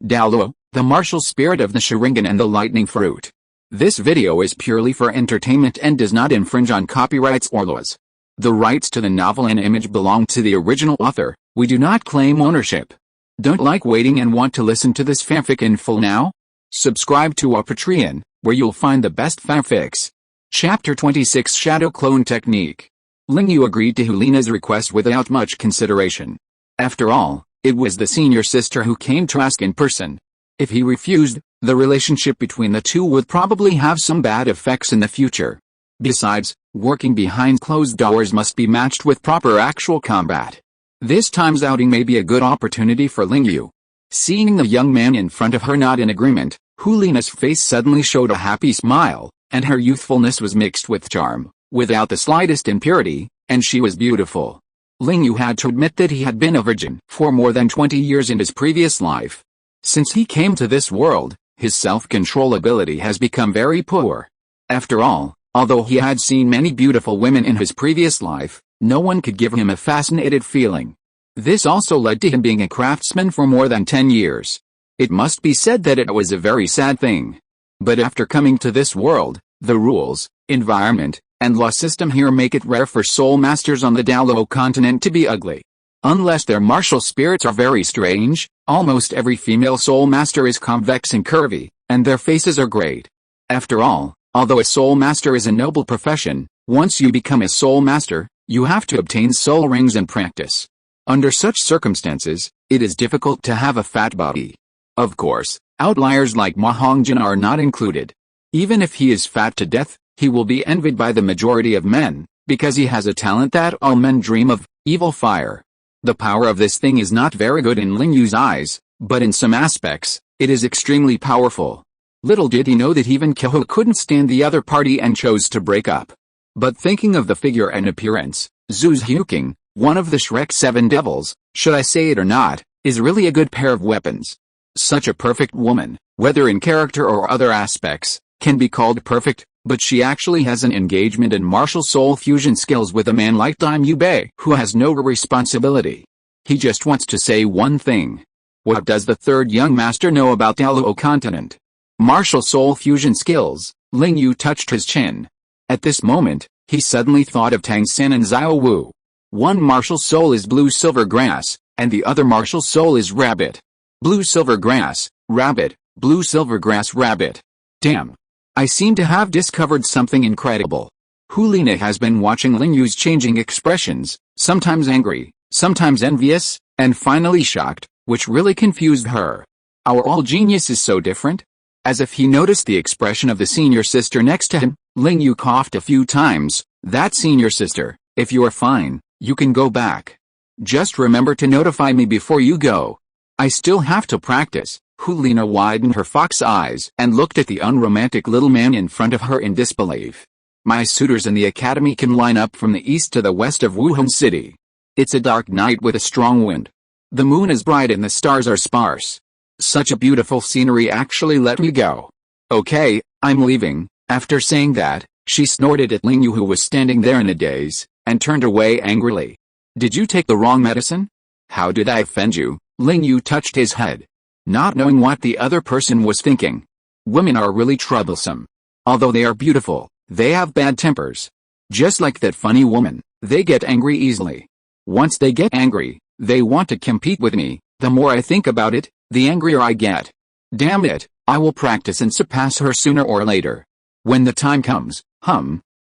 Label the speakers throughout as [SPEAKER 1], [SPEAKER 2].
[SPEAKER 1] Douluo, the martial spirit of the Sharingan and the lightning fruit. This video is purely for entertainment and does not infringe on copyrights or laws. The rights to the novel and image belong to the original author. We do not claim ownership. Don't like waiting and want to listen to this fanfic in full now? Subscribe to our Patreon, where you'll find the best fanfics. Chapter 26 Shadow Clone Technique. Ling Yu agreed to Hulina's request without much consideration. After all, it was the senior sister who came to ask in person. If he refused, the relationship between the two would probably have some bad effects in the future. Besides, working behind closed doors must be matched with proper actual combat. This time's outing may be a good opportunity for Ling Yu. Seeing the young man in front of her not in agreement, Hulina's face suddenly showed a happy smile, and her youthfulness was mixed with charm, without the slightest impurity, and she was beautiful. Ling Yu had to admit that he had been a virgin for more than 20 years in his previous life. Since he came to this world, his self-control ability has become very poor. After all, although he had seen many beautiful women in his previous life, no one could give him a fascinated feeling. This also led to him being a craftsman for more than 10 years. It must be said that it was a very sad thing. But after coming to this world, the rules, environment, and law system here make it rare for soul masters on the Douluo continent to be ugly. Unless their martial spirits are very strange, almost every female soul master is convex and curvy, and their faces are great. After all, although a soul master is a noble profession, once you become a soul master, you have to obtain soul rings and practice. Under such circumstances, it is difficult to have a fat body. Of course, outliers like Mahongjin are not included. Even if he is fat to death, he will be envied by the majority of men, because he has a talent that all men dream of, evil fire. The power of this thing is not very good in Ling Yu's eyes, but in some aspects, it is extremely powerful. Little did he know that even Kyoho couldn't stand the other party and chose to break up. But thinking of the figure and appearance, Zhu's Huking, one of the Shrek 7 devils, should I say it or not, is really a good pair of weapons. Such a perfect woman, whether in character or other aspects, can be called perfect, but she actually has an engagement in martial soul fusion skills with a man like Daim Yubei who has no responsibility. He just wants to say one thing. What does the third young master know about Douluo continent? Martial soul fusion skills. Ling Yu touched his chin. At this moment, he suddenly thought of Tang San and Xiao Wu. One martial soul is blue silver grass, and the other martial soul is rabbit. Blue silver grass, rabbit, blue silver grass rabbit. Damn. I seem to have discovered something incredible. Hulina has been watching Ling Yu's changing expressions, sometimes angry, sometimes envious, and finally shocked, which really confused her. Our all genius is so different? As if he noticed the expression of the senior sister next to him, Ling Yu coughed a few times. That senior sister, if you are fine, you can go back. Just remember to notify me before you go. I still have to practice. Hulina widened her fox eyes and looked at the unromantic little man in front of her in disbelief. My suitors in the academy can line up from the east to the west of Wuhan City. It's a dark night with a strong wind. The moon is bright and the stars are sparse. Such a beautiful scenery. Actually, let me go. Okay, I'm leaving. After saying that, she snorted at Ling Yu, who was standing there in a daze, and turned away angrily. Did you take the wrong medicine? How did I offend you? Ling Yu touched his head, not knowing what the other person was thinking. Women are really troublesome. Although they are beautiful, they have bad tempers. Just like that funny woman, they get angry easily. Once they get angry, they want to compete with me. The more I think about it, the angrier I get. Damn it, I will practice and surpass her sooner or later. When the time comes,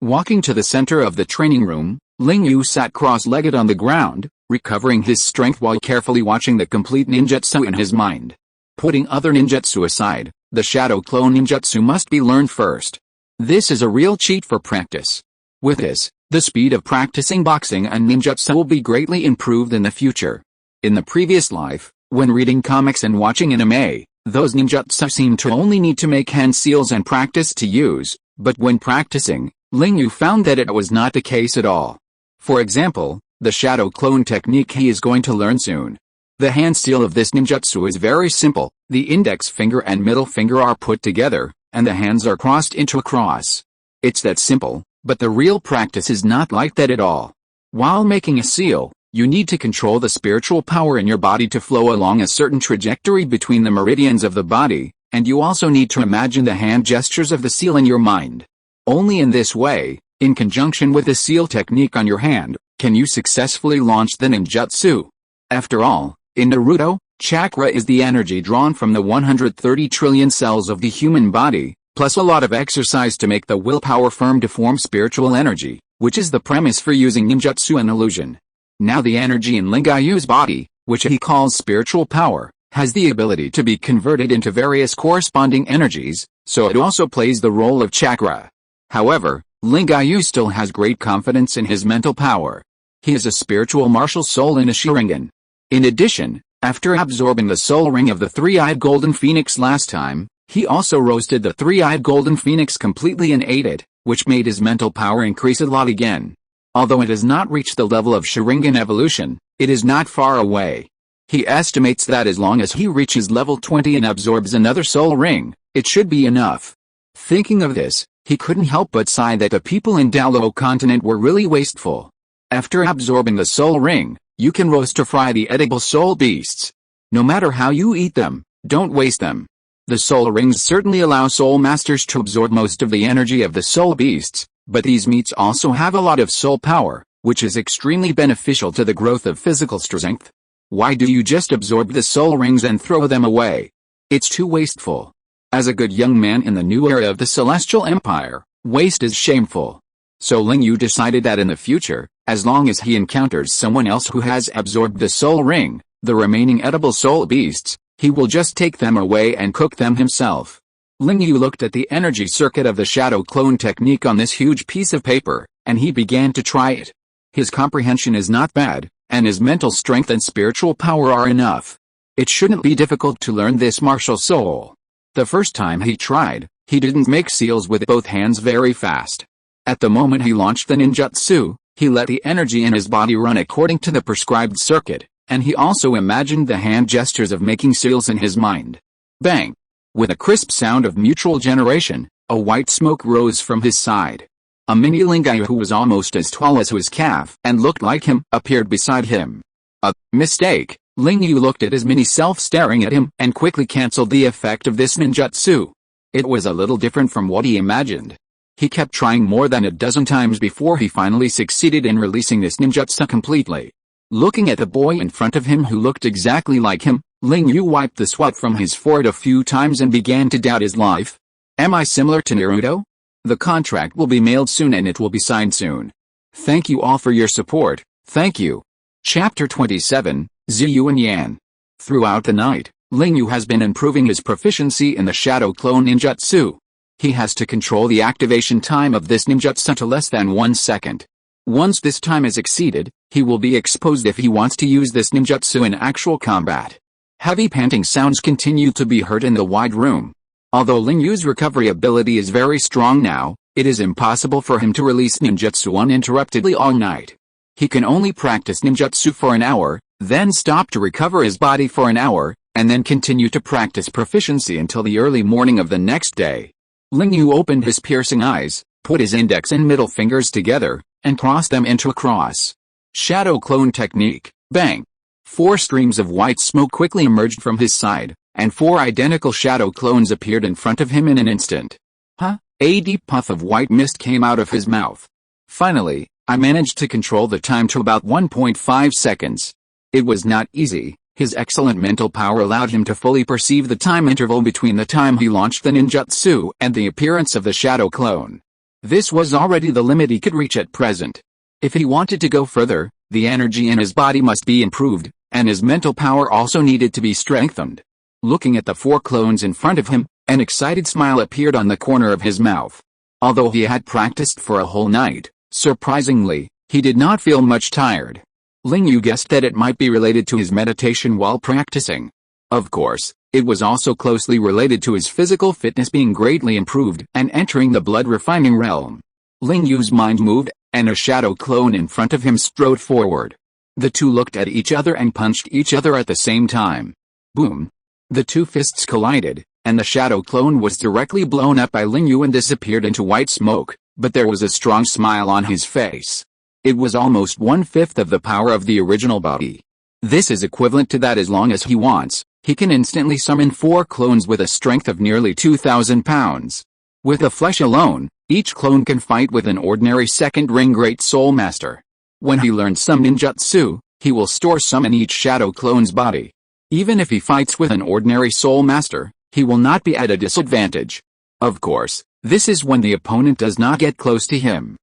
[SPEAKER 1] walking to the center of the training room, Ling Yu sat cross-legged on the ground, recovering his strength while carefully watching the complete ninjutsu in his mind. Putting other ninjutsu aside, the shadow clone ninjutsu must be learned first. This is a real cheat for practice. With this, the speed of practicing boxing and ninjutsu will be greatly improved in the future. In the previous life, when reading comics and watching anime, those ninjutsu seemed to only need to make hand seals and practice to use, but when practicing, Ling Yu found that it was not the case at all. For example, the shadow clone technique he is going to learn soon. The hand seal of this ninjutsu is very simple. The index finger and middle finger are put together, and the hands are crossed into a cross. It's that simple, but the real practice is not like that at all. While making a seal, You need to control the spiritual power in your body to flow along a certain trajectory between the meridians of the body, and you also need to imagine the hand gestures of the seal in your mind. Only in this way, in conjunction with the seal technique on your hand, can you successfully launch the ninjutsu. After all, in Naruto, chakra is the energy drawn from the 130 trillion cells of the human body, plus a lot of exercise to make the willpower firm to form spiritual energy, which is the premise for using ninjutsu and illusion. Now the energy in Ling Yu's body, which he calls spiritual power, has the ability to be converted into various corresponding energies, so it also plays the role of chakra. However, Ling Yu still has great confidence in his mental power. He is a spiritual martial soul in a Sharingan. In addition, after absorbing the soul ring of the three-eyed golden phoenix last time, he also roasted the three-eyed golden phoenix completely and ate it, which made his mental power increase a lot again. Although it has not reached the level of Sharingan evolution, it is not far away. He estimates that as long as he reaches level 20 and absorbs another soul ring, it should be enough. Thinking of this, he couldn't help but sigh that the people in Douluo continent were really wasteful. After absorbing the soul ring, you can roast or fry the edible soul beasts. No matter how you eat them, don't waste them. The soul rings certainly allow soul masters to absorb most of the energy of the soul beasts, but these meats also have a lot of soul power, which is extremely beneficial to the growth of physical strength. Why do you just absorb the soul rings and throw them away? It's too wasteful. As a good young man in the new era of the Celestial Empire, waste is shameful. So Ling Yu decided that in the future, as long as he encounters someone else who has absorbed the soul ring, the remaining edible soul beasts, he will just take them away and cook them himself. Ling Yu looked at the energy circuit of the shadow clone technique on this huge piece of paper, and he began to try it. His comprehension is not bad, and his mental strength and spiritual power are enough. It shouldn't be difficult to learn this martial soul. The first time he tried, he didn't make seals with both hands very fast. At the moment he launched the ninjutsu, he let the energy in his body run according to the prescribed circuit, and he also imagined the hand gestures of making seals in his mind. Bang! With a crisp sound of mutual generation, a white smoke rose from his side. A mini Ling Yu who was almost as tall as his calf and looked like him appeared beside him. A mistake. Ling Yu looked at his mini self staring at him and quickly cancelled the effect of this ninjutsu. It was a little different from what he imagined. He kept trying more than a dozen times before he finally succeeded in releasing this ninjutsu completely. Looking at the boy in front of him who looked exactly like him, Ling Yu wiped the sweat from his forehead a few times and began to doubt his life. Am I similar to Naruto? The contract will be mailed soon and it will be signed soon. Thank you all for your support, thank you. Chapter 27, Ziyu and Yan. Throughout the night, Ling Yu has been improving his proficiency in the Shadow Clone Ninjutsu. He has to control the activation time of this ninjutsu to less than 1 second. Once this time is exceeded, he will be exposed if he wants to use this ninjutsu in actual combat. Heavy panting sounds continue to be heard in the wide room. Although Ling Yu's recovery ability is very strong now, it is impossible for him to release ninjutsu uninterruptedly all night. He can only practice ninjutsu for an hour, then stop to recover his body for an hour, and then continue to practice proficiency until the early morning of the next day. Ling Yu opened his piercing eyes, put his index and middle fingers together, and crossed them into a cross. Shadow Clone Technique, bang! 4 streams of white smoke quickly emerged from his side, and 4 identical shadow clones appeared in front of him in an instant. Huh? A deep puff of white mist came out of his mouth. Finally, I managed to control the time to about 1.5 seconds. It was not easy. His excellent mental power allowed him to fully perceive the time interval between the time he launched the ninjutsu and the appearance of the shadow clone. This was already the limit he could reach at present. If he wanted to go further, the energy in his body must be improved, and his mental power also needed to be strengthened. Looking at the 4 clones in front of him, an excited smile appeared on the corner of his mouth. Although he had practiced for a whole night, surprisingly, he did not feel much tired. Ling Yu guessed that it might be related to his meditation while practicing. Of course, it was also closely related to his physical fitness being greatly improved and entering the blood refining realm. Ling Yu's mind moved, and a shadow clone in front of him strode forward. The two looked at each other and punched each other at the same time. Boom! The 2 fists collided, and the shadow clone was directly blown up by Ling Yu and disappeared into white smoke, but there was a strong smile on his face. It was almost 1/5 of the power of the original body. This is equivalent to that as long as he wants, he can instantly summon 4 clones with a strength of nearly 2,000 pounds. With the flesh alone, each clone can fight with an ordinary second ring Great Soul Master. When he learns some ninjutsu, he will store some in each shadow clone's body. Even if he fights with an ordinary Soul Master, he will not be at a disadvantage. Of course, this is when the opponent does not get close to him.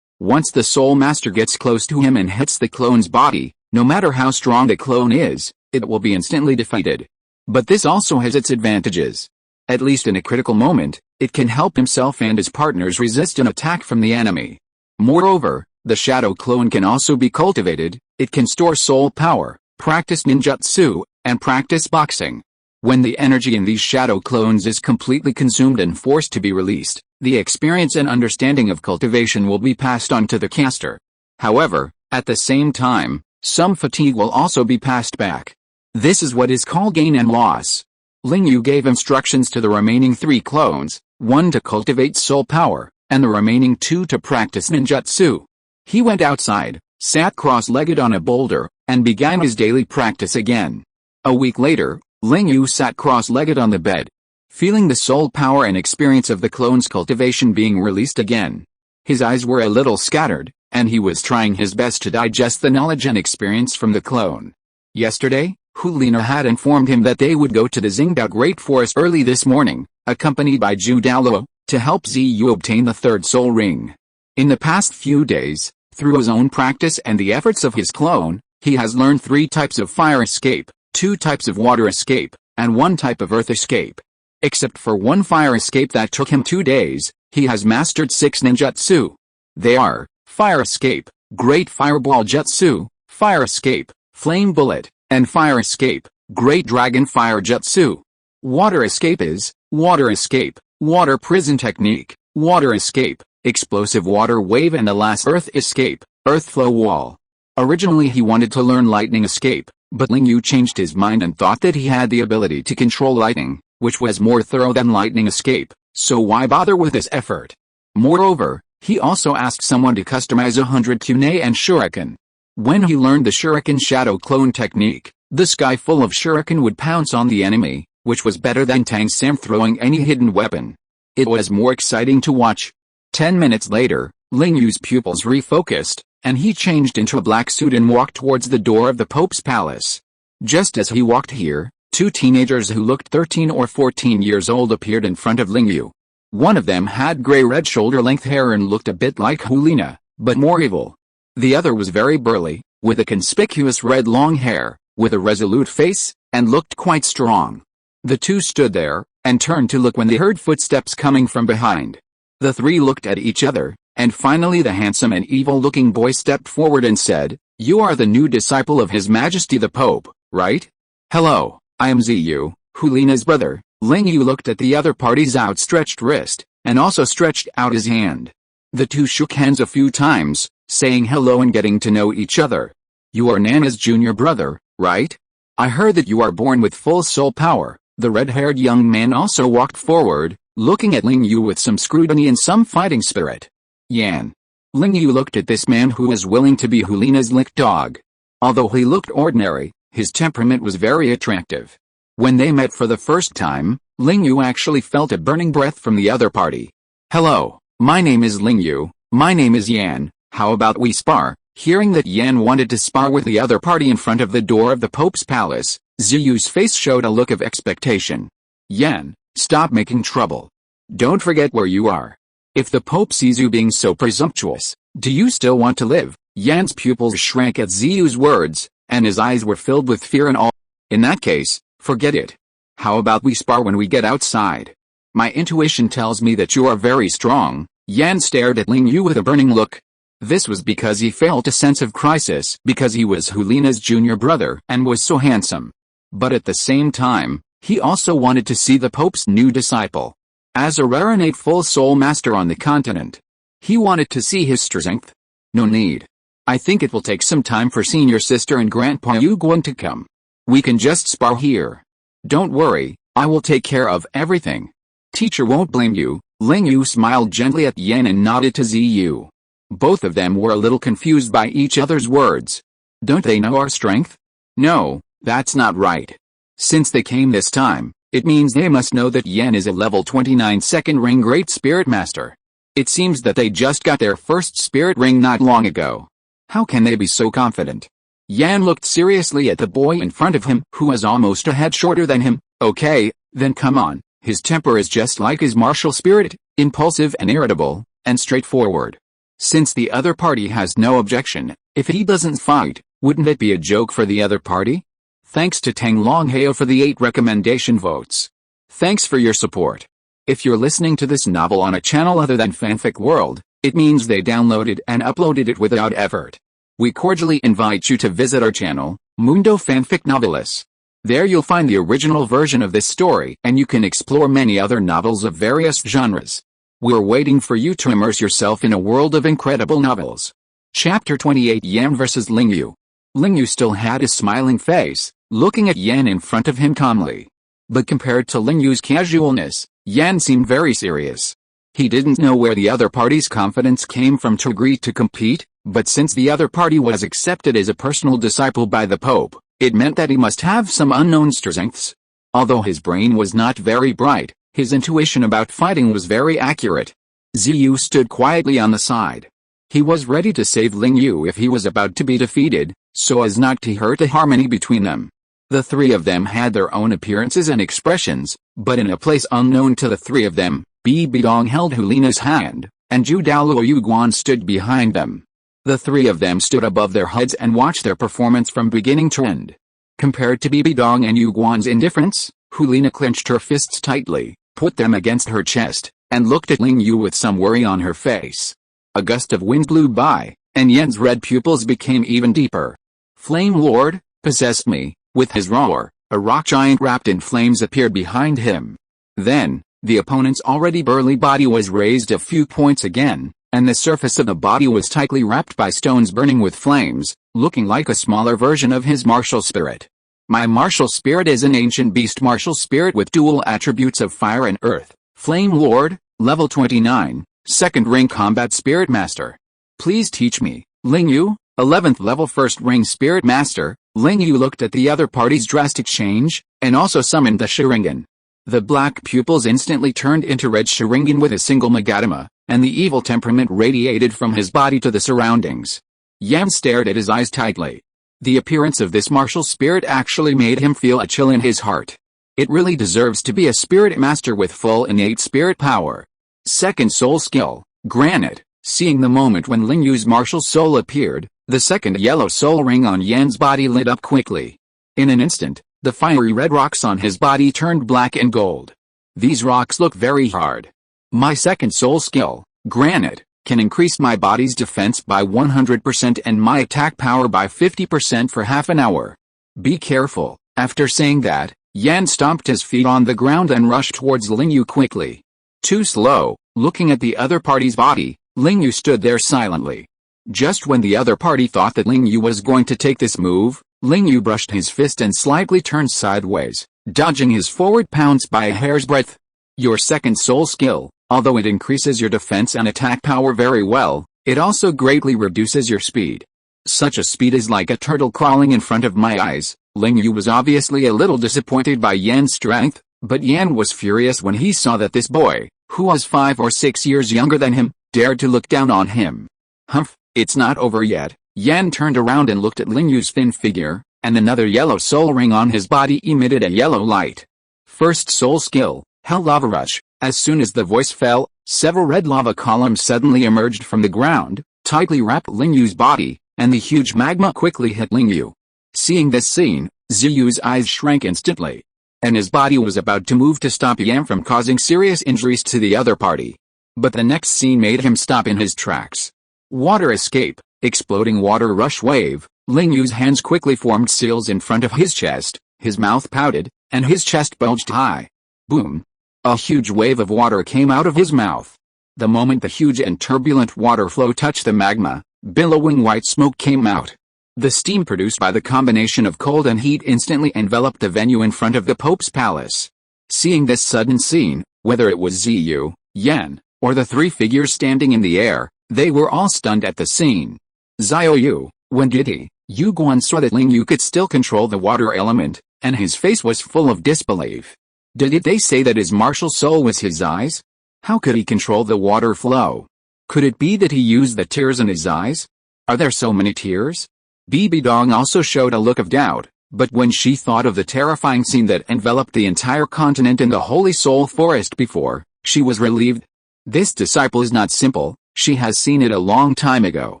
[SPEAKER 1] Once the Soul Master gets close to him and hits the clone's body, no matter how strong the clone is, it will be instantly defeated. But this also has its advantages. At least in a critical moment, it can help himself and his partners resist an attack from the enemy. Moreover, the shadow clone can also be cultivated, it can store soul power, practice ninjutsu, and practice boxing. When the energy in these shadow clones is completely consumed and forced to be released, the experience and understanding of cultivation will be passed on to the caster. However, at the same time, some fatigue will also be passed back. This is what is called gain and loss. Ling Yu gave instructions to the remaining 3 clones, 1 to cultivate soul power, and the remaining 2 to practice ninjutsu. He went outside, sat cross-legged on a boulder, and began his daily practice again. A week later, Ling Yu sat cross-legged on the bed, feeling the soul power and experience of the clone's cultivation being released again. His eyes were a little scattered, and he was trying his best to digest the knowledge and experience from the clone. Yesterday, Hulina had informed him that they would go to the Xingdao Great Forest early this morning, accompanied by Douluo, to help Ziyu obtain the 3rd soul ring. In the past few days, through his own practice and the efforts of his clone, he has learned 3 types of fire escape, 2 types of water escape, and 1 type of earth escape. Except for 1 fire escape that took him 2 days, he has mastered 6 ninjutsu. They are, fire escape, great fireball jutsu, fire escape, flame bullet, and fire escape, great dragon fire jutsu. Water escape is, water escape, water prison technique, water escape, explosive water wave, and the last earth escape, earth flow wall. Originally he wanted to learn lightning escape, but Ling Yu changed his mind and thought that he had the ability to control lightning, which was more thorough than lightning escape, so why bother with this effort? Moreover, he also asked someone to customize 100 kunai and shuriken. When he learned the shuriken shadow clone technique, the sky full of shuriken would pounce on the enemy, which was better than Tang Sam throwing any hidden weapon. It was more exciting to watch. 10 minutes later, Ling Yu's pupils refocused, and he changed into a black suit and walked towards the door of the Pope's palace. Just as he walked here, 2 teenagers who looked 13 or 14 years old appeared in front of Ling Yu. One of them had gray-red shoulder-length hair and looked a bit like Hulina, but more evil. The other was very burly, with a conspicuous red long hair, with a resolute face, and looked quite strong. The 2 stood there, and turned to look when they heard footsteps coming from behind. The 3 looked at each other, and finally the handsome and evil-looking boy stepped forward and said, "You are the new disciple of His Majesty the Pope, right?" "Hello, I am Ziyu, Hulina's brother." Ling Yu looked at the other party's outstretched wrist, and also stretched out his hand. The 2 shook hands a few times, saying hello and getting to know each other. "You are Nana's junior brother, right? I heard that you are born with full soul power." The red-haired young man also walked forward, looking at Ling Yu with some scrutiny and some fighting spirit. Yan. Ling Yu looked at this man who was willing to be Hulina's lick dog. Although he looked ordinary, his temperament was very attractive. When they met for the first time, Ling Yu actually felt a burning breath from the other party. "Hello, my name is Ling Yu, my name is Yan, how about we spar?" Hearing that Yan wanted to spar with the other party in front of the door of the Pope's palace, Ziyu's face showed a look of expectation. "Yan, stop making trouble. Don't forget where you are. If the Pope sees you being so presumptuous, do you still want to live?" Yan's pupils shrank at Ziyu's words, and his eyes were filled with fear and awe. "In that case, forget it. How about we spar when we get outside? My intuition tells me that you are very strong." Yan stared at Ling Yu with a burning look. This was because he felt a sense of crisis because he was Hulina's junior brother and was so handsome. But at the same time, he also wanted to see the Pope's new disciple. As a rare innate full soul master on the continent, he wanted to see his strength. "No need. I think it will take some time for senior sister and Grandpa Yuguan to come. We can just spar here. Don't worry, I will take care of everything. Teacher won't blame you." Ling Yu smiled gently at Yan and nodded to Ziyu. Both of them were a little confused by each other's words. Don't they know our strength? No, that's not right. Since they came this time, it means they must know that Yan is a level 29 second ring Great Spirit Master. It seems that they just got their first spirit ring not long ago. How can they be so confident? Yan looked seriously at the boy in front of him, who was almost a head shorter than him. Okay, then come on. His temper is just like his martial spirit, impulsive and irritable, and straightforward. Since the other party has no objection, if he doesn't fight, wouldn't it be a joke for the other party? Thanks to Tang Longhao for the 8 recommendation votes. Thanks for your support. If you're listening to this novel on a channel other than Fanfic World, it means they downloaded and uploaded it without effort. We cordially invite you to visit our channel, Mundo Fanfic Novelis. There you'll find the original version of this story and you can explore many other novels of various genres. We're waiting for you to immerse yourself in a world of incredible novels. Chapter 28 Yan vs. Ling Yu. Ling Yu still had a smiling face, looking at Yan in front of him calmly. But compared to Ling Yu's casualness, Yan seemed very serious. He didn't know where the other party's confidence came from to agree to compete, but since the other party was accepted as a personal disciple by the Pope, it meant that he must have some unknown strengths. Although his brain was not very bright, his intuition about fighting was very accurate. Ziyu stood quietly on the side. He was ready to save Ling Yu if he was about to be defeated, so as not to hurt the harmony between them. The three of them had their own appearances and expressions, but in a place unknown to the three of them, Bi Bidong held Hulina's hand, and Zhu Douluo Yu Guan stood behind them. The three of them stood above their heads and watched their performance from beginning to end. Compared to Bi Bidong and Yu Guan's indifference, Hulina clenched her fists tightly, put them against her chest, and looked at Ling Yu with some worry on her face. A gust of wind blew by, and Yan's red pupils became even deeper. Flame Lord, possessed me. With his roar, a rock giant wrapped in flames appeared behind him. Then, the opponent's already burly body was raised a few points again, and the surface of the body was tightly wrapped by stones burning with flames, looking like a smaller version of his martial spirit. My martial spirit is an ancient beast martial spirit with dual attributes of fire and earth. Flame Lord, level 29, second ring combat spirit master. Please teach me, Ling Yu, 11th level first ring spirit master. Ling Yu looked at the other party's drastic change, and also summoned the Sharingan. The black pupils instantly turned into red Sharingan with a single Magatama, and the evil temperament radiated from his body to the surroundings. Yan stared at his eyes tightly. The appearance of this martial spirit actually made him feel a chill in his heart. It really deserves to be a spirit master with full innate spirit power. Second soul skill, Granite. Seeing the moment when Ling Yu's martial soul appeared, the second yellow soul ring on Yan's body lit up quickly. In an instant, the fiery red rocks on his body turned black and gold. These rocks look very hard. My second soul skill, Granite, can increase my body's defense by 100% and my attack power by 50% for half an hour. Be careful. After saying that, Yan stomped his feet on the ground and rushed towards Ling Yu quickly. Too slow. Looking at the other party's body, Ling Yu stood there silently. Just when the other party thought that Ling Yu was going to take this move, Ling Yu brushed his fist and slightly turned sideways, dodging his forward pounce by a hair's breadth. Your second soul skill, although it increases your defense and attack power very well, it also greatly reduces your speed. Such a speed is like a turtle crawling in front of my eyes. Ling Yu was obviously a little disappointed by Yan's strength, but Yan was furious when he saw that this boy, who was 5 or 6 years younger than him, dared to look down on him. Humph, it's not over yet. Yan turned around and looked at Ling Yu's thin figure, and another yellow soul ring on his body emitted a yellow light. First soul skill, Hell Lava Rush. As soon as the voice fell, several red lava columns suddenly emerged from the ground, tightly wrapped Ling Yu's body, and the huge magma quickly hit Ling Yu. Seeing this scene, Ziyu's eyes shrank instantly, and his body was about to move to stop Yan from causing serious injuries to the other party. But the next scene made him stop in his tracks. Water escape, exploding water rush wave. Ling Yu's hands quickly formed seals in front of his chest, his mouth pouted, and his chest bulged high. Boom! A huge wave of water came out of his mouth. The moment the huge and turbulent water flow touched the magma, billowing white smoke came out. The steam produced by the combination of cold and heat instantly enveloped the venue in front of the Pope's palace. Seeing this sudden scene, whether it was Ziyu, Yan, or the three figures standing in the air, They were all stunned at the scene. Xiaoyu, when did he? Yu Guan saw that Ling Yu could still control the water element, and his face was full of disbelief. Did they say that his martial soul was his eyes? How could he control the water flow? Could it be that he used the tears in his eyes? Are there so many tears? Bibi Dong also showed a look of doubt, but when she thought of the terrifying scene that enveloped the entire continent in the Holy Soul Forest before, she was relieved. This disciple is not simple, she has seen it a long time ago.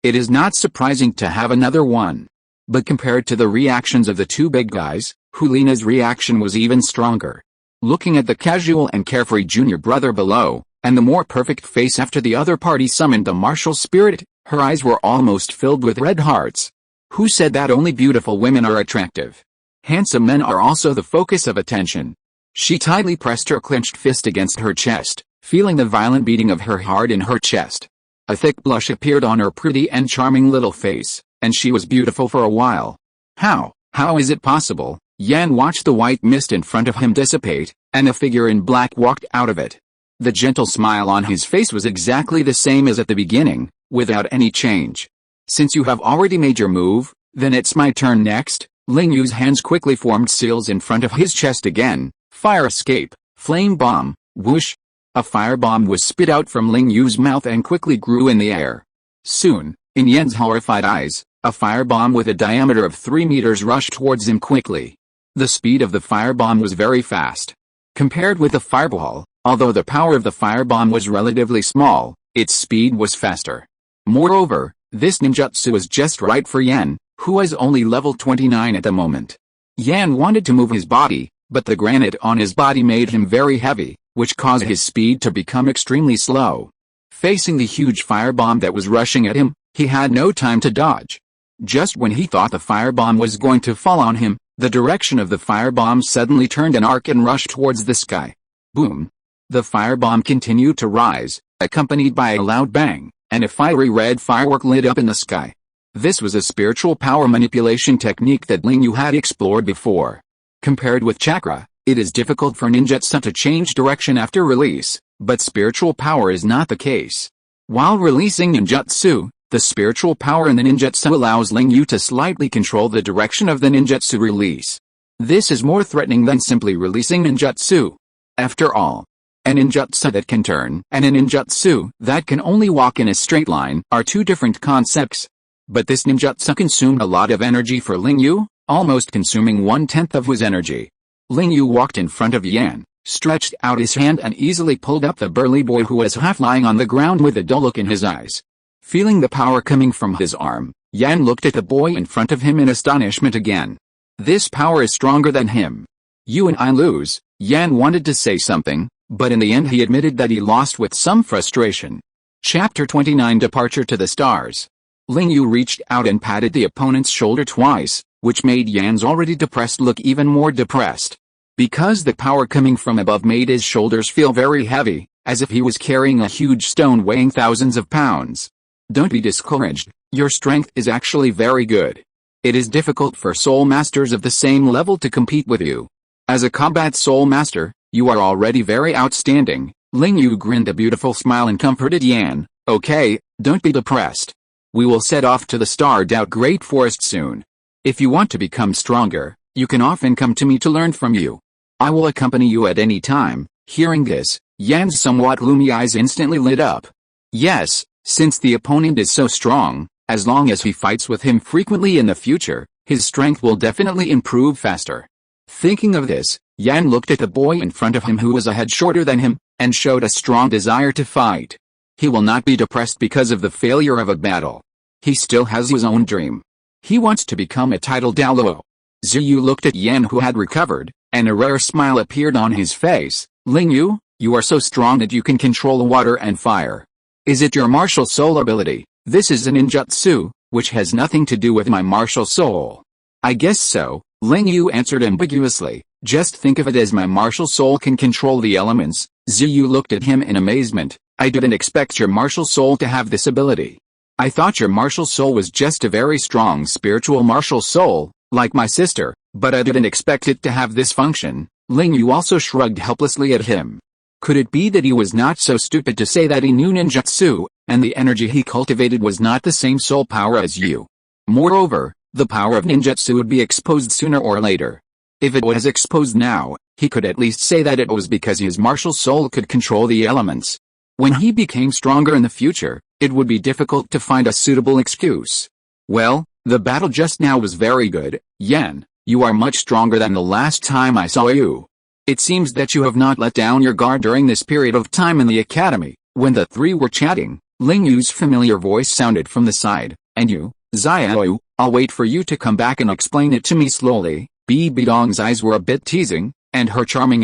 [SPEAKER 1] It is not surprising to have another one. But compared to the reactions of the two big guys, Hulina's reaction was even stronger. Looking at the casual and carefree junior brother below, and the more perfect face after the other party summoned the martial spirit, her eyes were almost filled with red hearts. Who said that only beautiful women are attractive? Handsome men are also the focus of attention. She tightly pressed her clenched fist against her chest, feeling the violent beating of her heart in her chest. A thick blush appeared on her pretty and charming little face, and she was beautiful for a while. How is it possible? Yan watched the white mist in front of him dissipate, and a figure in black walked out of it. The gentle smile on his face was exactly the same as at the beginning, without any change. Since you have already made your move, then it's my turn next. Ling Yu's hands quickly formed seals in front of his chest again. Fire escape, flame bomb, whoosh. A firebomb was spit out from Ling Yu's mouth and quickly grew in the air. Soon, in Yan's horrified eyes, a firebomb with a diameter of 3 meters rushed towards him quickly. The speed of the firebomb was very fast. Compared with the fireball, although the power of the firebomb was relatively small, its speed was faster. Moreover, this ninjutsu was just right for Yan, who was only level 29 at the moment. Yan wanted to move his body, but the granite on his body made him very heavy, which caused his speed to become extremely slow. Facing the huge firebomb that was rushing at him, he had no time to dodge. Just when he thought the firebomb was going to fall on him, the direction of the firebomb suddenly turned an arc and rushed towards the sky. Boom! The firebomb continued to rise, accompanied by a loud bang, and a fiery red firework lit up in the sky. This was a spiritual power manipulation technique that Ling Yu had explored before. Compared with chakra, it is difficult for ninjutsu to change direction after release, but spiritual power is not the case. While releasing ninjutsu, the spiritual power in the ninjutsu allows Ling Yu to slightly control the direction of the ninjutsu release. This is more threatening than simply releasing ninjutsu. After all, a ninjutsu that can turn and a ninjutsu that can only walk in a straight line are two different concepts. But this ninjutsu consumed a lot of energy for Ling Yu, almost consuming 1/10 of his energy. Ling Yu walked in front of Yan, stretched out his hand and easily pulled up the burly boy who was half lying on the ground with a dull look in his eyes. Feeling the power coming from his arm, Yan looked at the boy in front of him in astonishment again. This power is stronger than him. You and I lose. Yan wanted to say something, but in the end he admitted that he lost with some frustration. Chapter 29 Departure to the Stars. Ling Yu reached out and patted the opponent's shoulder twice, which made Yan's already depressed look even more depressed. Because the power coming from above made his shoulders feel very heavy, as if he was carrying a huge stone weighing thousands of pounds. Don't be discouraged, your strength is actually very good. It is difficult for soul masters of the same level to compete with you. As a combat soul master, you are already very outstanding. Ling Yu grinned a beautiful smile and comforted Yan. Okay, don't be depressed. We will set off to the starred-out Great Forest soon. If you want to become stronger, you can often come to me to learn from you. I will accompany you at any time. Hearing this, Yan's somewhat gloomy eyes instantly lit up. Yes, since the opponent is so strong, as long as he fights with him frequently in the future, his strength will definitely improve faster. Thinking of this, Yan looked at the boy in front of him who was a head shorter than him, and showed a strong desire to fight. He will not be depressed because of the failure of a battle. He still has his own dream. He wants to become a titled Douluo. Ziyu looked at Yan who had recovered, and a rare smile appeared on his face. Ling Yu, you are so strong that you can control water and fire. Is it your martial soul ability? This is a ninjutsu, which has nothing to do with my martial soul. I guess so, Ling Yu answered ambiguously. Just think of it as my martial soul can control the elements. Ziyu looked at him in amazement. I didn't expect your martial soul to have this ability. I thought your martial soul was just a very strong spiritual martial soul, like my sister, but I didn't expect it to have this function. Ling Yu also shrugged helplessly at him. Could it be that he was not so stupid to say that he knew ninjutsu? and the energy he cultivated was not the same soul power as you. Moreover, the power of ninjutsu would be exposed sooner or later. If it was exposed now, he could at least say that it was because his martial soul could control the elements. When he became stronger in the future, it would be difficult to find a suitable excuse. Well, the battle just now was very good, Yan. You are much stronger than the last time I saw you. It seems that you have not let down your guard during this period of time in the academy. When the three were chatting, Ling Yu's familiar voice sounded from the side. And you, Xiaoyu, I'll wait for you to come back and explain it to me slowly. Bidong's eyes were a bit teasing, and her charming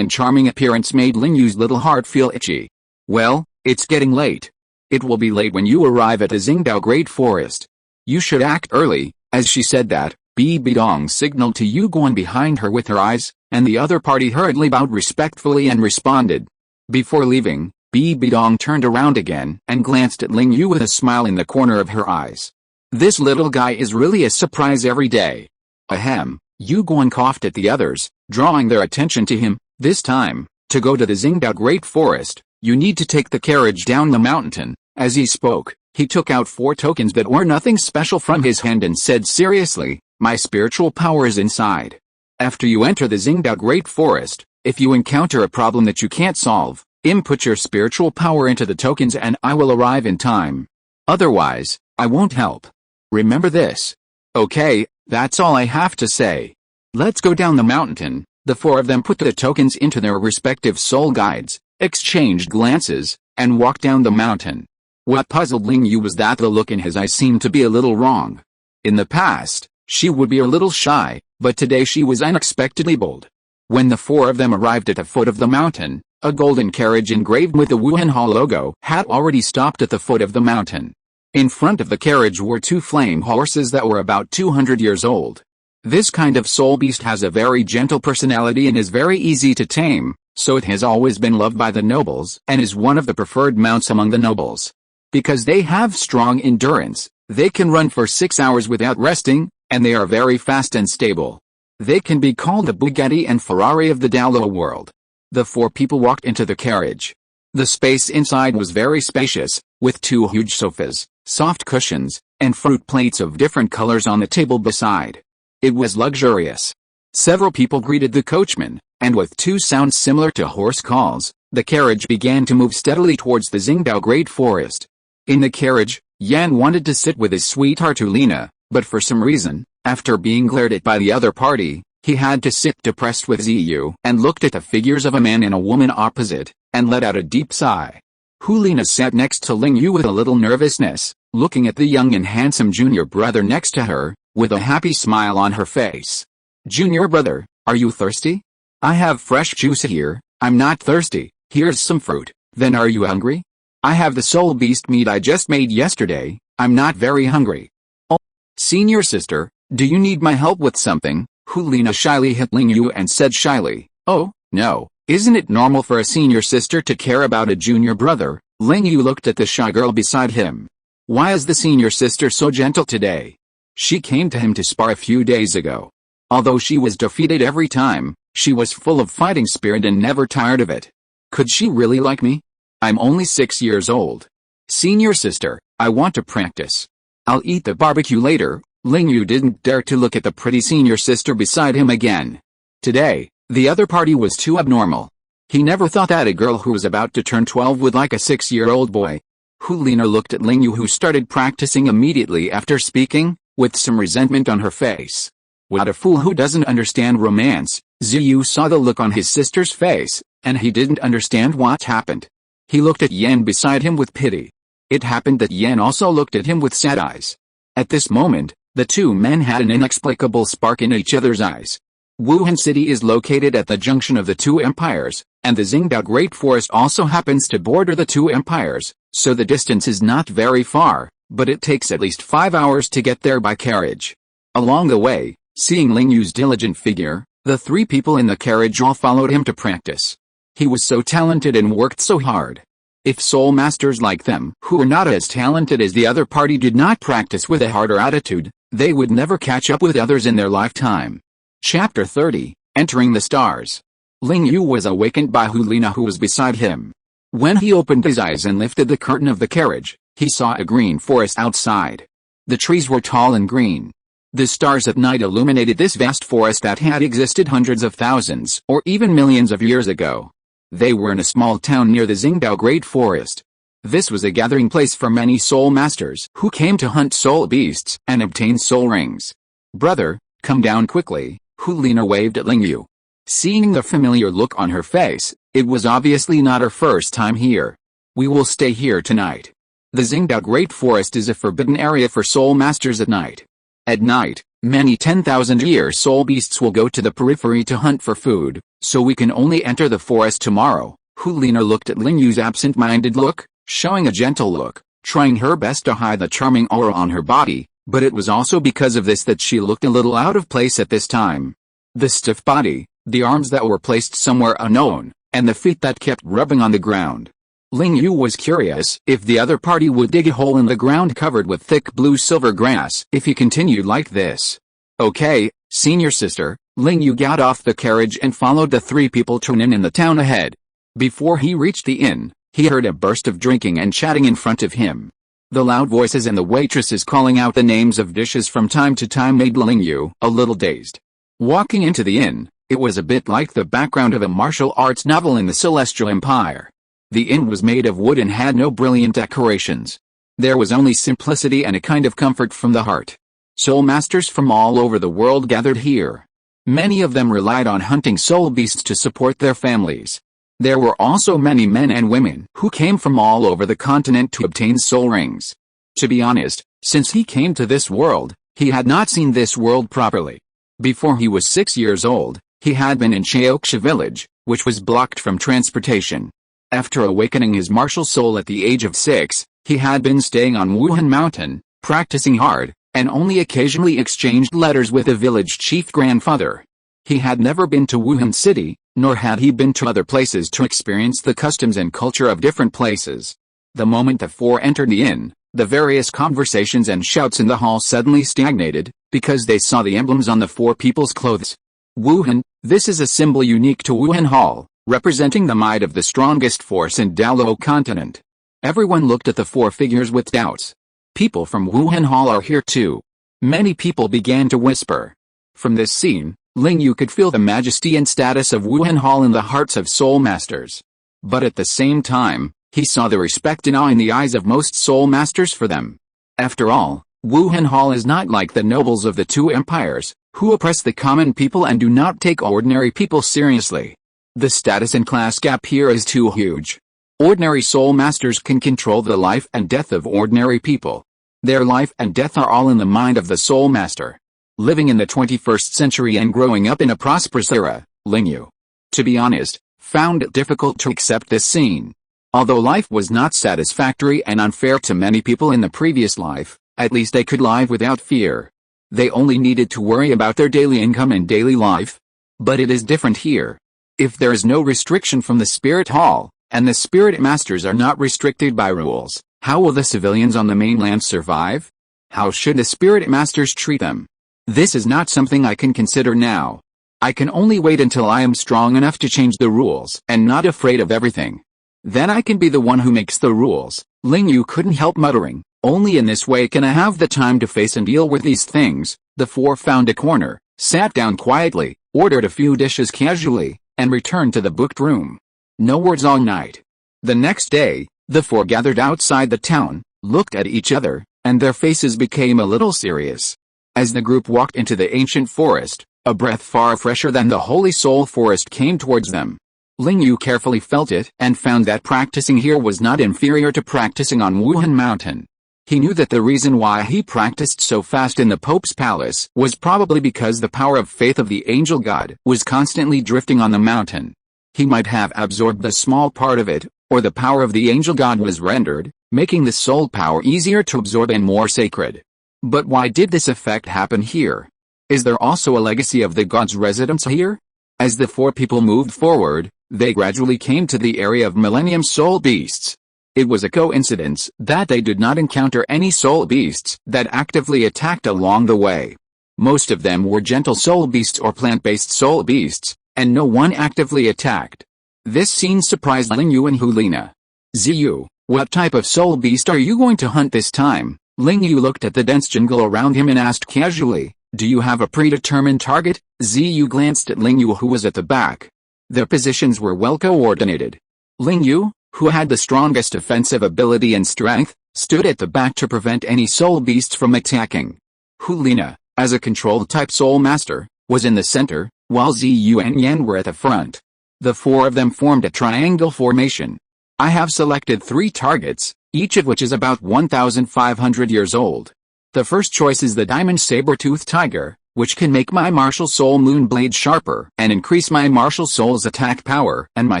[SPEAKER 1] appearance made Ling Yu's little heart feel itchy. Well, it's getting late. It will be late when you arrive at the Xingdao Great Forest. You should act early. As she said that, Bidong signaled to Yu Guan behind her with her eyes, and the other party hurriedly bowed respectfully and responded. Before leaving, Bidong turned around again and glanced at Ling Yu with a smile in the corner of her eyes. This little guy is really a surprise every day. Ahem. Yu Guan coughed at the others, drawing their attention to him. This time, to go to the Xingdao Great Forest, you need to take the carriage down the mountain. As he spoke, he took out 4 tokens that were nothing special from his hand and said seriously, my spiritual power is inside. After you enter the Xingdao Great Forest, if you encounter a problem that you can't solve, input your spiritual power into the tokens and I will arrive in time. Otherwise, I won't help. Remember this. Okay, that's all I have to say. Let's go down the mountain. The 4 of them put the tokens into their respective soul guides, exchanged glances, and walked down the mountain. What puzzled Ling Yu was that the look in his eyes seemed to be a little wrong. In the past, she would be a little shy, but today she was unexpectedly bold. When the 4 of them arrived at the foot of the mountain, a golden carriage engraved with the Wuhan Hall logo had already stopped at the foot of the mountain. In front of the carriage were 2 flame horses that were about 200 years old. This kind of soul beast has a very gentle personality and is very easy to tame, so it has always been loved by the nobles and is one of the preferred mounts among the nobles. Because they have strong endurance, they can run for 6 hours without resting, and they are very fast and stable. They can be called the Bugatti and Ferrari of the Douluo world. The 4 people walked into the carriage. The space inside was very spacious, with 2 huge sofas, soft cushions, and fruit plates of different colors on the table beside. It was luxurious. Several people greeted the coachman, and with 2 sounds similar to horse calls, the carriage began to move steadily towards the Xingdao Great Forest. In the carriage, Yan wanted to sit with his sweetheart Ulina, but for some reason, after being glared at by the other party, he had to sit depressed with Ziyu and looked at the figures of a man and a woman opposite, and let out a deep sigh. Hulina sat next to Ling Yu with a little nervousness, looking at the young and handsome junior brother next to her, with a happy smile on her face. Junior brother, are you thirsty? I have fresh juice here. I'm not thirsty. Here's some fruit. Then are you hungry? I have the soul beast meat I just made yesterday. I'm not very hungry. Oh, senior sister, do you need my help with something? Hulina shyly hit Ling Yu and said shyly, oh, no. Isn't it normal for a senior sister to care about a junior brother? Ling Yu looked at the shy girl beside him. Why is the senior sister so gentle today? She came to him to spar a few days ago. Although she was defeated every time, she was full of fighting spirit and never tired of it. Could she really like me? I'm only 6 years old. Senior sister, I want to practice. I'll eat the barbecue later. Ling Yu didn't dare to look at the pretty senior sister beside him again. Today, the other party was too abnormal. He never thought that a girl who was about to turn 12 would like a 6-year-old boy. Hulina looked at Ling Yu, who started practicing immediately after speaking, with some resentment on her face. What a fool who doesn't understand romance. Ziyu saw the look on his sister's face, and he didn't understand what happened. He looked at Yan beside him with pity. It happened that Yan also looked at him with sad eyes. At this moment, the 2 men had an inexplicable spark in each other's eyes. Wuhan City is located at the junction of the 2 empires, and the Xingdao Great Forest also happens to border the 2 empires, so the distance is not very far, but it takes at least 5 hours to get there by carriage. Along the way, seeing Ling Yu's diligent figure, the 3 people in the carriage all followed him to practice. He was so talented and worked so hard. If soul masters like them, who were not as talented as the other party, did not practice with a harder attitude, they would never catch up with others in their lifetime. Chapter 30, Entering the Stars. Ling Yu was awakened by Hulina, who was beside him. When he opened his eyes and lifted the curtain of the carriage, He saw a green forest outside. The trees were tall and green. The stars at night illuminated this vast forest that had existed hundreds of thousands or even millions of years ago. They were in a small town near the Xingdao Great Forest. This was a gathering place for many soul masters who came to hunt soul beasts and obtain soul rings. "Brother, come down quickly," Hu Lina waved at Ling Yu. Seeing the familiar look on her face, it was obviously not her first time here. "We will stay here tonight. The Xingdao Great Forest is a forbidden area for soul masters at night. At night, many 10,000-year soul beasts will go to the periphery to hunt for food, so we can only enter the forest tomorrow." Hu Lina looked at Ling Yu's absent-minded look, showing a gentle look, trying her best to hide the charming aura on her body, but it was also because of this that she looked a little out of place at this time. The stiff body, the arms that were placed somewhere unknown, and the feet that kept rubbing on the ground. Ling Yu was curious if the other party would dig a hole in the ground covered with thick blue-silver grass if he continued like this. "Okay, senior sister." Ling Yu got off the carriage and followed the three people to an inn in the town ahead. Before he reached the inn, he heard a burst of drinking and chatting in front of him. The loud voices and the waitresses calling out the names of dishes from time to time made Ling Yu a little dazed. Walking into the inn, it was a bit like the background of a martial arts novel in the Celestial Empire. The inn was made of wood and had no brilliant decorations. There was only simplicity and a kind of comfort from the heart. Soul masters from all over the world gathered here. Many of them relied on hunting soul beasts to support their families. There were also many men and women who came from all over the continent to obtain soul rings. To be honest, since he came to this world, he had not seen this world properly. Before he was 6 years old, he had been in Cheoksha village, which was blocked from transportation. After awakening his martial soul at the age of 6, he had been staying on Wuhan Mountain, practicing hard, and only occasionally exchanged letters with the village chief grandfather. He had never been to Wuhan City, nor had he been to other places to experience the customs and culture of different places. The moment the four entered the inn, the various conversations and shouts in the hall suddenly stagnated, because they saw the emblems on the four people's clothes. Wuhan, this is a symbol unique to Wuhan Hall, representing the might of the strongest force in Douluo continent. Everyone looked at the four figures with doubts. People from Wuhan Hall are here too. Many people began to whisper. From this scene, Ling Yu could feel the majesty and status of Wuhan Hall in the hearts of soul masters. But at the same time, he saw the respect and awe in the eyes of most soul masters for them. After all, Wuhan Hall is not like the nobles of the two empires, who oppress the common people and do not take ordinary people seriously. The status and class gap here is too huge. Ordinary soul masters can control the life and death of ordinary people. Their life and death are all in the mind of the soul master. Living in the 21st century and growing up in a prosperous era, Ling Yu, to be honest, found it difficult to accept this scene. Although life was not satisfactory and unfair to many people in the previous life, at least they could live without fear. They only needed to worry about their daily income and daily life. But it is different here. If there is no restriction from the Spirit Hall, and the Spirit Masters are not restricted by rules, how will the civilians on the mainland survive? How should the Spirit Masters treat them? This is not something I can consider now. I can only wait until I am strong enough to change the rules and not afraid of everything. Then I can be the one who makes the rules. Ling Yu couldn't help muttering, only in this way can I have the time to face and deal with these things. The four found a corner, sat down quietly, ordered a few dishes casually, and returned to the booked room. No words all night. The next day, the four gathered outside the town, looked at each other, and their faces became a little serious. As the group walked into the ancient forest, a breath far fresher than the Holy Soul Forest came towards them. Ling Yu carefully felt it and found that practicing here was not inferior to practicing on Wuhan Mountain. He knew that the reason why he practiced so fast in the Pope's palace was probably because the power of faith of the angel god was constantly drifting on the mountain. He might have absorbed a small part of it, or the power of the angel god was rendered, making the soul power easier to absorb and more sacred. But why did this effect happen here? Is there also a legacy of the god's residence here? As the four people moved forward, they gradually came to the area of Millennium Soul Beasts. It was a coincidence that they did not encounter any soul beasts that actively attacked along the way. Most of them were gentle soul beasts or plant-based soul beasts, and no one actively attacked. This scene surprised Ling Yu and Hu Lina. Ziyu, What type of soul beast are you going to hunt this time? Ling Yu looked at the dense jungle around him and asked casually, do you have a predetermined target? Ziyu glanced at Ling Yu, who was at the back. Their positions were well coordinated. Ling Yu, who had the strongest offensive ability and strength, stood at the back to prevent any soul beasts from attacking. Hulina, as a control-type soul master, was in the center, while Ziyu and Yan were at the front. The four of them formed a triangle formation. I have selected 3 targets, each of which is about 1,500 years old. The first choice is the diamond saber-toothed tiger, which can make my martial soul moon blade sharper and increase my martial soul's attack power and my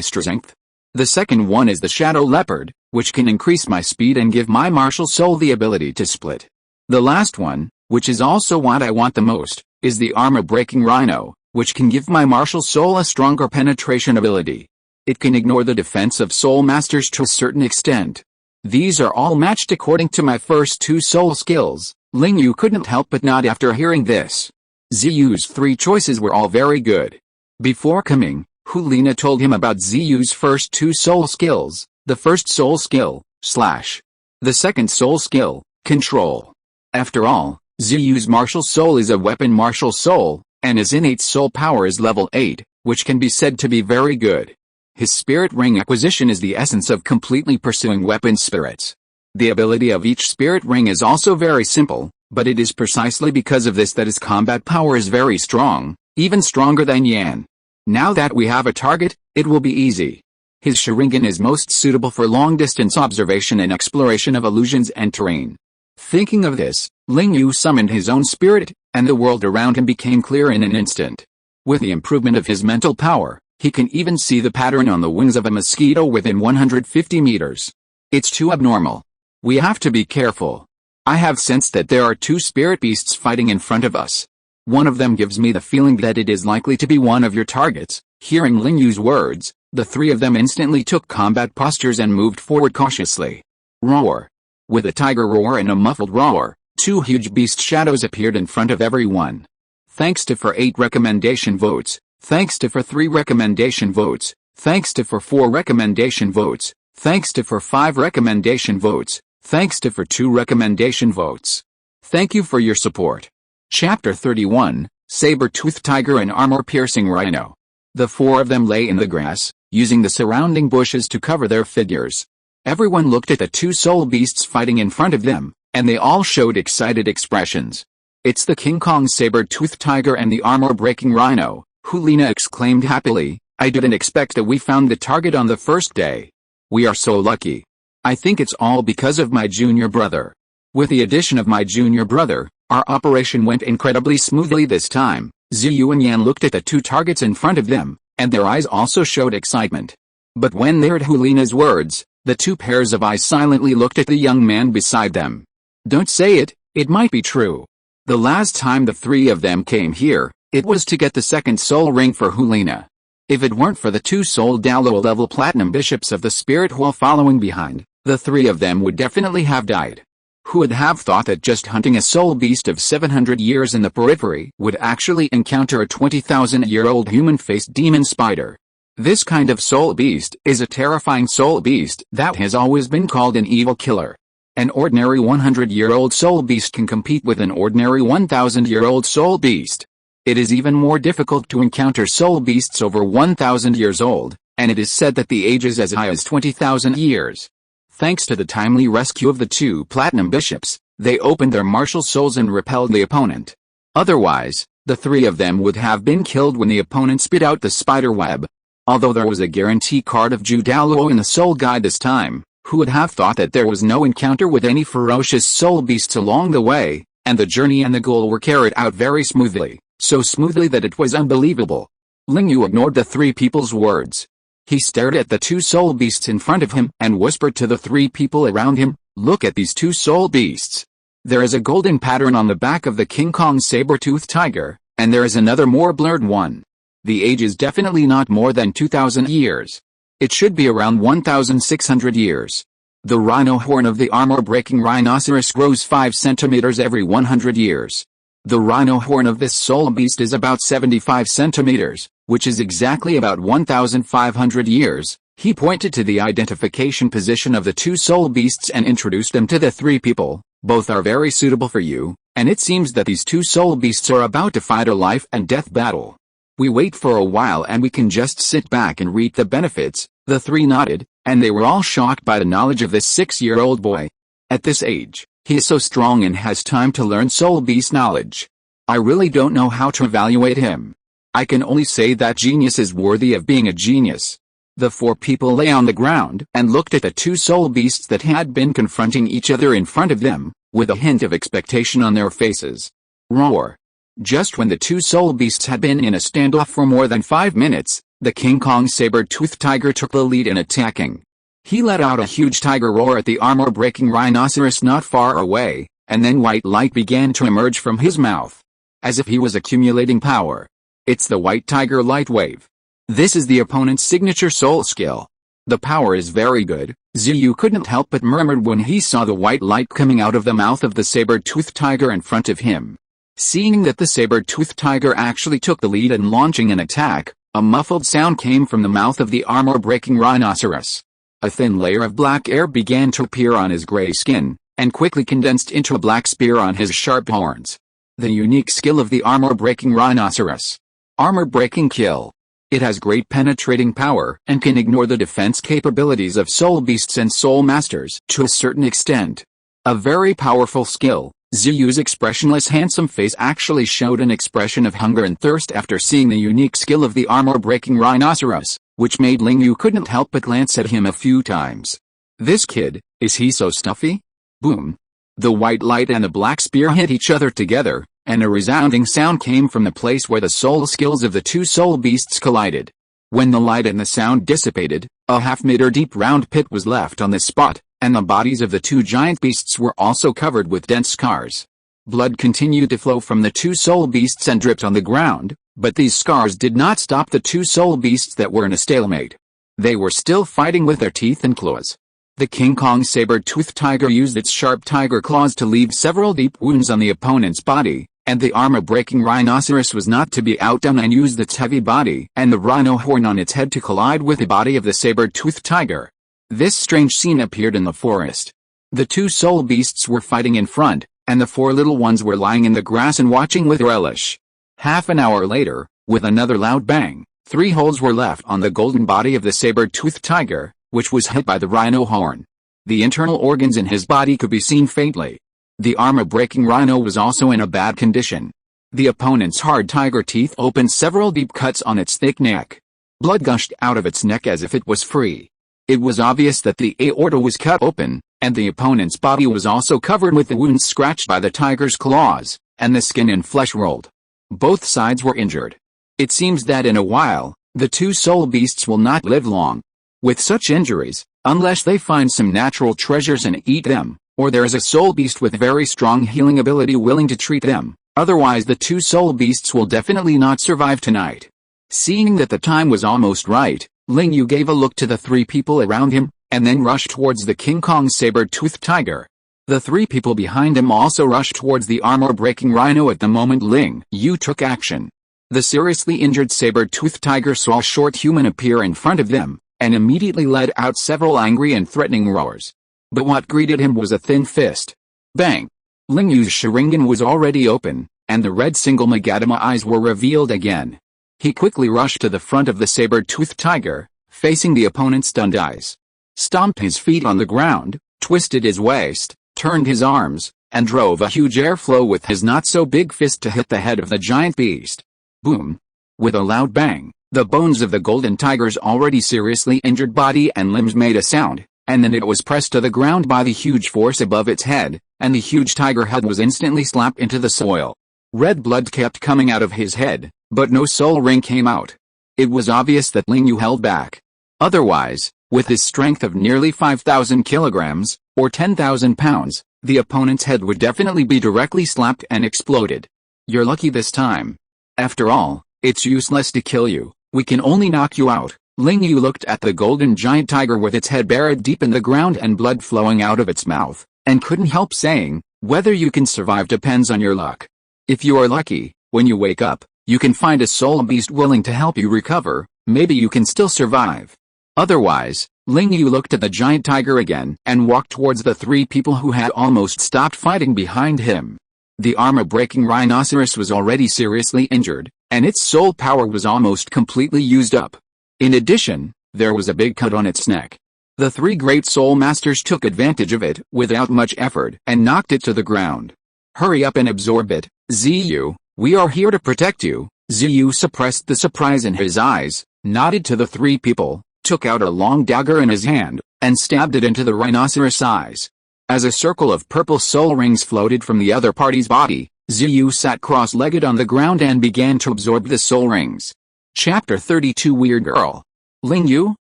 [SPEAKER 1] strength. The second one is the shadow leopard, which can increase my speed and give my martial soul the ability to split. The last one, which is also what I want the most, is the armor-breaking rhino, which can give my martial soul a stronger penetration ability. It can ignore the defense of soul masters to a certain extent. These are all matched according to my first 2 soul skills. Ling Yu couldn't help but nod after hearing this. Ziyu's 3 choices were all very good. Before coming, Hulina told him about Ziyu's first 2 soul skills, the first soul skill, Slash. The second soul skill, Control. After all, Ziyu's martial soul is a weapon martial soul, and his innate soul power is level 8, which can be said to be very good. His spirit ring acquisition is the essence of completely pursuing weapon spirits. The ability of each spirit ring is also very simple, but it is precisely because of this that his combat power is very strong, even stronger than Yan. Now that we have a target, it will be easy. His Sharingan is most suitable for long-distance observation and exploration of illusions and terrain. Thinking of this, Ling Yu summoned his own spirit, and the world around him became clear in an instant. With the improvement of his mental power, he can even see the pattern on the wings of a mosquito within 150 meters. It's too abnormal. We have to be careful. I have sensed that there are 2 spirit beasts fighting in front of us. One of them gives me the feeling that it is likely to be one of your targets. Hearing Ling Yu's words, the 3 of them instantly took combat postures and moved forward cautiously. Roar. With a tiger roar and a muffled roar, 2 huge beast shadows appeared in front of everyone. Thanks to for 8 recommendation votes, thanks to for 3 recommendation votes, thanks to for 4 recommendation votes, thanks to for 5 recommendation votes, thanks to for 2 recommendation votes. Thank you for your support. Chapter 31, Saber-Toothed Tiger and Armor-Piercing Rhino. The 4 of them lay in the grass, using the surrounding bushes to cover their figures. Everyone looked at the 2 soul beasts fighting in front of them, and they all showed excited expressions. It's the King Kong saber-toothed tiger and the armor-breaking rhino, Hulina exclaimed happily. I didn't expect that we found the target on the first day. We are so lucky. I think it's all because of my junior brother. With the addition of my junior brother, our operation went incredibly smoothly this time. Ziyu and Yan looked at the 2 targets in front of them, and their eyes also showed excitement. But when they heard Hulina's words, the 2 pairs of eyes silently looked at the young man beside them. Don't say it, it might be true. The last time the 3 of them came here, it was to get the second soul ring for Hulina. If it weren't for the 2 soul Douluo level platinum bishops of the spirit wall following behind, the 3 of them would definitely have died. Who would have thought that just hunting a soul beast of 700 years in the periphery would actually encounter a 20,000-year-old human-faced demon spider? This kind of soul beast is a terrifying soul beast that has always been called an evil killer. An ordinary 100-year-old soul beast can compete with an ordinary 1,000-year-old soul beast. It is even more difficult to encounter soul beasts over 1,000 years old, and it is said that the age is as high as 20,000 years. Thanks to the timely rescue of the 2 platinum bishops, they opened their martial souls and repelled the opponent. Otherwise, the 3 of them would have been killed when the opponent spit out the spider web. Although there was a guarantee card of Douluo in the soul guide this time, who would have thought that there was no encounter with any ferocious soul beasts along the way, and the journey and the goal were carried out very smoothly, so smoothly that it was unbelievable. Ling Yu ignored the 3 people's words. He stared at the 2 soul beasts in front of him and whispered to the 3 people around him, look at these 2 soul beasts. There is a golden pattern on the back of the King Kong saber-toothed tiger, and there is another more blurred one. The age is definitely not more than 2,000 years. It should be around 1,600 years. The rhino horn of the armor-breaking rhinoceros grows 5 centimeters every 100 years. The rhino horn of this soul beast is about 75 centimeters, which is exactly about 1,500 years, He pointed to the identification position of the two soul beasts and introduced them to the three people. Both are very suitable for you, and it seems that these two soul beasts are about to fight a life and death battle. We wait for a while and we can just sit back and reap the benefits. The three nodded, and they were all shocked by the knowledge of this 6-year-old boy. At this age, he is so strong and has time to learn soul beast knowledge. I really don't know how to evaluate him. I can only say that genius is worthy of being a genius. The four people lay on the ground and looked at the two soul beasts that had been confronting each other in front of them, with a hint of expectation on their faces. Roar. Just when the two soul beasts had been in a standoff for more than 5 minutes, the King Kong saber-toothed tiger took the lead in attacking. He let out a huge tiger roar at the armor-breaking rhinoceros not far away, and then white light began to emerge from his mouth. As if he was accumulating power. It's the white tiger light wave. This is the opponent's signature soul skill. The power is very good. Ziyu couldn't help but murmur when he saw the white light coming out of the mouth of the saber-toothed tiger in front of him. Seeing that the saber-toothed tiger actually took the lead in launching an attack, a muffled sound came from the mouth of the armor-breaking rhinoceros. A thin layer of black air began to appear on his gray skin, and quickly condensed into a black spear on his sharp horns. The unique skill of the armor-breaking rhinoceros. Armor-breaking kill. It has great penetrating power and can ignore the defense capabilities of soul beasts and soul masters to a certain extent. A very powerful skill. Ziyu's expressionless handsome face actually showed an expression of hunger and thirst after seeing the unique skill of the armor-breaking rhinoceros, which made Ling Yu couldn't help but glance at him a few times. This kid, is he so stuffy? Boom. The white light and the black spear hit each other together, and a resounding sound came from the place where the soul skills of the two soul beasts collided. When the light and the sound dissipated, a half-meter deep round pit was left on the spot, and the bodies of the two giant beasts were also covered with dense scars. Blood continued to flow from the two soul beasts and dripped on the ground, but these scars did not stop the two soul beasts that were in a stalemate. They were still fighting with their teeth and claws. The King Kong saber-toothed tiger used its sharp tiger claws to leave several deep wounds on the opponent's body, and the armor-breaking rhinoceros was not to be outdone and used its heavy body and the rhino horn on its head to collide with the body of the saber-toothed tiger. This strange scene appeared in the forest. The two soul beasts were fighting in front, and the four little ones were lying in the grass and watching with relish. Half an hour later, with another loud bang, 3 holes were left on the golden body of the saber-toothed tiger, which was hit by the rhino horn. The internal organs in his body could be seen faintly. The armor-breaking rhino was also in a bad condition. The opponent's hard tiger teeth opened several deep cuts on its thick neck. Blood gushed out of its neck as if it was free. It was obvious that the aorta was cut open, and the opponent's body was also covered with the wounds scratched by the tiger's claws, and the skin and flesh rolled. Both sides were injured. It seems that in a while, the two soul beasts will not live long. With such injuries, unless they find some natural treasures and eat them, or there is a soul beast with very strong healing ability willing to treat them, otherwise the two soul beasts will definitely not survive tonight. Seeing that the time was almost right, Ling Yu gave a look to the 3 people around him, and then rushed towards the King Kong saber-toothed tiger. The 3 people behind him also rushed towards the armor-breaking rhino at the moment Ling Yu took action. The seriously injured saber-toothed tiger saw a short human appear in front of them, and immediately let out several angry and threatening roars. But what greeted him was a thin fist. Bang! Ling Yu's Sharingan was already open, and the red single Magatama eyes were revealed again. He quickly rushed to the front of the saber-toothed tiger, facing the opponent's stunned eyes. Stomped his feet on the ground, twisted his waist, turned his arms, and drove a huge airflow with his not-so-big fist to hit the head of the giant beast. Boom! With a loud bang, the bones of the golden tiger's already seriously injured body and limbs made a sound, and then it was pressed to the ground by the huge force above its head, and the huge tiger head was instantly slapped into the soil. Red blood kept coming out of his head, but no soul ring came out. It was obvious that Ling Yu held back. Otherwise, with his strength of nearly 5,000 kilograms, or 10,000 pounds, the opponent's head would definitely be directly slapped and exploded. You're lucky this time. After all, it's useless to kill you, we can only knock you out. Ling Yu looked at the golden giant tiger with its head buried deep in the ground and blood flowing out of its mouth, and couldn't help saying, whether you can survive depends on your luck. If you are lucky, when you wake up, you can find a soul beast willing to help you recover, maybe you can still survive. Otherwise, Ling Yu looked at the giant tiger again and walked towards the three people who had almost stopped fighting behind him. The armor-breaking rhinoceros was already seriously injured, and its soul power was almost completely used up. In addition, there was a big cut on its neck. The three great soul masters took advantage of it without much effort and knocked it to the ground. Hurry up and absorb it, Ziyu, we are here to protect you. Ziyu suppressed the surprise in his eyes, nodded to the three people, took out a long dagger in his hand, and stabbed it into the rhinoceros' eyes. As a circle of purple soul rings floated from the other party's body, Ziyu sat cross-legged on the ground and began to absorb the soul rings. Chapter 32 Weird Girl. Ling Yu,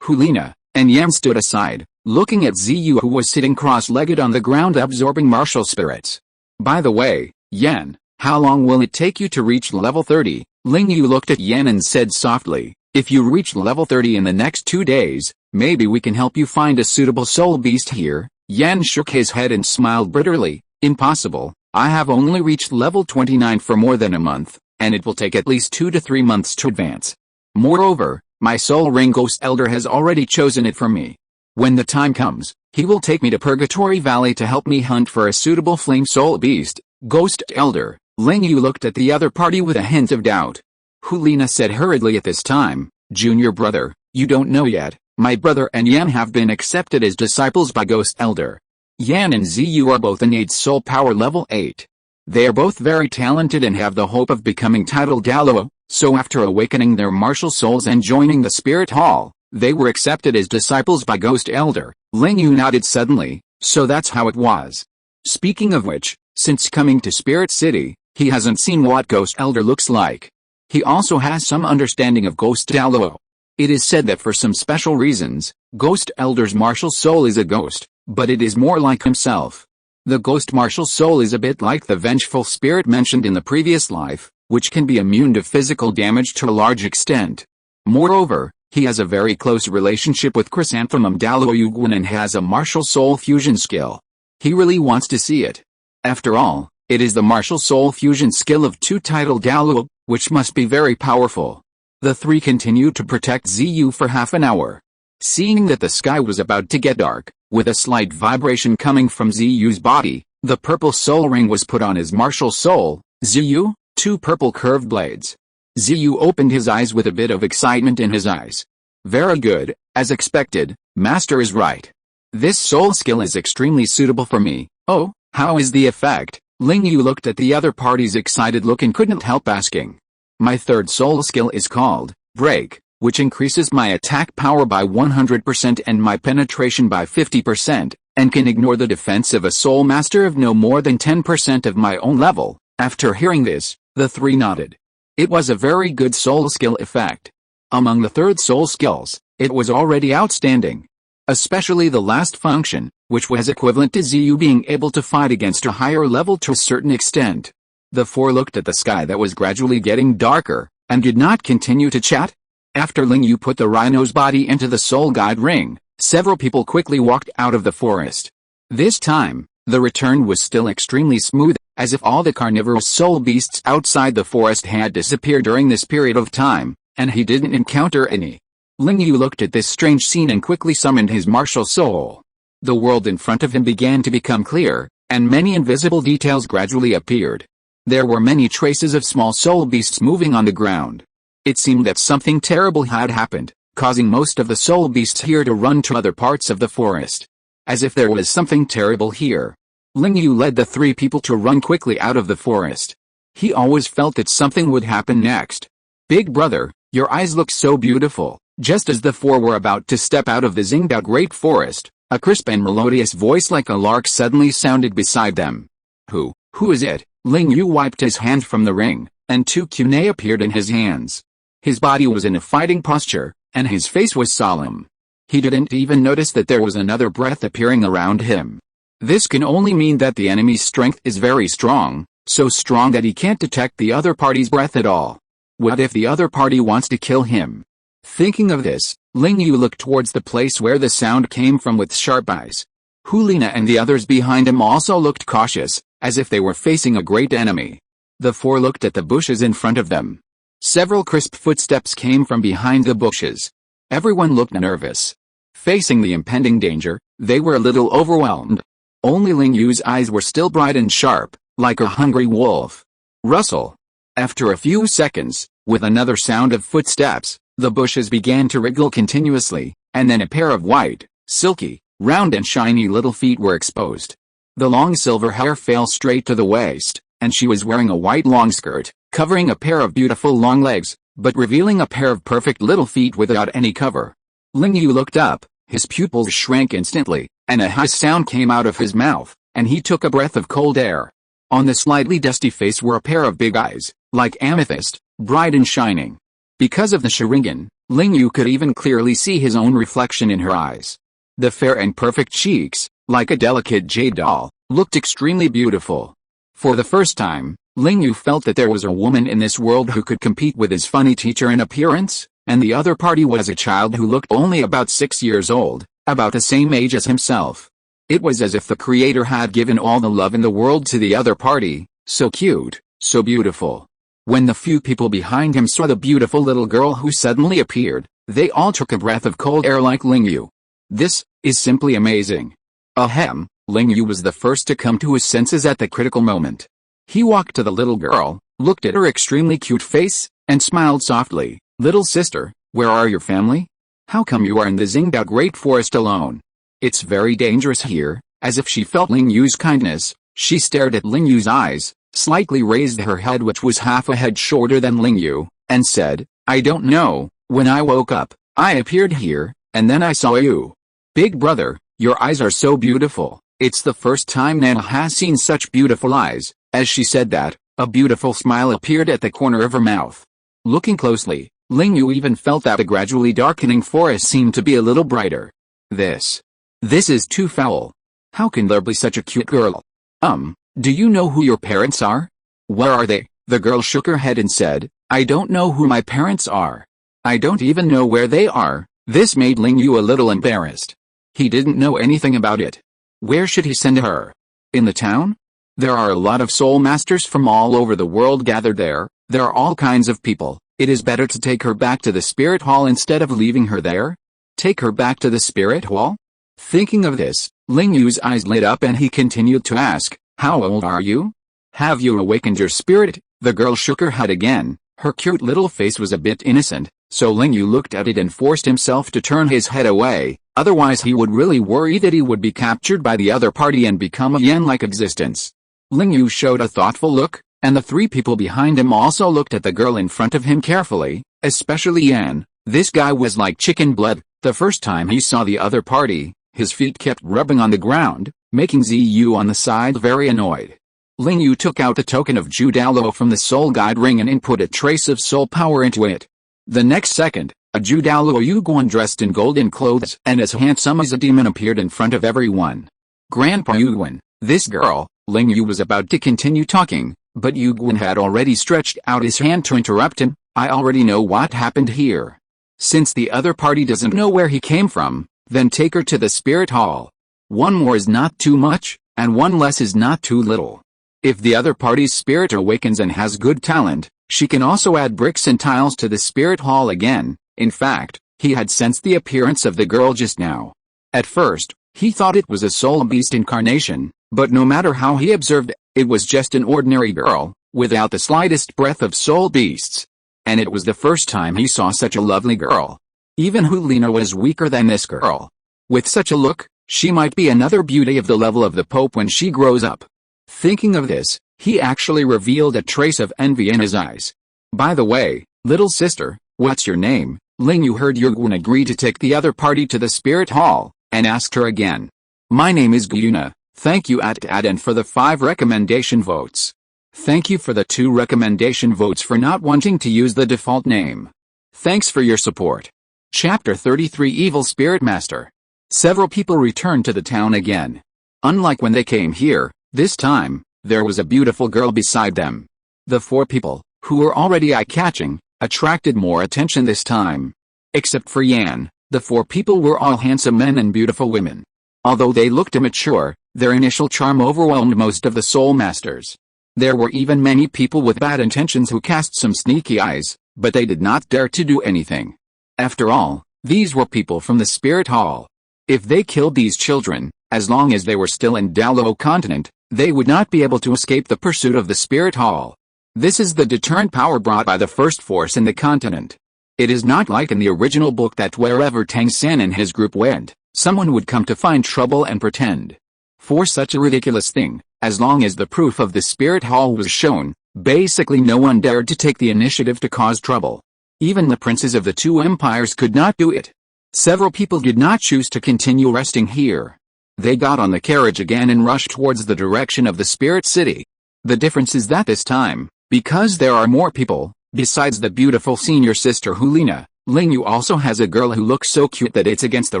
[SPEAKER 1] Hulina, and Yan stood aside, looking at Ziyu who was sitting cross-legged on the ground absorbing martial spirits. By the way, Yan, how long will it take you to reach level 30? Ling Yu looked at Yan and said softly, if you reach level 30 in the next 2 days, maybe we can help you find a suitable soul beast here. Yan shook his head and smiled bitterly, impossible, I have only reached level 29 for more than a month, and it will take at least 2 to 3 months to advance. Moreover, my soul ring ghost elder has already chosen it for me. When the time comes, he will take me to Purgatory Valley to help me hunt for a suitable flame soul beast. Ghost elder. Ling Yu looked at the other party with a hint of doubt. Hulina said hurriedly at this time, Junior brother, you don't know yet, my brother and Yan have been accepted as disciples by Ghost Elder. Yan and Ziyu are both innate soul power level 8. They are both very talented and have the hope of becoming titled Douluo, so after awakening their martial souls and joining the Spirit Hall, they were accepted as disciples by Ghost Elder. Ling Yu nodded suddenly, so that's how it was. Speaking of which, since coming to Spirit City, he hasn't seen what Ghost Elder looks like. He also has some understanding of Ghost Douluo. It is said that for some special reasons, Ghost Elder's martial soul is a ghost, but it is more like himself. The ghost martial soul is a bit like the vengeful spirit mentioned in the previous life, which can be immune to physical damage to a large extent. Moreover, he has a very close relationship with Chrysanthemum Douluo Yuguan and has a martial soul fusion skill. He really wants to see it. After all, it is the martial soul fusion skill of two titled Douluo, which must be very powerful. The three continued to protect Ziyu for half an hour. Seeing that the sky was about to get dark, with a slight vibration coming from Ziyu's body, the purple soul ring was put on his martial soul. Ziyu, 2 purple curved blades. Ziyu opened his eyes with a bit of excitement in his eyes. Very good, as expected, Master is right. This soul skill is extremely suitable for me. Oh, how is the effect? Ling Yu looked at the other party's excited look and couldn't help asking. My third soul skill is called Break, which increases my attack power by 100% and my penetration by 50%, and can ignore the defense of a soul master of no more than 10% of my own level. After hearing this, the three nodded. It was a very good soul skill effect. Among the third soul skills, it was already outstanding. Especially the last function, which was equivalent to Ziyu being able to fight against a higher level to a certain extent. The four looked at the sky that was gradually getting darker, and did not continue to chat. After Ling Yu put the rhino's body into the soul guide ring, several people quickly walked out of the forest. This time, the return was still extremely smooth, as if all the carnivorous soul beasts outside the forest had disappeared during this period of time, and he didn't encounter any. Ling Yu looked at this strange scene and quickly summoned his martial soul. The world in front of him began to become clear, and many invisible details gradually appeared. There were many traces of small soul beasts moving on the ground. It seemed that something terrible had happened, causing most of the soul beasts here to run to other parts of the forest. As if there was something terrible here. Ling Yu led the three people to run quickly out of the forest. He always felt that something would happen next. Big brother, your eyes look so beautiful. Just as the four were about to step out of the Xingdao Great Forest, a crisp and melodious voice like a lark suddenly sounded beside them. Who is it? Ling Yu wiped his hand from the ring, and 2 kunai appeared in his hands. His body was in a fighting posture, and his face was solemn. He didn't even notice that there was another breath appearing around him. This can only mean that the enemy's strength is very strong, so strong that he can't detect the other party's breath at all. What if the other party wants to kill him? Thinking of this, Ling Yu looked towards the place where the sound came from with sharp eyes. Hulina and the others behind him also looked cautious, as if they were facing a great enemy. The four looked at the bushes in front of them. Several crisp footsteps came from behind the bushes. Everyone looked nervous. Facing the impending danger, they were a little overwhelmed. Only Ling Yu's eyes were still bright and sharp, like a hungry wolf. Rustle. After a few seconds, with another sound of footsteps, the bushes began to wriggle continuously, and then a pair of white, silky, round and shiny little feet were exposed. The long silver hair fell straight to the waist, and she was wearing a white long skirt, covering a pair of beautiful long legs, but revealing a pair of perfect little feet without any cover. Ling Yu looked up, his pupils shrank instantly, and a hiss sound came out of his mouth, and he took a breath of cold air. On the slightly dusty face were a pair of big eyes, like amethyst, bright and shining. Because of the Sharingan, Ling Yu could even clearly see his own reflection in her eyes. The fair and perfect cheeks, like a delicate jade doll, looked extremely beautiful. For the first time, Ling Yu felt that there was a woman in this world who could compete with his funny teacher in appearance, and the other party was a child who looked only about 6 years old, about the same age as himself. It was as if the creator had given all the love in the world to the other party, so cute, so beautiful. When the few people behind him saw the beautiful little girl who suddenly appeared, they all took a breath of cold air like Ling Yu. This is simply amazing. Ahem, Ling Yu was the first to come to his senses at the critical moment. He walked to the little girl, looked at her extremely cute face, and smiled softly. Little sister, where are your family? How come you are in the Xingdao Great Forest alone? It's very dangerous here. As if she felt Ling Yu's kindness, she stared at Ling Yu's eyes, slightly raised her head which was half a head shorter than Ling Yu, and said, I don't know, when I woke up, I appeared here, and then I saw you. Big brother, your eyes are so beautiful. It's the first time Nana has seen such beautiful eyes. As she said that, a beautiful smile appeared at the corner of her mouth. Looking closely, Ling Yu even felt that the gradually darkening forest seemed to be a little brighter. This is too foul. How can there be such a cute girl? Do you know who your parents are? Where are they? The girl shook her head and said, I don't know who my parents are. I don't even know where they are. This made Ling Yu a little embarrassed. He didn't know anything about it. Where should he send her? In the town? There are a lot of soul masters from all over the world gathered there. There are all kinds of people. It is better to take her back to the spirit hall instead of leaving her there. Take her back to the spirit hall? Thinking of this, Ling Yu's eyes lit up and he continued to ask, how old are you? Have you awakened your spirit? The girl shook her head again. Her cute little face was a bit innocent, so Ling Yu looked at it and forced himself to turn his head away, otherwise he would really worry that he would be captured by the other party and become a yen-like existence. Ling Yu showed a thoughtful look, and the three people behind him also looked at the girl in front of him carefully, especially Yan. This guy was like chicken blood. The first time he saw the other party, his feet kept rubbing on the ground, making Ziyu on the side very annoyed. Ling Yu took out a token of Douluo from the soul guide ring and input a trace of soul power into it. The next second, a Douluo Yuguan dressed in golden clothes and as handsome as a demon appeared in front of everyone. Grandpa Yuguan, this girl. Ling Yu was about to continue talking, but Yuguan had already stretched out his hand to interrupt him. I already know what happened here. Since the other party doesn't know where he came from, then take her to the spirit hall. One more is not too much, and one less is not too little. If the other party's spirit awakens and has good talent, she can also add bricks and tiles to the spirit hall again. In fact, he had sensed the appearance of the girl just now. At first, he thought it was a soul beast incarnation, but no matter how he observed, it was just an ordinary girl, without the slightest breath of soul beasts. And it was the first time he saw such a lovely girl. Even Hulina was weaker than this girl. With such a look, she might be another beauty of the level of the Pope when she grows up. Thinking of this, he actually revealed a trace of envy in his eyes. By the way, little sister, what's your name? Ling Yu heard Yuguan agree to take the other party to the spirit hall, and asked her again. My name is Gyuna. Thank you and for the 5 recommendation votes. Thank you for the 2 recommendation votes for not wanting to use the default name. Thanks for your support. Chapter 33 Evil Spirit Master. Several people returned to the town again. Unlike when they came here, this time, there was a beautiful girl beside them. The 4 people, who were already eye-catching, attracted more attention this time. Except for Yan, the 4 people were all handsome men and beautiful women. Although they looked immature, their initial charm overwhelmed most of the soul masters. There were even many people with bad intentions who cast some sneaky eyes, but they did not dare to do anything. After all, These were people from the Spirit Hall. If they killed these children, as long as they were still in Douluo continent, they would not be able to escape the pursuit of the Spirit Hall. This is the deterrent power brought by the first force in the continent. It is not like in the original book that wherever Tang San and his group went, someone would come to find trouble and pretend. For such a ridiculous thing, as long as the proof of the Spirit Hall was shown, basically no one dared to take the initiative to cause trouble. Even the princes of the two empires could not do it. Several people did not choose to continue resting here. They got on the carriage again and rushed towards the direction of the Spirit City. The difference is that this time, because there are more people, besides the beautiful senior sister Hulina, Ling Yu also has a girl who looks so cute that it's against the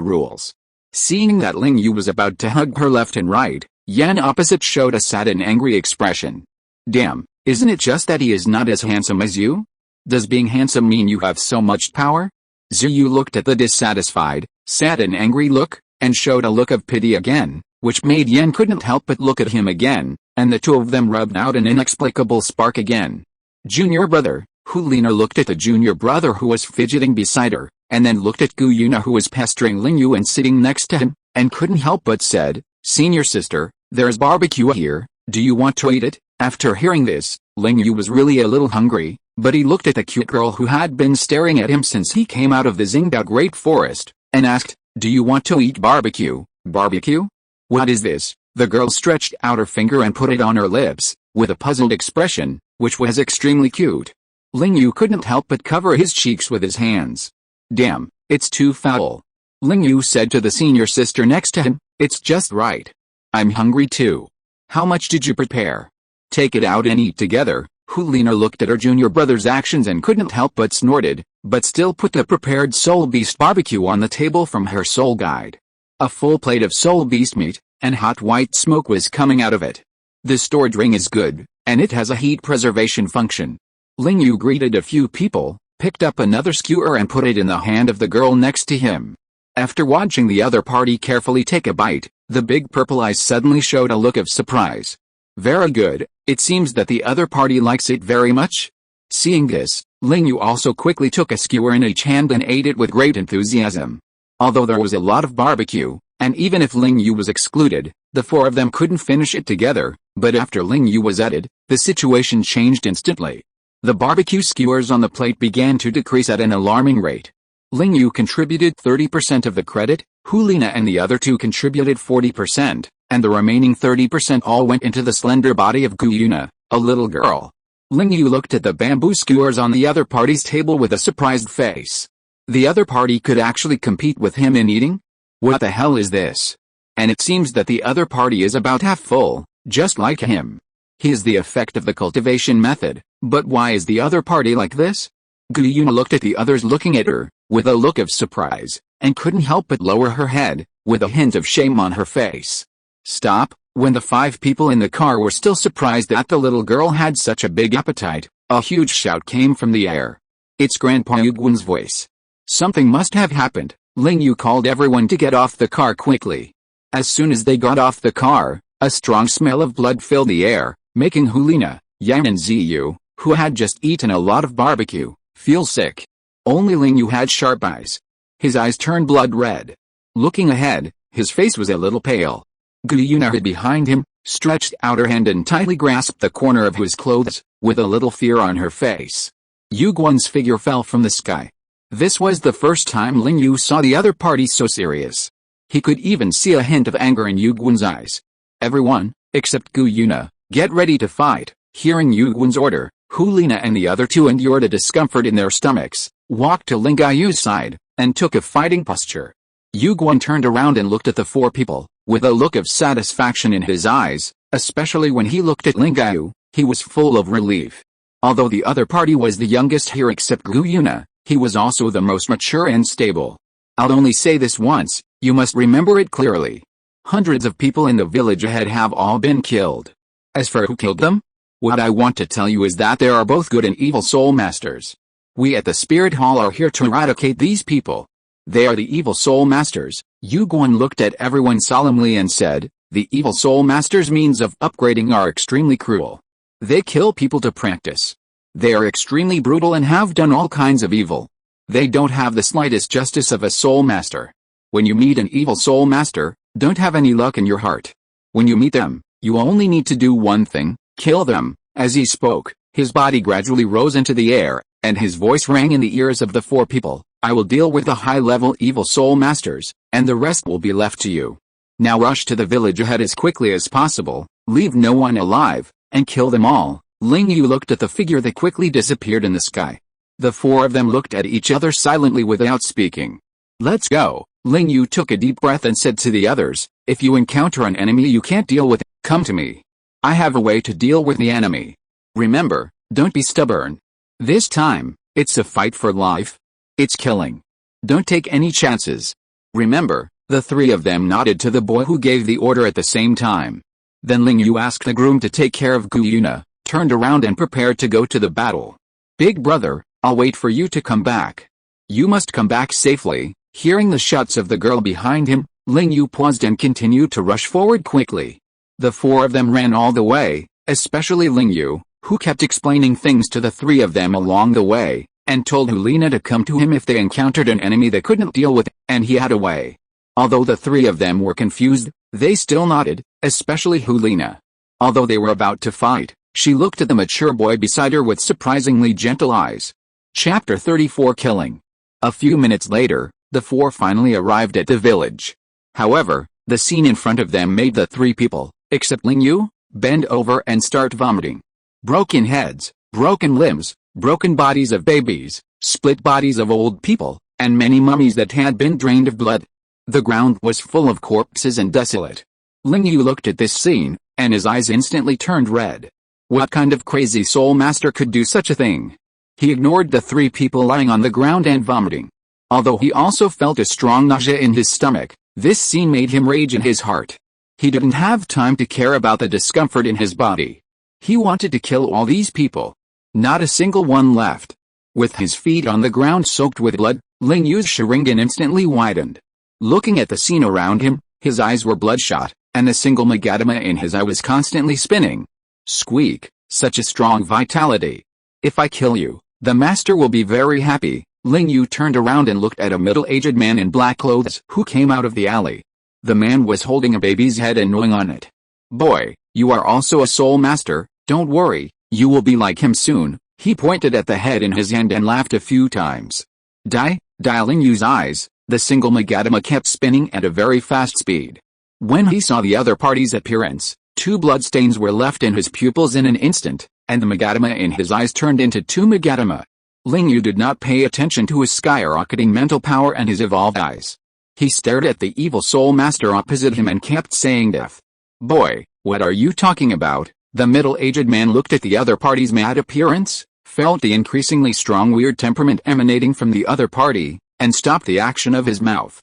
[SPEAKER 1] rules. Seeing that Ling Yu was about to hug her left and right, Yan opposite showed a sad and angry expression. Damn, isn't it just that he is not as handsome as you? Does being handsome mean you have so much power? Ziyu looked at the dissatisfied, sad and angry look, and showed a look of pity again, which made Yan couldn't help but look at him again, and the two of them rubbed out an inexplicable spark again. Junior brother, Hulina looked at the junior brother who was fidgeting beside her, and then looked at Gu Yuna who was pestering Ling Yu and sitting next to him, and couldn't help but said, "Senior sister, there's barbecue here, do you want to eat it?" After hearing this, Ling Yu was really a little hungry, but he looked at the cute girl who had been staring at him since he came out of the Xingdao Great Forest, and asked, "Do you want to eat barbecue?" "Barbecue? What is this?" The girl stretched out her finger and put it on her lips, with a puzzled expression, which was extremely cute. Ling Yu couldn't help but cover his cheeks with his hands. "Damn, it's too foul." Ling Yu said to the senior sister next to him, "It's just right. I'm hungry too. How much did you prepare? Take it out and eat together." Hulina looked at her junior brother's actions and couldn't help but snorted, but still put the prepared soul beast barbecue on the table from her soul guide. A full plate of soul beast meat, and hot white smoke was coming out of it. The stored ring is good, and it has a heat preservation function. Ling Yu greeted a few people, picked up another skewer and put it in the hand of the girl next to him. After watching the other party carefully take a bite, the big purple eyes suddenly showed a look of surprise. "Very good, it seems that the other party likes it very much." Seeing this, Ling Yu also quickly took a skewer in each hand and ate it with great enthusiasm. Although there was a lot of barbecue, and even if Ling Yu was excluded, the four of them couldn't finish it together, but after Ling Yu was added, the situation changed instantly. The barbecue skewers on the plate began to decrease at an alarming rate. Ling Yu contributed 30% of the credit, Hulina and the other two contributed 40%, and the remaining 30% all went into the slender body of Gu Yuna, a little girl. Ling Yu looked at the bamboo skewers on the other party's table with a surprised face. The other party could actually compete with him in eating? What the hell is this? And it seems that the other party is about half full, just like him. He is the effect of the cultivation method, but why is the other party like this? Gu Yuna looked at the others looking at her, with a look of surprise, and couldn't help but lower her head, with a hint of shame on her face. Stop. When the 5 people in the car were still surprised that the little girl had such a big appetite, a huge shout came from the air. It's Grandpa Yuguan's voice. Something must have happened. Ling Yu called everyone to get off the car quickly. As soon as they got off the car, a strong smell of blood filled the air, making Hulina, Yan and Ziyu, who had just eaten a lot of barbecue, feel sick. Only Ling Yu had sharp eyes. His eyes turned blood red. Looking ahead, his face was a little pale. Gu Yuna hid behind him, stretched out her hand and tightly grasped the corner of his clothes, with a little fear on her face. Yu Guan's figure fell from the sky. This was the first time Ling Yu saw the other party so serious. He could even see a hint of anger in Yu Guan's eyes. Everyone, except Gu Yuna, get ready to fight. Hearing Yu Guan's order, Hulina and the other two endured a discomfort in their stomachs, walked to Ling Yu's side, and took a fighting posture. Yu Guan turned around and looked at the 4 people, with a look of satisfaction in his eyes, especially when he looked at Ling Yu, he was full of relief. Although the other party was the youngest here except Gu Yuna, he was also the most mature and stable. I'll only say this once, you must remember it clearly. Hundreds of people in the village ahead have all been killed. As for who killed them? What I want to tell you is that there are both good and evil soul masters. We at the Spirit Hall are here to eradicate these people. They are the evil soul masters. Yu Guan looked at everyone solemnly and said, the evil soul masters' means of upgrading are extremely cruel. They kill people to practice. They are extremely brutal and have done all kinds of evil. They don't have the slightest justice of a soul master. When you meet an evil soul master, don't have any luck in your heart. When you meet them, you only need to do one thing, kill them. As he spoke, his body gradually rose into the air, and his voice rang in the ears of the 4 people. I will deal with the high-level evil soul masters, and the rest will be left to you. Now rush to the village ahead as quickly as possible, leave no one alive, and kill them all. Ling Yu looked at the figure that quickly disappeared in the sky. The 4 of them looked at each other silently without speaking. Let's go. Ling Yu took a deep breath and said to the others, if you encounter an enemy you can't deal with, come to me. I have a way to deal with the enemy. Remember, don't be stubborn. This time, it's a fight for life. It's killing. Don't take any chances. Remember, the 3 of them nodded to the boy who gave the order at the same time. Then Ling Yu asked the groom to take care of Gu Yuna, turned around and prepared to go to the battle. Big brother, I'll wait for you to come back. You must come back safely. Hearing the shouts of the girl behind him, Ling Yu paused and continued to rush forward quickly. The 4 of them ran all the way, especially Ling Yu, who kept explaining things to the 3 of them along the way, and told Hulina to come to him if they encountered an enemy they couldn't deal with, and he had a way. Although the 3 of them were confused, they still nodded, especially Hulina. Although they were about to fight, she looked at the mature boy beside her with surprisingly gentle eyes. Chapter 34 Killing. A few minutes later, the 4 finally arrived at the village. However, the scene in front of them made the 3 people, except Ling Yu, bend over and start vomiting. Broken heads, broken limbs, broken bodies of babies, split bodies of old people, and many mummies that had been drained of blood. The ground was full of corpses and desolate. Ling Yu looked at this scene, and his eyes instantly turned red. What kind of crazy soul master could do such a thing? He ignored the 3 people lying on the ground and vomiting. Although he also felt a strong nausea in his stomach, this scene made him rage in his heart. He didn't have time to care about the discomfort in his body. He wanted to kill all these people. Not a single one left. With his feet on the ground soaked with blood, Ling Yu's Sharingan instantly widened. Looking at the scene around him, his eyes were bloodshot, and the single Magatama in his eye was constantly spinning. Squeak, such a strong vitality. If I kill you, the master will be very happy. Ling Yu turned around and looked at a middle-aged man in black clothes who came out of the alley. The man was holding a baby's head and gnawing on it. Boy, you are also a soul master, don't worry, you will be like him soon. He pointed at the head in his hand and laughed a few times. Ling Yu's eyes, the single Magatama kept spinning at a very fast speed. When he saw the other party's appearance, 2 bloodstains were left in his pupils in an instant, and the Magatama in his eyes turned into 2 Magatama. Ling Yu did not pay attention to his skyrocketing mental power and his evolved eyes. He stared at the evil soul master opposite him and kept saying death. Boy, what are you talking about? The middle-aged man looked at the other party's mad appearance, felt the increasingly strong weird temperament emanating from the other party, and stopped the action of his mouth.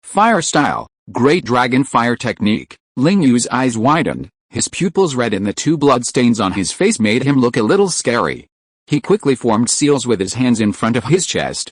[SPEAKER 1] Fire style, great dragon fire technique. Ling Yu's eyes widened, his pupils red and the 2 bloodstains on his face made him look a little scary. He quickly formed seals with his hands in front of his chest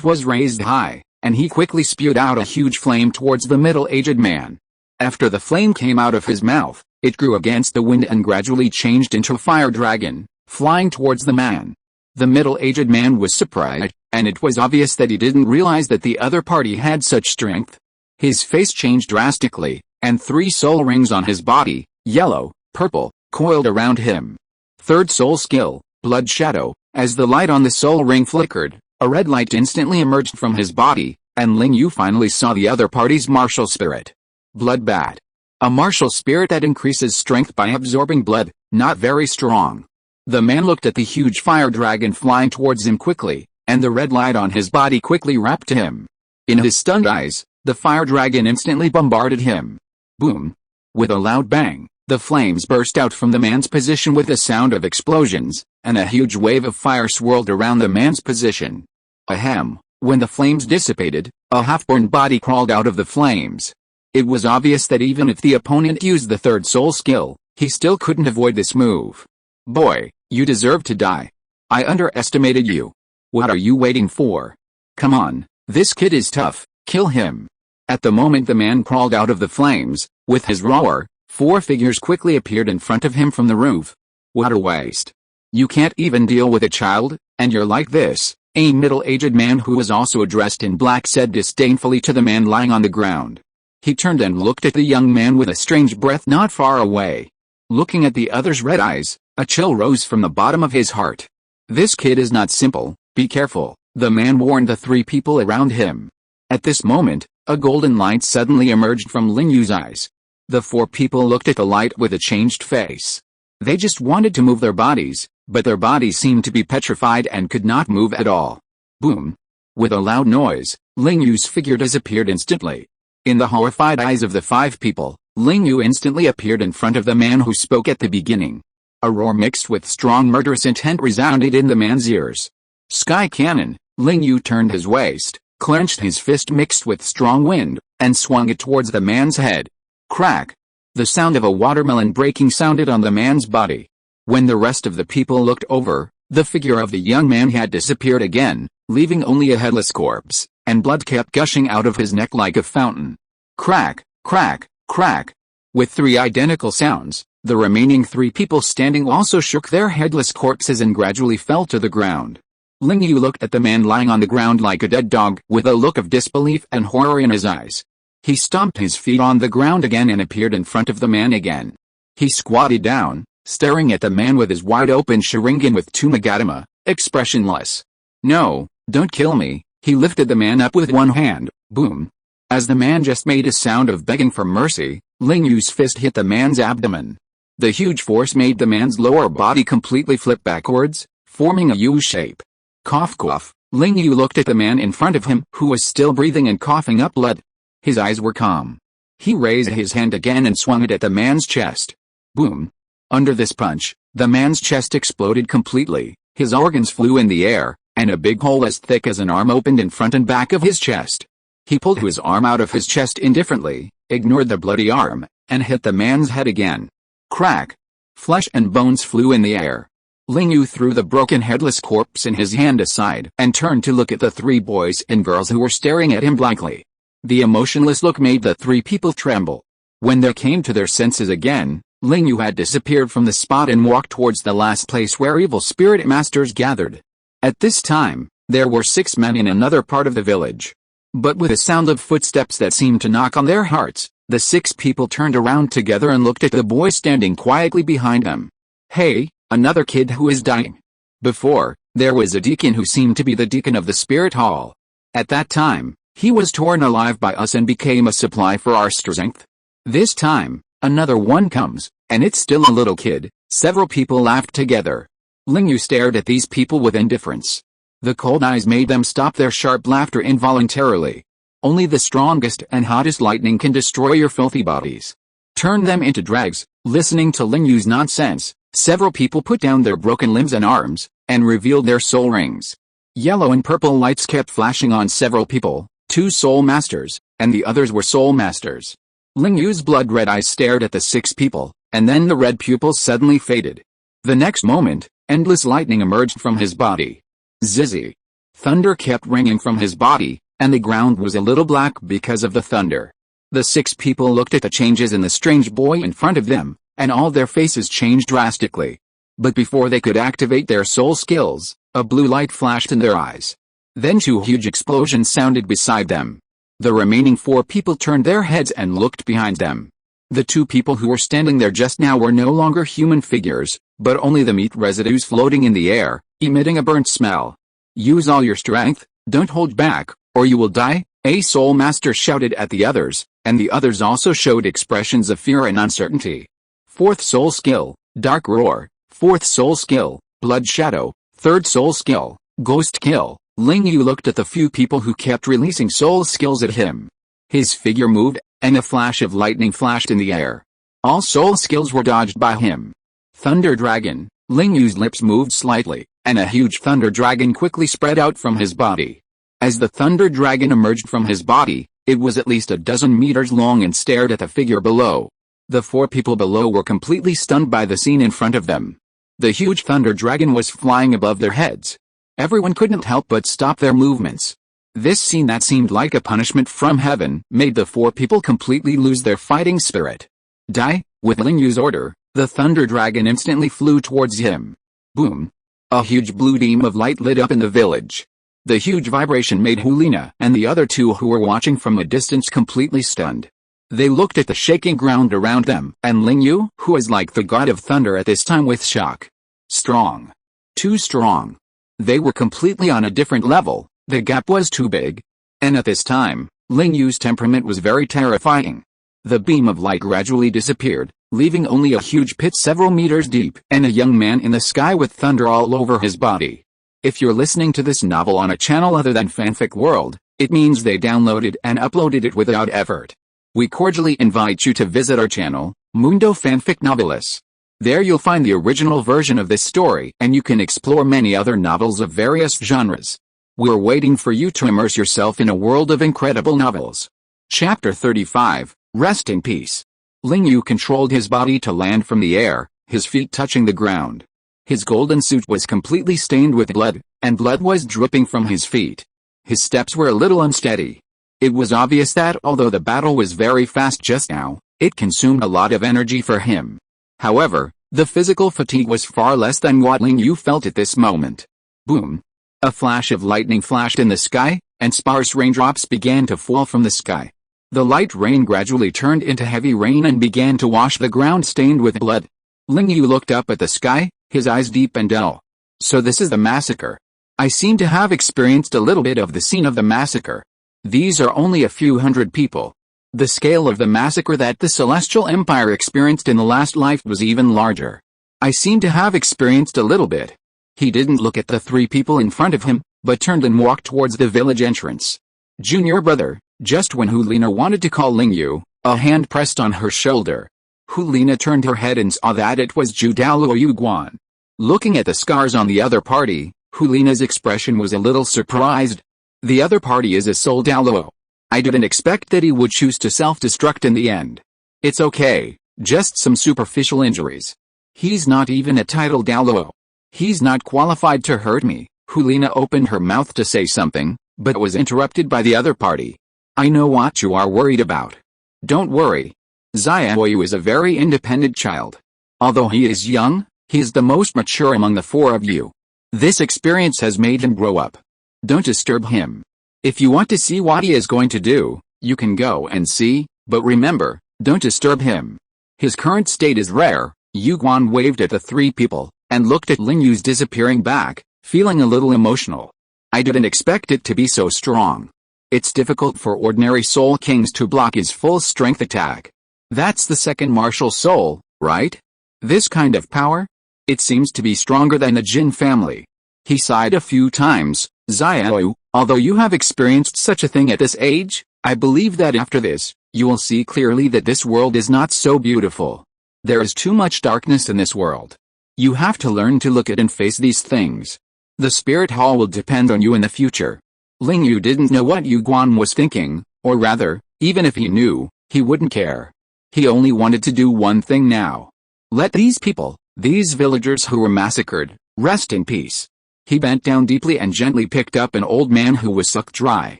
[SPEAKER 1] was raised high, and he quickly spewed out a huge flame towards the middle-aged man. After the flame came out of his mouth, it grew against the wind and gradually changed into a fire dragon, flying towards the man. The middle-aged man was surprised, and it was obvious that he didn't realize that the other party had such strength. His face changed drastically, and 3 soul rings on his body, yellow, purple, coiled around him. 3rd soul skill, Blood Shadow. As the light on the soul ring flickered, a red light instantly emerged from his body, and Ling Yu finally saw the other party's martial spirit. Blood Bat. A martial spirit that increases strength by absorbing blood, not very strong. The man looked at the huge fire dragon flying towards him quickly, and the red light on his body quickly wrapped him. In his stunned eyes, the fire dragon instantly bombarded him. Boom. With a loud bang, the flames burst out from the man's position with a sound of explosions, and a huge wave of fire swirled around the man's position. Ahem. When the flames dissipated, a half-born body crawled out of the flames. It was obvious that even if the opponent used the 3rd soul skill, he still couldn't avoid this move. Boy, you deserve to die. I underestimated you. What are you waiting for? Come on, this kid is tough, kill him. At the moment the man crawled out of the flames, with his roar, 4 figures quickly appeared in front of him from the roof. What a waste. You can't even deal with a child, and you're like this. A middle-aged man who was also dressed in black said disdainfully to the man lying on the ground. He turned and looked at the young man with a strange breath not far away. Looking at the other's red eyes, a chill rose from the bottom of his heart. This kid is not simple, be careful, the man warned the three people around him. At this moment, a golden light suddenly emerged from Ling Yu's eyes. The four people looked at the light with a changed face. They just wanted to move their bodies, but their bodies seemed to be petrified and could not move at all. Boom! With a loud noise, Ling Yu's figure disappeared instantly. In the horrified eyes of the five people, Ling Yu instantly appeared in front of the man who spoke at the beginning. A roar mixed with strong murderous intent resounded in the man's ears. Sky Cannon, Ling Yu turned his waist, clenched his fist mixed with strong wind, and swung it towards the man's head. Crack! The sound of a watermelon breaking sounded on the man's body. When the rest of the people looked over, the figure of the young man had disappeared again, leaving only a headless corpse, and blood kept gushing out of his neck like a fountain. Crack, crack, crack. With three identical sounds, the remaining three people standing also shook their headless corpses and gradually fell to the ground. Ling Yu looked at the man lying on the ground like a dead dog with a look of disbelief and horror in his eyes. He stomped his feet on the ground again and appeared in front of the man again. He squatted down, staring at the man with his wide-open Sharingan with two Magatama, expressionless. No, don't kill me, he lifted the man up with one hand, boom. As the man just made a sound of begging for mercy, Ling Yu's fist hit the man's abdomen. The huge force made the man's lower body completely flip backwards, forming a U shape. Cough cough, Ling Yu looked at the man in front of him who was still breathing and coughing up blood. His eyes were calm. He raised his hand again and swung it at the man's chest. Boom. Under this punch, the man's chest exploded completely, his organs flew in the air, and a big hole as thick as an arm opened in front and back of his chest. He pulled his arm out of his chest indifferently, ignored the bloody arm, and hit the man's head again. Crack! Flesh and bones flew in the air. Ling Yu threw the broken headless corpse in his hand aside and turned to look at the three boys and girls who were staring at him blankly. The emotionless look made the three people tremble. When they came to their senses again, Ling Yu had disappeared from the spot and walked towards the last place where evil spirit masters gathered. At this time, there were 6 men in another part of the village. But with a sound of footsteps that seemed to knock on their hearts, the 6 people turned around together and looked at the boy standing quietly behind them. Hey, another kid who is dying. Before, there was a deacon who seemed to be the deacon of the spirit hall. At that time, he was torn alive by us and became a supply for our strength. This time, another one comes, and it's still a little kid. Several people laughed together. Ling Yu stared at these people with indifference. The cold eyes made them stop their sharp laughter involuntarily. Only the strongest and hottest lightning can destroy your filthy bodies. Turn them into drags. Listening to Ling Yu's nonsense, several people put down their broken limbs and arms, and revealed their soul rings. Yellow and purple lights kept flashing on several people. 2 soul masters, and the others were soul masters. Ling Yu's blood-red eyes stared at the 6 people, and then the red pupils suddenly faded. The next moment, endless lightning emerged from his body. Zizzy. Thunder kept ringing from his body, and the ground was a little black because of the thunder. The 6 people looked at the changes in the strange boy in front of them, and all their faces changed drastically. But before they could activate their soul skills, a blue light flashed in their eyes. Then 2 huge explosions sounded beside them. The remaining 4 people turned their heads and looked behind them. The 2 people who were standing there just now were no longer human figures, but only the meat residues floating in the air, emitting a burnt smell. Use all your strength, don't hold back, or you will die, a soul master shouted at the others, and the others also showed expressions of fear and uncertainty. 4th soul skill, Dark Roar. 4th soul skill, Blood Shadow. 3rd soul skill, Ghost Kill. Ling Yu looked at the few people who kept releasing soul skills at him. His figure moved, and a flash of lightning flashed in the air. All soul skills were dodged by him. Thunder Dragon. Ling Yu's lips moved slightly, and a huge thunder dragon quickly spread out from his body. As the thunder dragon emerged from his body, it was at least a dozen meters long and stared at the figure below. The 4 people below were completely stunned by the scene in front of them. The huge thunder dragon was flying above their heads. Everyone couldn't help but stop their movements. This scene that seemed like a punishment from heaven made the 4 people completely lose their fighting spirit. Die! With Ling Yu's order, the thunder dragon instantly flew towards him. Boom! A huge blue beam of light lit up in the village. The huge vibration made Hulina and the other two who were watching from a distance completely stunned. They looked at the shaking ground around them, and Ling Yu, who was like the god of thunder at this time, with shock. Strong. Too strong. They were completely on a different level, the gap was too big. And at this time, Ling Yu's temperament was very terrifying. The beam of light gradually disappeared, leaving only a huge pit several meters deep, and a young man in the sky with thunder all over his body. If you're listening to this novel on a channel other than Fanfic World, it means they downloaded and uploaded it without effort. We cordially invite you to visit our channel, Mundo Fanfic Novelis. There you'll find the original version of this story, and you can explore many other novels of various genres. We're waiting for you to immerse yourself in a world of incredible novels. Chapter 35, Rest in Peace. Ling Yu controlled his body to land from the air, his feet touching the ground. His golden suit was completely stained with blood, and blood was dripping from his feet. His steps were a little unsteady. It was obvious that although the battle was very fast just now, it consumed a lot of energy for him. However, the physical fatigue was far less than what Ling Yu felt at this moment. Boom! A flash of lightning flashed in the sky, and sparse raindrops began to fall from the sky. The light rain gradually turned into heavy rain and began to wash the ground stained with blood. Ling Yu looked up at the sky, his eyes deep and dull. So this is the massacre. I seem to have experienced a little bit of the scene of the massacre. These are only a few hundred people. The scale of the massacre that the Celestial Empire experienced in the last life was even larger. I seem to have experienced a little bit. He didn't look at the three people in front of him, but turned and walked towards the village entrance. Junior brother, just when Hulina wanted to call Ling Yu, a hand pressed on her shoulder. Hulina turned her head and saw that it was Douluo Yuguan. Looking at the scars on the other party, Hulina's expression was a little surprised. The other party is a soul Douluo. I didn't expect that he would choose to self-destruct in the end. It's okay, just some superficial injuries. He's not even a title Douluo. He's not qualified to hurt me. Hulina opened her mouth to say something, but was interrupted by the other party. I know what you are worried about. Don't worry. Xiaoyu is a very independent child. Although he is young, he is the most mature among the four of you. This experience has made him grow up. Don't disturb him. If you want to see what he is going to do, you can go and see, but remember, don't disturb him. His current state is rare. Yuguan waved at the three people, and looked at Ling Yu's disappearing back, feeling a little emotional. I didn't expect it to be so strong. It's difficult for ordinary soul kings to block his full strength attack. That's the second martial soul, right? This kind of power? It seems to be stronger than the Jin family. He sighed a few times. Xiaoyu, although you have experienced such a thing at this age, I believe that after this, you will see clearly that this world is not so beautiful. There is too much darkness in this world. You have to learn to look at and face these things. The spirit hall will depend on you in the future. Ling Yu didn't know what Yuguan was thinking, or rather, even if he knew, he wouldn't care. He only wanted to do one thing now. Let these people, these villagers who were massacred, rest in peace. He bent down deeply and gently picked up an old man who was sucked dry.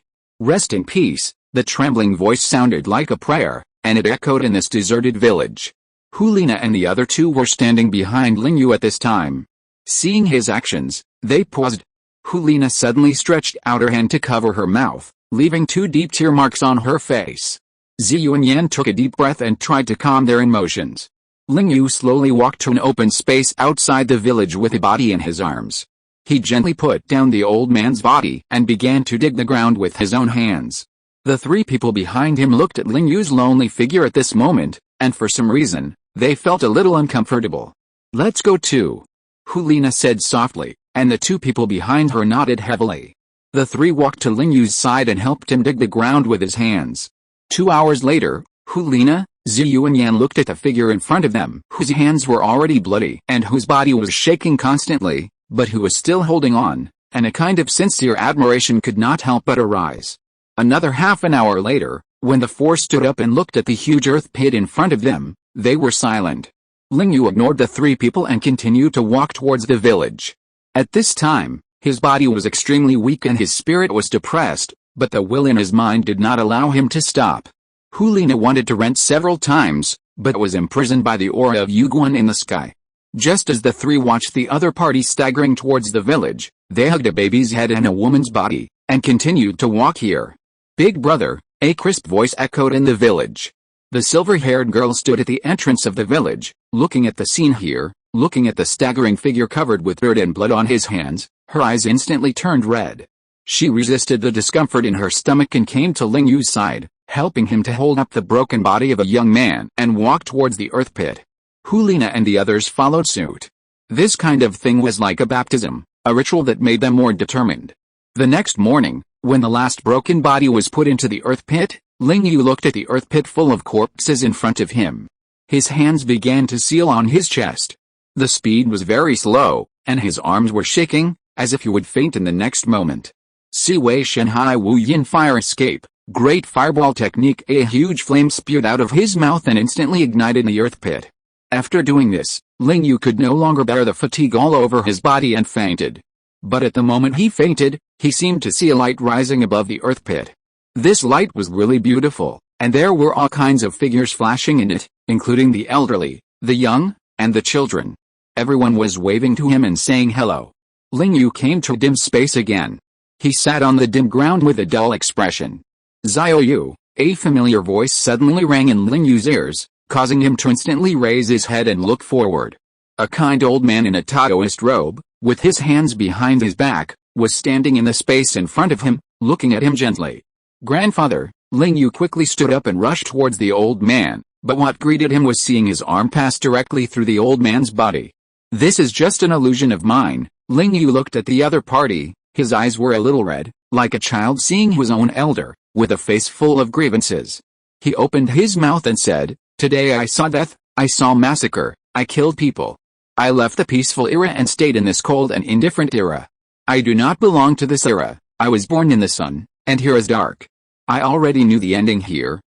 [SPEAKER 1] Rest in peace, the trembling voice sounded like a prayer, and it echoed in this deserted village. Hulina and the other two were standing behind Ling Yu at this time. Seeing his actions, they paused. Hulina suddenly stretched out her hand to cover her mouth, leaving two deep tear marks on her face. Ziyu and Yan took a deep breath and tried to calm their emotions. Ling Yu slowly walked to an open space outside the village with a body in his arms. He gently put down the old man's body and began to dig the ground with his own hands. The three people behind him looked at Ling Yu's lonely figure at this moment, and for some reason, they felt a little uncomfortable. Let's go too, Hulina said softly, and the two people behind her nodded heavily. The three walked to Ling Yu's side and helped him dig the ground with his hands. 2 hours later, Hulina, Ziyu and Yan looked at the figure in front of them, whose hands were already bloody and whose body was shaking constantly, but who was still holding on, and a kind of sincere admiration could not help but arise. Another half an hour later, when the four stood up and looked at the huge earth pit in front of them, they were silent. Ling Yu ignored the three people and continued to walk towards the village. At this time, his body was extremely weak and his spirit was depressed, but the will in his mind did not allow him to stop. Hulina wanted to rent several times, but was imprisoned by the aura of Yuguan in the sky. Just as the three watched the other party staggering towards the village, They hugged a baby's head and a woman's body, and continued to walk here. Big brother, a crisp voice echoed in the village. The silver-haired girl stood at the entrance of the village, looking at the scene here, looking at the staggering figure covered with dirt and blood on his hands. Her eyes instantly turned red. She resisted the discomfort in her stomach and came to Ling Yu's side, helping him to hold up the broken body of a young man and walk towards the earth pit. Hulina and the others followed suit. This kind of thing was like a baptism, a ritual that made them more determined. The next morning, when the last broken body was put into the earth pit, Ling Yu looked at the earth pit full of corpses in front of him. His hands began to seal on his chest. The speed was very slow, and his arms were shaking, as if he would faint in the next moment. Siwei Shanhai Wu Yin Fire Escape, Great Fireball Technique. A huge flame spewed out of his mouth and instantly ignited the earth pit. After doing this, Ling Yu could no longer bear the fatigue all over his body and fainted. But at the moment he fainted, he seemed to see a light rising above the earth pit. This light was really beautiful, and there were all kinds of figures flashing in it, including the elderly, the young, and the children. Everyone was waving to him and saying hello. Ling Yu came to dim space again. He sat on the dim ground with a dull expression. Xiao Yu, a familiar voice suddenly rang in Ling Yu's ears, causing him to instantly raise his head and look forward. A kind old man in a Taoist robe, with his hands behind his back, was standing in the space in front of him, looking at him gently. Grandfather, Ling Yu quickly stood up and rushed towards the old man, but what greeted him was seeing his arm pass directly through the old man's body. This is just an illusion of mine. Ling Yu looked at the other party, his eyes were a little red, like a child seeing his own elder, with a face full of grievances. He opened his mouth and said, "Today I saw death, I saw massacre, I killed people. I left the peaceful era and stayed in this cold and indifferent era. I do not belong to this era. I was born in the sun, and here is dark. I already knew the ending here."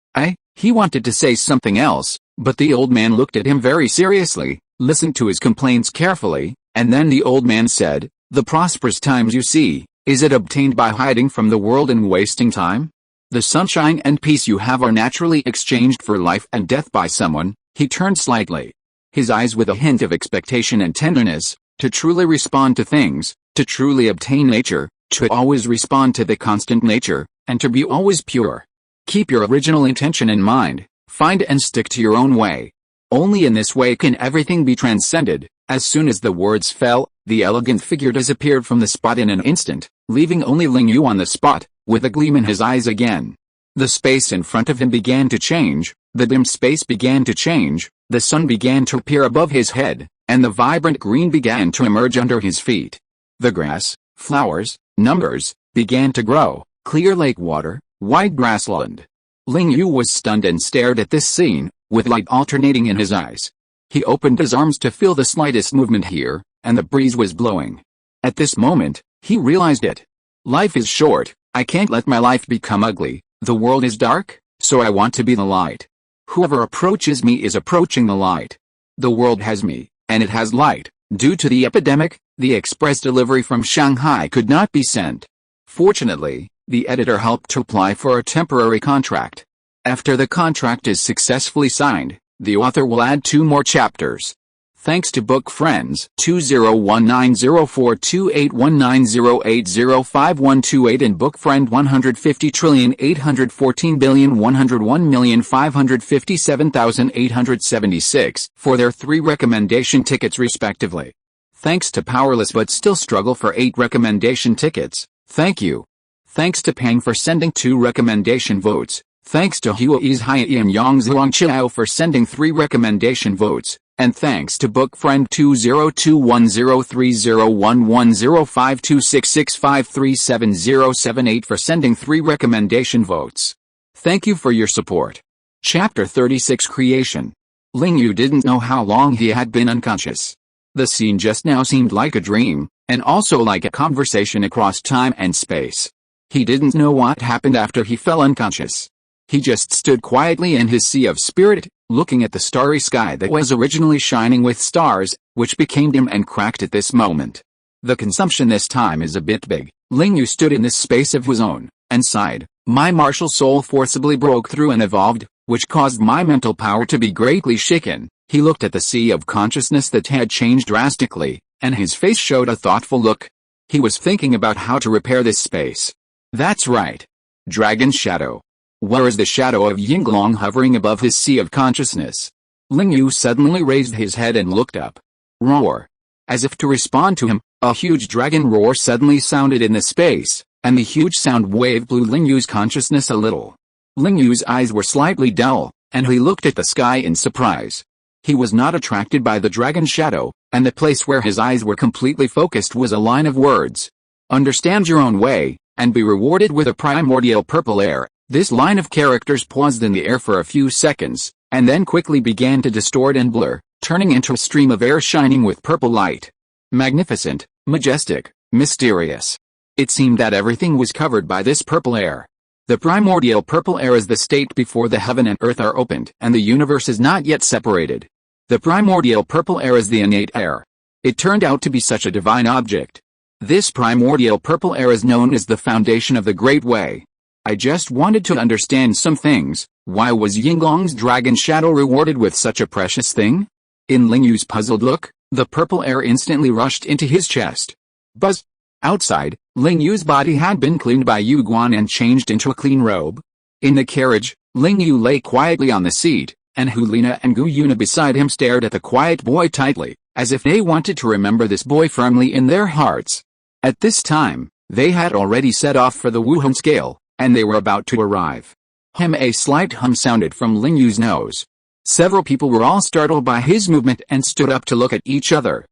[SPEAKER 1] He wanted to say something else, but the old man looked at him very seriously, listened to his complaints carefully, and then the old man said, "The prosperous times you see, is it obtained by hiding from the world and wasting time? The sunshine and peace you have are naturally exchanged for life and death by someone." He turned slightly, his eyes with a hint of expectation and tenderness, to truly respond to things, to truly obtain nature, to always respond to the constant nature, and to be always pure. Keep your original intention in mind, find and stick to your own way. Only in this way can everything be transcended. As soon as the words fell, the elegant figure disappeared from the spot in an instant, leaving only Ling Yu on the spot, with a gleam in his eyes again. The space in front of him began to change, the dim space began to change, the sun began to appear above his head, and the vibrant green began to emerge under his feet. The grass, flowers, numbers, began to grow, clear lake water, wide grassland. Ling Yu was stunned and stared at this scene, with light alternating in his eyes. He opened his arms to feel the slightest movement here, and the breeze was blowing. At this moment, he realized it. Life is short, I can't let my life become ugly. The world is dark, so I want to be the light. Whoever approaches me is approaching the light. The world has me, and it has light. Due to the epidemic, the express delivery from Shanghai could not be sent. Fortunately, the editor helped to apply for a temporary contract. After the contract is successfully signed, the author will add 2 more chapters. Thanks to Book Friends 201904281908051128 and Book Friend 150,814,101,557,876 for their 3 recommendation tickets respectively. Thanks to Powerless but Still Struggle for 8 recommendation tickets. Thank you. Thanks to Pang for sending 2 recommendation votes. Thanks to Hui's Hai and Yang Zhuang Chiao for sending 3 recommendation votes. And thanks to Book Friend 20210301105266537078 for sending 3 recommendation votes. Thank you for your support. Chapter 36 Creation. Ling Yu didn't know how long he had been unconscious. The scene just now seemed like a dream, and also like a conversation across time and space. He didn't know what happened after he fell unconscious. He just stood quietly in his sea of spirit, looking at the starry sky that was originally shining with stars, which became dim and cracked at this moment. The consumption this time is a bit big. Ling Yu stood in this space of his own, and sighed. My martial soul forcibly broke through and evolved, which caused my mental power to be greatly shaken. He looked at the sea of consciousness that had changed drastically, and his face showed a thoughtful look. He was thinking about how to repair this space. That's right. Dragon's shadow. Where is the shadow of Yinglong hovering above his sea of consciousness? Ling Yu suddenly raised his head and looked up. Roar. As if to respond to him, a huge dragon roar suddenly sounded in the space, and the huge sound wave blew Ling Yu's consciousness a little. Ling Yu's eyes were slightly dull, and he looked at the sky in surprise. He was not attracted by the dragon shadow, and the place where his eyes were completely focused was a line of words. Understand your own way, and be rewarded with a primordial purple air. This line of characters paused in the air for a few seconds, and then quickly began to distort and blur, turning into a stream of air shining with purple light. Magnificent, majestic, mysterious. It seemed that everything was covered by this purple air. The primordial purple air is the state before the heaven and earth are opened and the universe is not yet separated. The primordial purple air is the innate air. It turned out to be such a divine object. This primordial purple air is known as the foundation of the Great Way. I just wanted to understand some things. Why was Yinglong's dragon shadow rewarded with such a precious thing? In Ling Yu's puzzled look, the purple air instantly rushed into his chest. Buzz! Outside, Ling Yu's body had been cleaned by Yu Guan and changed into a clean robe. In the carriage, Ling Yu lay quietly on the seat, and Hulina and Gu Yuna beside him stared at the quiet boy tightly, as if they wanted to remember this boy firmly in their hearts. At this time, they had already set off for the Wuhan scale, and they were about to arrive. A slight hum sounded from Ling Yu's nose. Several people were all startled by his movement and stood up to look at each other.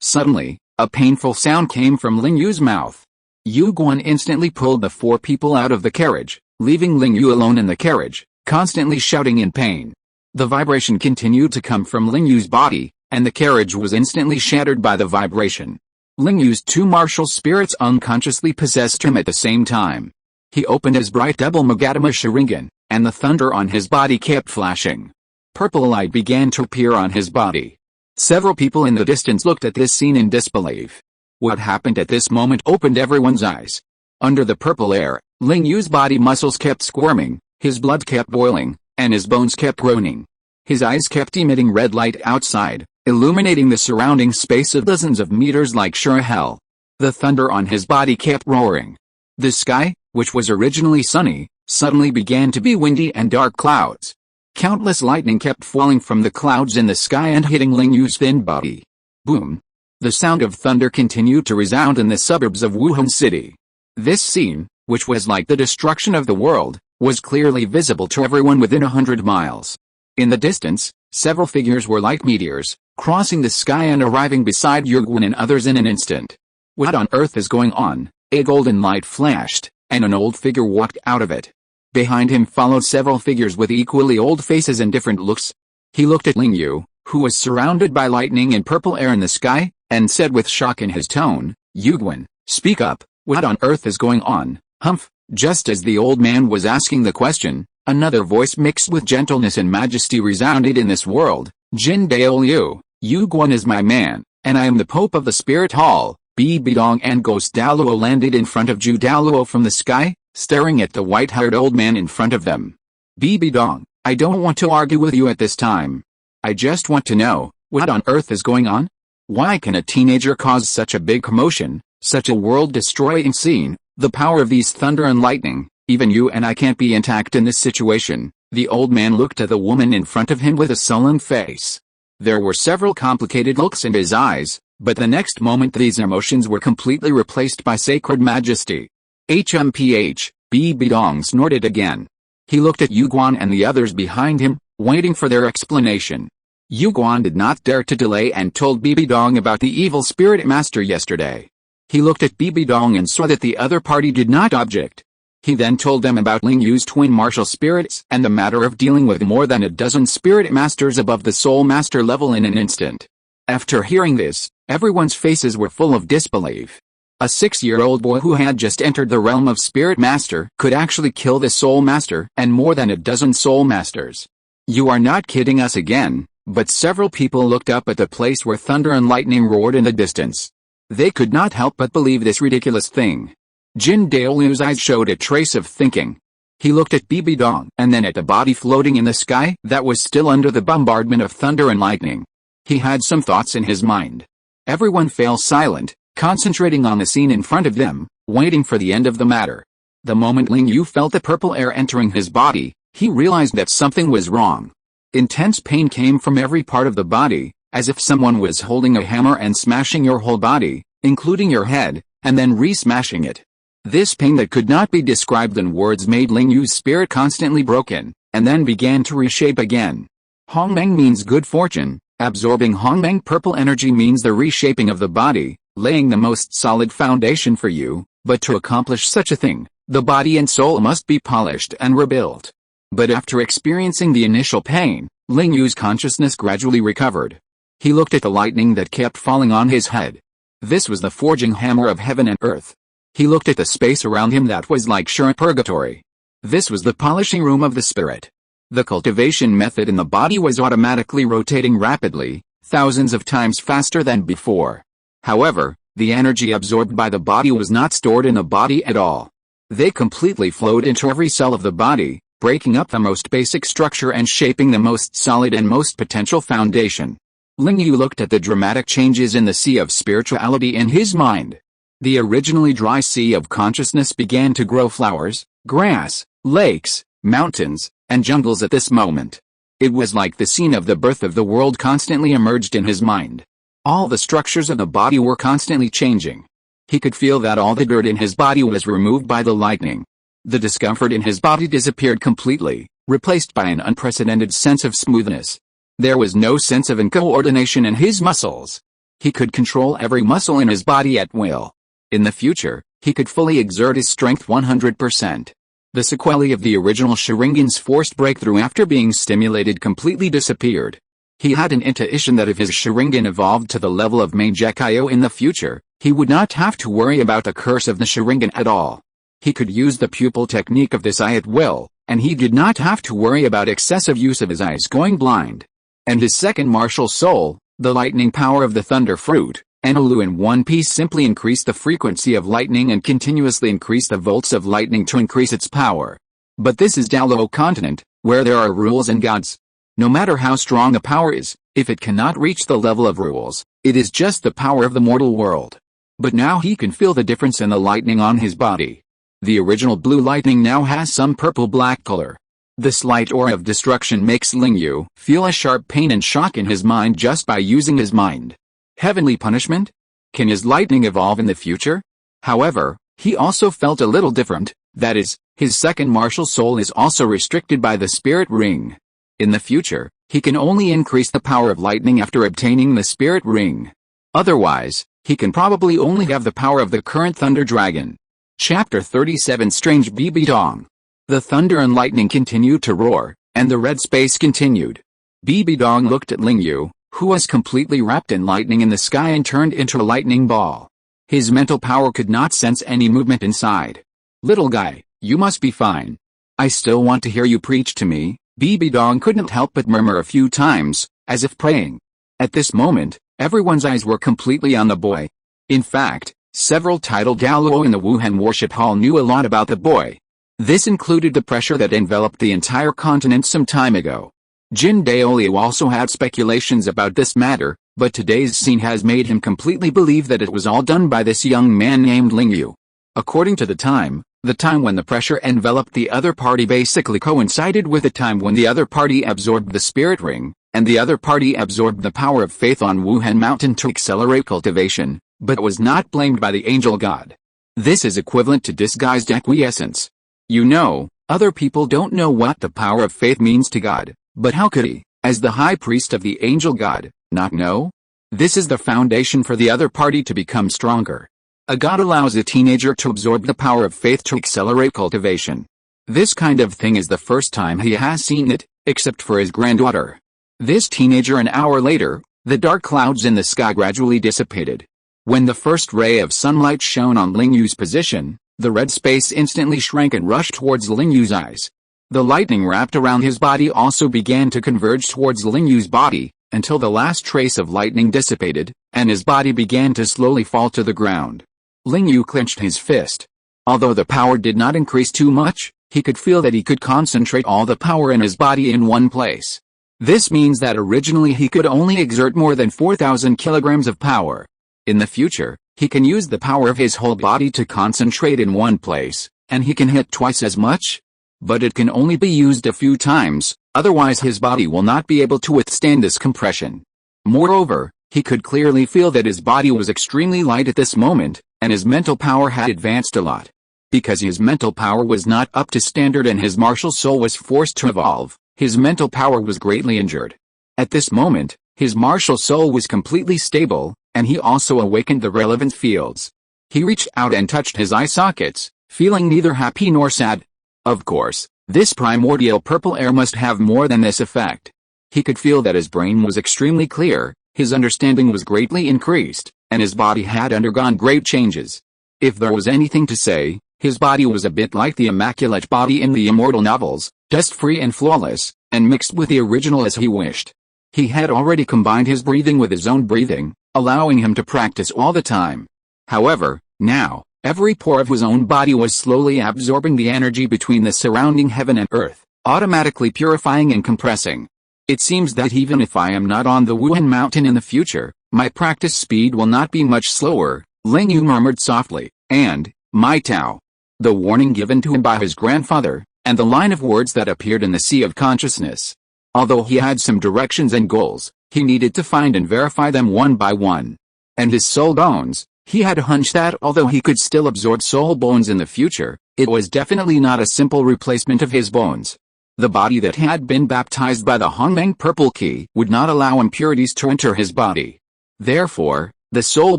[SPEAKER 1] Suddenly, a painful sound came from Ling Yu's mouth. Yu Guan instantly pulled the four people out of the carriage, leaving Ling Yu alone in the carriage, constantly shouting in pain. The vibration continued to come from Ling Yu's body, and the carriage was instantly shattered by the vibration. Ling Yu's two martial spirits unconsciously possessed him at the same time. He opened his bright double Magatama Sharingan, and the thunder on his body kept flashing. Purple light began to appear on his body. Several people in the distance looked at this scene in disbelief. What happened at this moment opened everyone's eyes. Under the purple air, Ling Yu's body muscles kept squirming, his blood kept boiling, and his bones kept groaning. His eyes kept emitting red light outside, illuminating the surrounding space of dozens of meters like sheer hell. The thunder on his body kept roaring. The sky, which was originally sunny, suddenly began to be windy and dark clouds. Countless lightning kept falling from the clouds in the sky and hitting Ling Yu's thin body. Boom! The sound of thunder continued to resound in the suburbs of Wuhan City. This scene, which was like the destruction of the world, was clearly visible to everyone within 100 miles. In the distance, several figures were like meteors, crossing the sky and arriving beside Yurguan and others in an instant. What on earth is going on? A golden light flashed, and an old figure walked out of it. Behind him followed several figures with equally old faces and different looks. He looked at Ling Yu, who was surrounded by lightning and purple air in the sky, and said with shock in his tone, "Yugwan, speak up, what on earth is going on?" Humph! Just as the old man was asking the question, another voice mixed with gentleness and majesty resounded in this world. "Jin Douluo, Yugwan is my man, and I am the Pope of the Spirit Hall." Bidong and Ghost Douluo landed in front of Ju Douluo from the sky, staring at the white-haired old man in front of them. Bidong, I don't want to argue with you at this time. I just want to know, what on earth is going on? Why can a teenager cause such a big commotion, such a world-destroying scene? The power of these thunder and lightning, even you and I can't be intact in this situation. The old man looked at the woman in front of him with a sullen face. There were several complicated looks in his eyes, but the next moment these emotions were completely replaced by sacred majesty. Bidong snorted again. He looked at Yuguan and the others behind him, waiting for their explanation. Yuguan did not dare to delay and told Bidong about the evil spirit master yesterday. He looked at Bidong and saw that the other party did not object. He then told them about Ling Yu's twin martial spirits and the matter of dealing with more than a dozen spirit masters above the soul master level in an instant. After hearing this, everyone's faces were full of disbelief. A 6-year-old boy who had just entered the realm of Spirit Master could actually kill the Soul Master and more than a dozen Soul Masters. You are not kidding us again, but several people looked up at the place where thunder and lightning roared in the distance. They could not help but believe this ridiculous thing. Jin Daolu's eyes showed a trace of thinking. He looked at Bidong and then at the body floating in the sky that was still under the bombardment of thunder and lightning. He had some thoughts in his mind. Everyone fell silent, concentrating on the scene in front of them, waiting for the end of the matter. The moment Ling Yu felt the purple air entering his body, he realized that something was wrong. Intense pain came from every part of the body, as if someone was holding a hammer and smashing your whole body, including your head, and then re-smashing it. This pain that could not be described in words made Ling Yu's spirit constantly broken, and then began to reshape again. Hongbang means good fortune. Absorbing Hongbang purple energy means the reshaping of the body, laying the most solid foundation for you, but to accomplish such a thing, the body and soul must be polished and rebuilt. But after experiencing the initial pain, Ling Yu's consciousness gradually recovered. He looked at the lightning that kept falling on his head. This was the forging hammer of heaven and earth. He looked at the space around him that was like Sharingan purgatory. This was the polishing room of the spirit. The cultivation method in the body was automatically rotating rapidly, thousands of times faster than before. However, the energy absorbed by the body was not stored in the body at all. They completely flowed into every cell of the body, breaking up the most basic structure and shaping the most solid and most potential foundation. Ling Yu looked at the dramatic changes in the sea of spirituality in his mind. The originally dry sea of consciousness began to grow flowers, grass, lakes, mountains, and jungles at this moment. It was like the scene of the birth of the world constantly emerged in his mind. All the structures of the body were constantly changing. He could feel that all the dirt in his body was removed by the lightning. The discomfort in his body disappeared completely, replaced by an unprecedented sense of smoothness. There was no sense of incoordination in his muscles. He could control every muscle in his body at will. In the future, he could fully exert his strength 100%. The sequelae of the original Sharingan's forced breakthrough after being stimulated completely disappeared. He had an intuition that if his Sharingan evolved to the level of Mangekyo in the future, he would not have to worry about the curse of the Sharingan at all. He could use the pupil technique of this eye at will, and he did not have to worry about excessive use of his eyes going blind. And his second martial soul, the lightning power of the thunder fruit, Douluo in One Piece simply increased the frequency of lightning and continuously increased the volts of lightning to increase its power. But this is Douluo continent, where there are rules and gods. No matter how strong a power is, if it cannot reach the level of rules, it is just the power of the mortal world. But now he can feel the difference in the lightning on his body. The original blue lightning now has some purple-black color. The slight aura of destruction makes Ling Yu feel a sharp pain and shock in his mind just by using his mind. Heavenly punishment? Can his lightning evolve in the future? However, he also felt a little different, that is, his second martial soul is also restricted by the spirit ring. In the future, he can only increase the power of lightning after obtaining the spirit ring. Otherwise, he can probably only have the power of the current thunder dragon. Chapter 37 Strange BB Dong. The thunder and lightning continued to roar, and the red space continued. BB Dong looked at Ling Yu, who was completely wrapped in lightning in the sky and turned into a lightning ball. His mental power could not sense any movement inside. Little guy, you must be fine. I still want to hear you preach to me. BB Dong couldn't help but murmur a few times, as if praying. At this moment, everyone's eyes were completely on the boy. In fact, several titled Douluo in the Wuhan Worship Hall knew a lot about the boy. This included the pressure that enveloped the entire continent some time ago. Jin Daoliu also had speculations about this matter, but today's scene has made him completely believe that it was all done by this young man named Ling Yu. According to the time when the pressure enveloped the other party basically coincided with the time when the other party absorbed the spirit ring, and the other party absorbed the power of faith on Wuhan Mountain to accelerate cultivation, but was not blamed by the angel god. This is equivalent to disguised acquiescence. You know, other people don't know what the power of faith means to God, but how could he, as the high priest of the angel god, not know? This is the foundation for the other party to become stronger. A god allows a teenager to absorb the power of faith to accelerate cultivation. This kind of thing is the first time he has seen it, except for his granddaughter. This teenager an hour later, the dark clouds in the sky gradually dissipated. When the first ray of sunlight shone on Ling Yu's position, the red space instantly shrank and rushed towards Ling Yu's eyes. The lightning wrapped around his body also began to converge towards Ling Yu's body, until the last trace of lightning dissipated, and his body began to slowly fall to the ground. Ling Yu clenched his fist. Although the power did not increase too much, he could feel that he could concentrate all the power in his body in one place. This means that originally he could only exert more than 4,000 kilograms of power. In the future, He can use the power of his whole body to concentrate in one place, and he can hit twice as much. But it can only be used a few times, otherwise his body will not be able to withstand this compression. Moreover, he could clearly feel that his body was extremely light at this moment, and his mental power had advanced a lot. Because his mental power was not up to standard and his martial soul was forced to evolve, his mental power was greatly injured. At this moment, his martial soul was completely stable, and he also awakened the relevant fields. He reached out and touched his eye sockets, feeling neither happy nor sad. Of course, this primordial purple air must have more than this effect. He could feel that his brain was extremely clear, his understanding was greatly increased, and his body had undergone great changes. If there was anything to say, his body was a bit like the immaculate body in the immortal novels, dust-free and flawless, and mixed with the original as he wished. He had already combined his breathing with his own breathing, allowing him to practice all the time. However, now, every pore of his own body was slowly absorbing the energy between the surrounding heaven and earth, automatically purifying and compressing. It seems that even if I am not on the Wuhan mountain in the future, my practice speed will not be much slower, Ling Yu murmured softly, and, my Tao. The warning given to him by his grandfather, and the line of words that appeared in the sea of consciousness. Although he had some directions and goals, he needed to find and verify them one by one. And his soul bones, he had a hunch that although he could still absorb soul bones in the future, it was definitely not a simple replacement of his bones. The body that had been baptized by the Hongmeng Purple Key would not allow impurities to enter his body. Therefore, the soul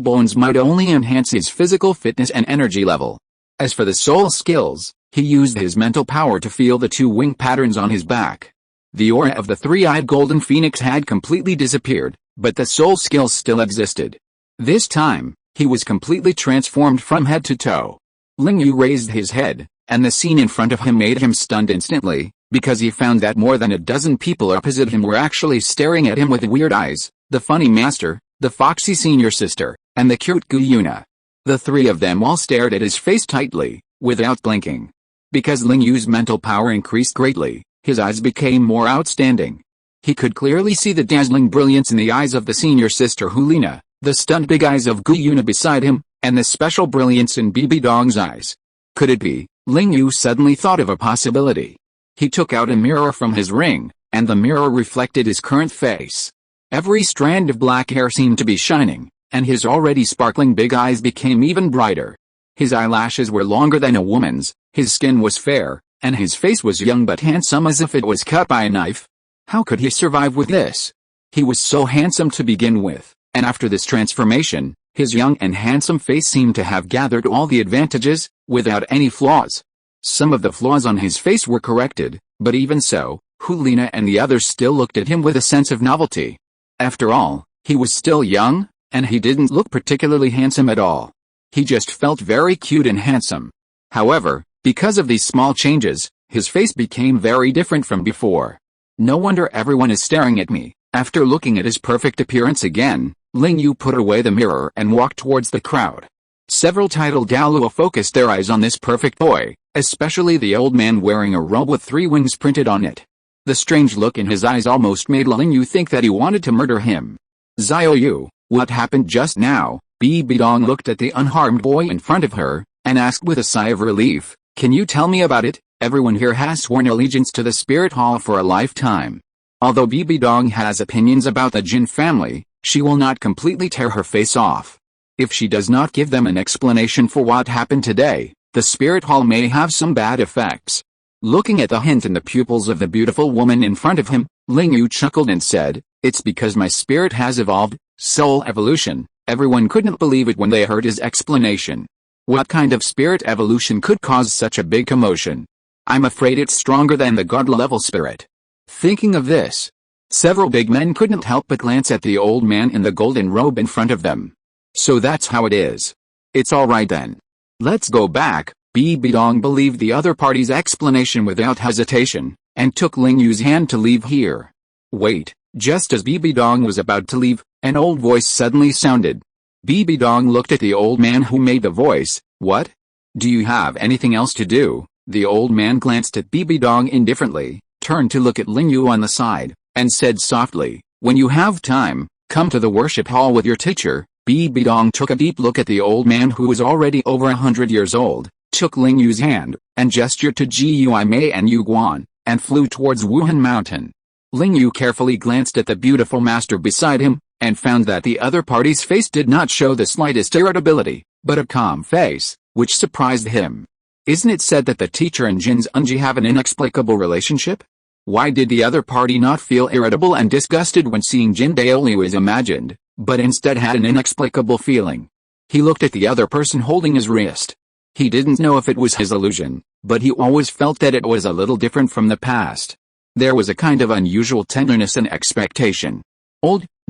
[SPEAKER 1] bones might only enhance his physical fitness and energy level. As for the soul skills, he used his mental power to feel the two wing patterns on his back. The aura of the three-eyed golden phoenix had completely disappeared, but the soul skills still existed. This time, he was completely transformed from head to toe. Ling Yu raised his head, and the scene in front of him made him stunned instantly, because he found that more than a dozen people opposite him were actually staring at him with weird eyes, the funny master, the foxy senior sister, and the cute Gu Yuna. The three of them all stared at his face tightly, without blinking. Because Ling Yu's mental power increased greatly, his eyes became more outstanding. He could clearly see the dazzling brilliance in the eyes of the senior sister Hulina, the stunned big eyes of Gu Yuna beside him, and the special brilliance in Bibi Dong's eyes. Could it be? Ling Yu suddenly thought of a possibility. He took out a mirror from his ring, and the mirror reflected his current face. Every strand of black hair seemed to be shining, and his already sparkling big eyes became even brighter. His eyelashes were longer than a woman's, his skin was fair, and his face was young but handsome as if it was cut by a knife. How could he survive with this? He was so handsome to begin with, and after this transformation, his young and handsome face seemed to have gathered all the advantages, without any flaws. Some of the flaws on his face were corrected, but even so, Hulina and the others still looked at him with a sense of novelty. After all, he was still young, and he didn't look particularly handsome at all. He just felt very cute and handsome. However, because of these small changes, his face became very different from before. No wonder everyone is staring at me. After looking at his perfect appearance again, Ling Yu put away the mirror and walked towards the crowd. Several titled Douluo focused their eyes on this perfect boy, especially the old man wearing a robe with 3 wings printed on it. The strange look in his eyes almost made Ling Yu think that he wanted to murder him. Xiao Yu, what happened just now? Bibi Dong looked at the unharmed boy in front of her, and asked with a sigh of relief, can you tell me about it? Everyone here has sworn allegiance to the Spirit Hall for a lifetime. Although Bibi Dong has opinions about the Jin family, she will not completely tear her face off. If she does not give them an explanation for what happened today, the Spirit Hall may have some bad effects. Looking at the hint in the pupils of the beautiful woman in front of him, Ling Yu chuckled and said, it's because my spirit has evolved, soul evolution. Everyone couldn't believe it when they heard his explanation. What kind of spirit evolution could cause such a big commotion? I'm afraid it's stronger than the god-level spirit. Thinking of this, several big men couldn't help but glance at the old man in the golden robe in front of them. So that's how it is. It's alright then. Let's go back. Bibi Dong believed the other party's explanation without hesitation, and took Ling Yu's hand to leave here. Wait, just as Bibi Dong was about to leave, an old voice suddenly sounded. Bibi Dong looked at the old man who made the voice. What? Do you have anything else to do? The old man glanced at Bibi Dong indifferently, turned to look at Ling Yu on the side, and said softly, when you have time, come to the worship hall with your teacher. Bibi Dong took a deep look at the old man who was already over 100 years old, took Ling Yu's hand, and gestured to Gui Mei and Yu Guan, and flew towards Wuhan Mountain. Ling Yu carefully glanced at the beautiful master beside him, and found that the other party's face did not show the slightest irritability, but a calm face, which surprised him. Isn't it said that the teacher and Jin's Unji have an inexplicable relationship? Why did the other party not feel irritable and disgusted when seeing Jin Daoliu as imagined, but instead had an inexplicable feeling? He looked at the other person holding his wrist. He didn't know if it was his illusion, but he always felt that it was a little different from the past. There was a kind of unusual tenderness and expectation.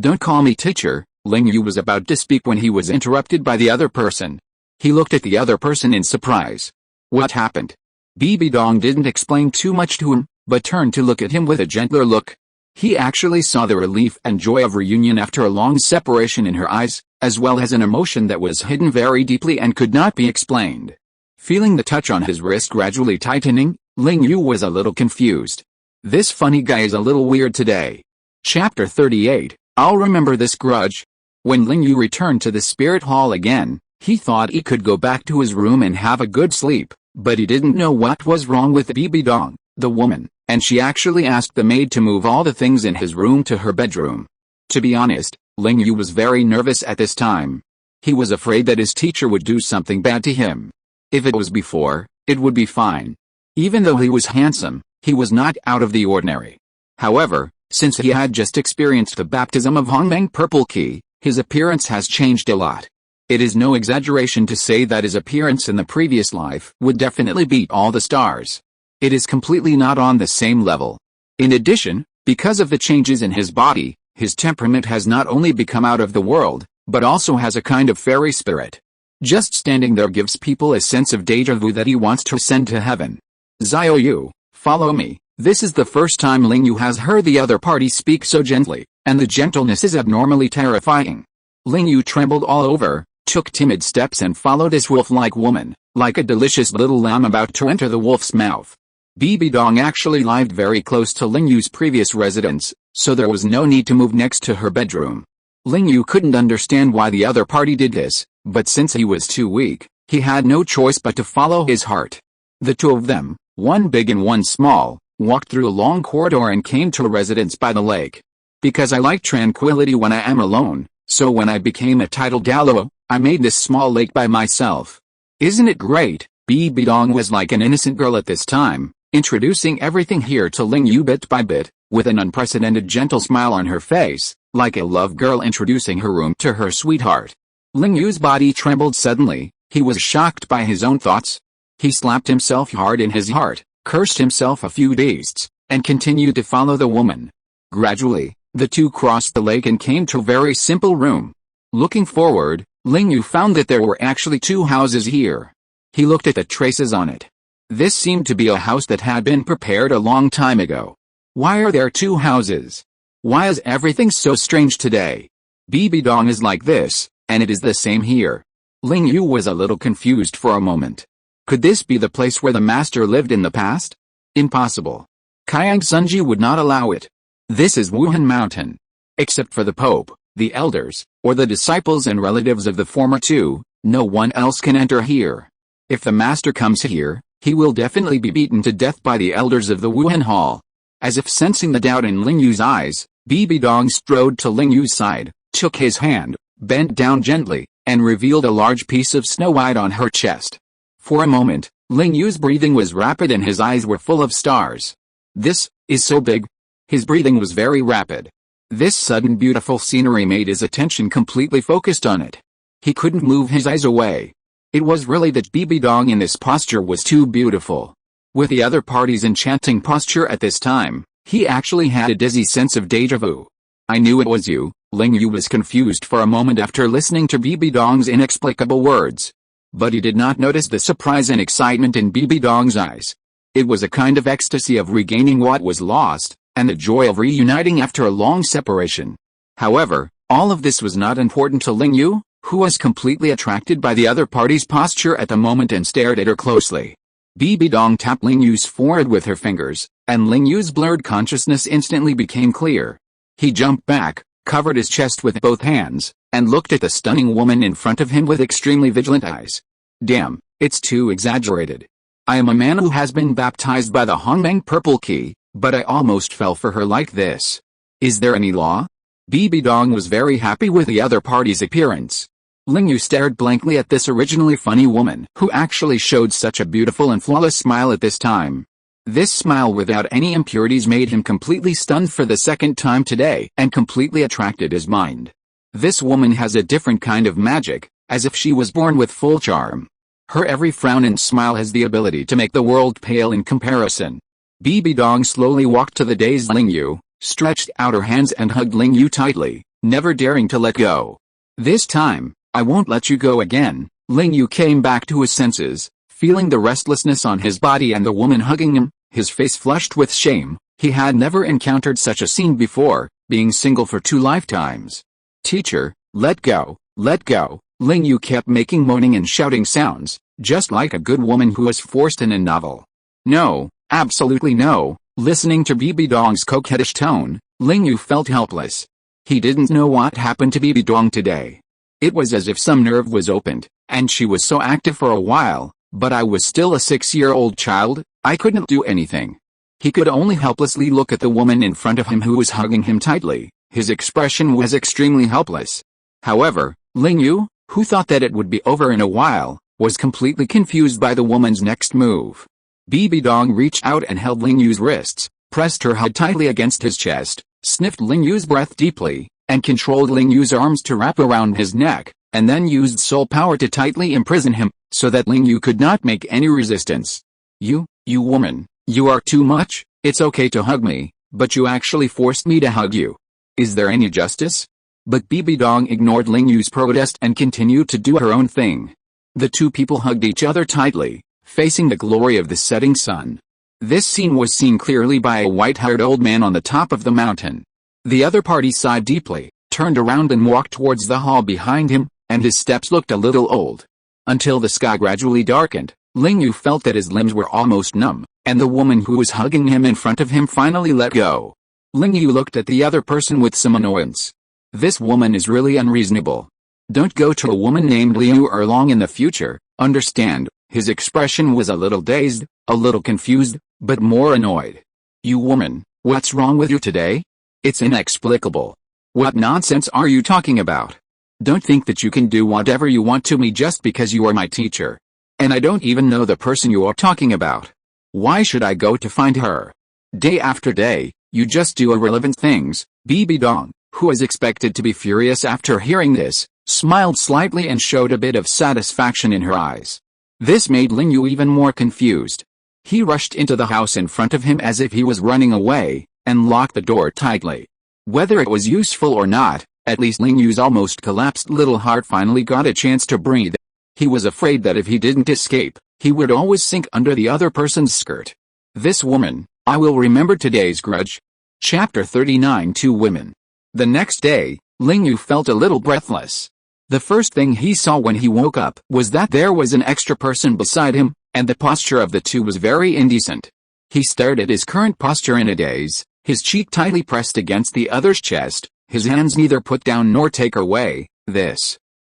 [SPEAKER 1] Don't call me teacher, Ling Yu was about to speak when he was interrupted by the other person. He looked at the other person in surprise. What happened? Bibi Dong didn't explain too much to him, but turned to look at him with a gentler look. He actually saw the relief and joy of reunion after a long separation in her eyes, as well as an emotion that was hidden very deeply and could not be explained. Feeling the touch on his wrist gradually tightening, Ling Yu was a little confused. This funny guy is a little weird today. Chapter 38, I'll remember this grudge. When Ling Yu returned to the spirit hall again, he thought he could go back to his room and have a good sleep, but he didn't know what was wrong with Bibi Dong, the woman, and she actually asked the maid to move all the things in his room to her bedroom. To be honest, Ling Yu was very nervous at this time. He was afraid that his teacher would do something bad to him. If it was before, it would be fine. Even though he was handsome, he was not out of the ordinary. However, since he had just experienced the baptism of Hongmeng Purple Key, his appearance has changed a lot. It is no exaggeration to say that his appearance in the previous life would definitely beat all the stars. It is completely not on the same level. In addition, because of the changes in his body, his temperament has not only become out of the world, but also has a kind of fairy spirit. Just standing there gives people a sense of deja vu that he wants to ascend to heaven. Xiao Yu, follow me. This is the first time Ling Yu has heard the other party speak so gently, and the gentleness is abnormally terrifying. Ling Yu trembled all over, took timid steps and followed this wolf-like woman, like a delicious little lamb about to enter the wolf's mouth. Bibi Dong actually lived very close to Ling Yu's previous residence, so there was no need to move next to her bedroom. Ling Yu couldn't understand why the other party did this, but since he was too weak, he had no choice but to follow his heart. The two of them, one big and one small, walked through a long corridor and came to a residence by the lake. Because I like tranquility when I am alone, so when I became a titled Douluo, I made this small lake by myself. Isn't it great? Bibi Dong was like an innocent girl at this time, introducing everything here to Ling Yu bit by bit, with an unprecedented gentle smile on her face, like a love girl introducing her room to her sweetheart. Ling Yu's body trembled suddenly. He was shocked by his own thoughts. He slapped himself hard in his heart, cursed himself a few beasts, and continued to follow the woman. Gradually, the two crossed the lake and came to a very simple room. Looking forward, Ling Yu found that there were actually two houses here. He looked at the traces on it. This seemed to be a house that had been prepared a long time ago. Why are there two houses? Why is everything so strange today? Bibi Dong is like this, and it is the same here. Ling Yu was a little confused for a moment. Could this be the place where the master lived in the past? Impossible. Kyang Sunji would not allow it. This is Wuhan Mountain. Except for the Pope, the elders, or the disciples and relatives of the former two, no one else can enter here. If the master comes here, he will definitely be beaten to death by the elders of the Wuhan Hall. As if sensing the doubt in Ling Yu's eyes, Bibi Dong strode to Ling Yu's side, took his hand, bent down gently, and revealed a large piece of snow white on her chest. For a moment, Ling Yu's breathing was rapid and his eyes were full of stars. This is so big. His breathing was very rapid. This sudden beautiful scenery made his attention completely focused on it. He couldn't move his eyes away. It was really that Bibi Dong in this posture was too beautiful. With the other party's enchanting posture at this time, he actually had a dizzy sense of deja vu. I knew it was you. Ling Yu was confused for a moment after listening to Bibi Dong's inexplicable words. But he did not notice the surprise and excitement in Bibi Dong's eyes. It was a kind of ecstasy of regaining what was lost, and the joy of reuniting after a long separation. However, all of this was not important to Ling Yu, who was completely attracted by the other party's posture at the moment and stared at her closely. Bibi Dong tapped Ling Yu's forehead with her fingers, and Ling Yu's blurred consciousness instantly became clear. He jumped back, covered his chest with both hands, and looked at the stunning woman in front of him with extremely vigilant eyes. Damn, it's too exaggerated. I am a man who has been baptized by the Hongbang Purple Key, but I almost fell for her like this. Is there any law? BB Dong was very happy with the other party's appearance. Ling Yu stared blankly at this originally funny woman who actually showed such a beautiful and flawless smile at this time. This smile without any impurities made him completely stunned for the second time today and completely attracted his mind. This woman has a different kind of magic, as if she was born with full charm. Her every frown and smile has the ability to make the world pale in comparison. BB Dong slowly walked to the dazed Ling Yu, stretched out her hands and hugged Ling Yu tightly, never daring to let go. This time, I won't let you go again. Ling Yu came back to his senses, feeling the restlessness on his body and the woman hugging him, his face flushed with shame. He had never encountered such a scene before, being single for 2 lifetimes. Teacher, let go, let go. Ling Yu kept making moaning and shouting sounds, just like a good woman who was forced in a novel. No, absolutely no. Listening to BB Dong's coquettish tone, Ling Yu felt helpless. He didn't know what happened to BB Dong today. It was as if some nerve was opened, and she was so active for a while, but I was still a 6-year-old child. I couldn't do anything. He could only helplessly look at the woman in front of him who was hugging him tightly. His expression was extremely helpless. However, Ling Yu, who thought that it would be over in a while, was completely confused by the woman's next move. BB Dong reached out and held Ling Yu's wrists, pressed her head tightly against his chest, sniffed Ling Yu's breath deeply, and controlled Ling Yu's arms to wrap around his neck, and then used soul power to tightly imprison him, so that Ling Yu could not make any resistance. You woman, you are too much. It's okay to hug me, but you actually forced me to hug you. Is there any justice? But BB Dong ignored Ling Yu's protest and continued to do her own thing. The two people hugged each other tightly, facing the glory of the setting sun. This scene was seen clearly by a white-haired old man on the top of the mountain. The other party sighed deeply, turned around and walked towards the hall behind him, and his steps looked a little old. Until the sky gradually darkened, Ling Yu felt that his limbs were almost numb, and the woman who was hugging him in front of him finally let go. Ling Yu looked at the other person with some annoyance. This woman is really unreasonable. Don't go to a woman named Liu Erlong in the future, understand? His expression was a little dazed, a little confused, but more annoyed. You woman, what's wrong with you today? It's inexplicable. What nonsense are you talking about? Don't think that you can do whatever you want to me just because you are my teacher. And I don't even know the person you are talking about. Why should I go to find her? Day after day, you just do irrelevant things. BB Dong, who was expected to be furious after hearing this, smiled slightly and showed a bit of satisfaction in her eyes. This made Ling Yu even more confused. He rushed into the house in front of him as if he was running away, and locked the door tightly. Whether it was useful or not, at least Ling Yu's almost collapsed little heart finally got a chance to breathe. He was afraid that if he didn't escape, he would always sink under the other person's skirt. This woman, I will remember today's grudge. Chapter 39 Two Women. The next day, Ling Yu felt a little breathless. The first thing he saw when he woke up was that there was an extra person beside him, and the posture of the two was very indecent. He stared at his current posture in a daze, his cheek tightly pressed against the other's chest, his hands neither put down nor take away.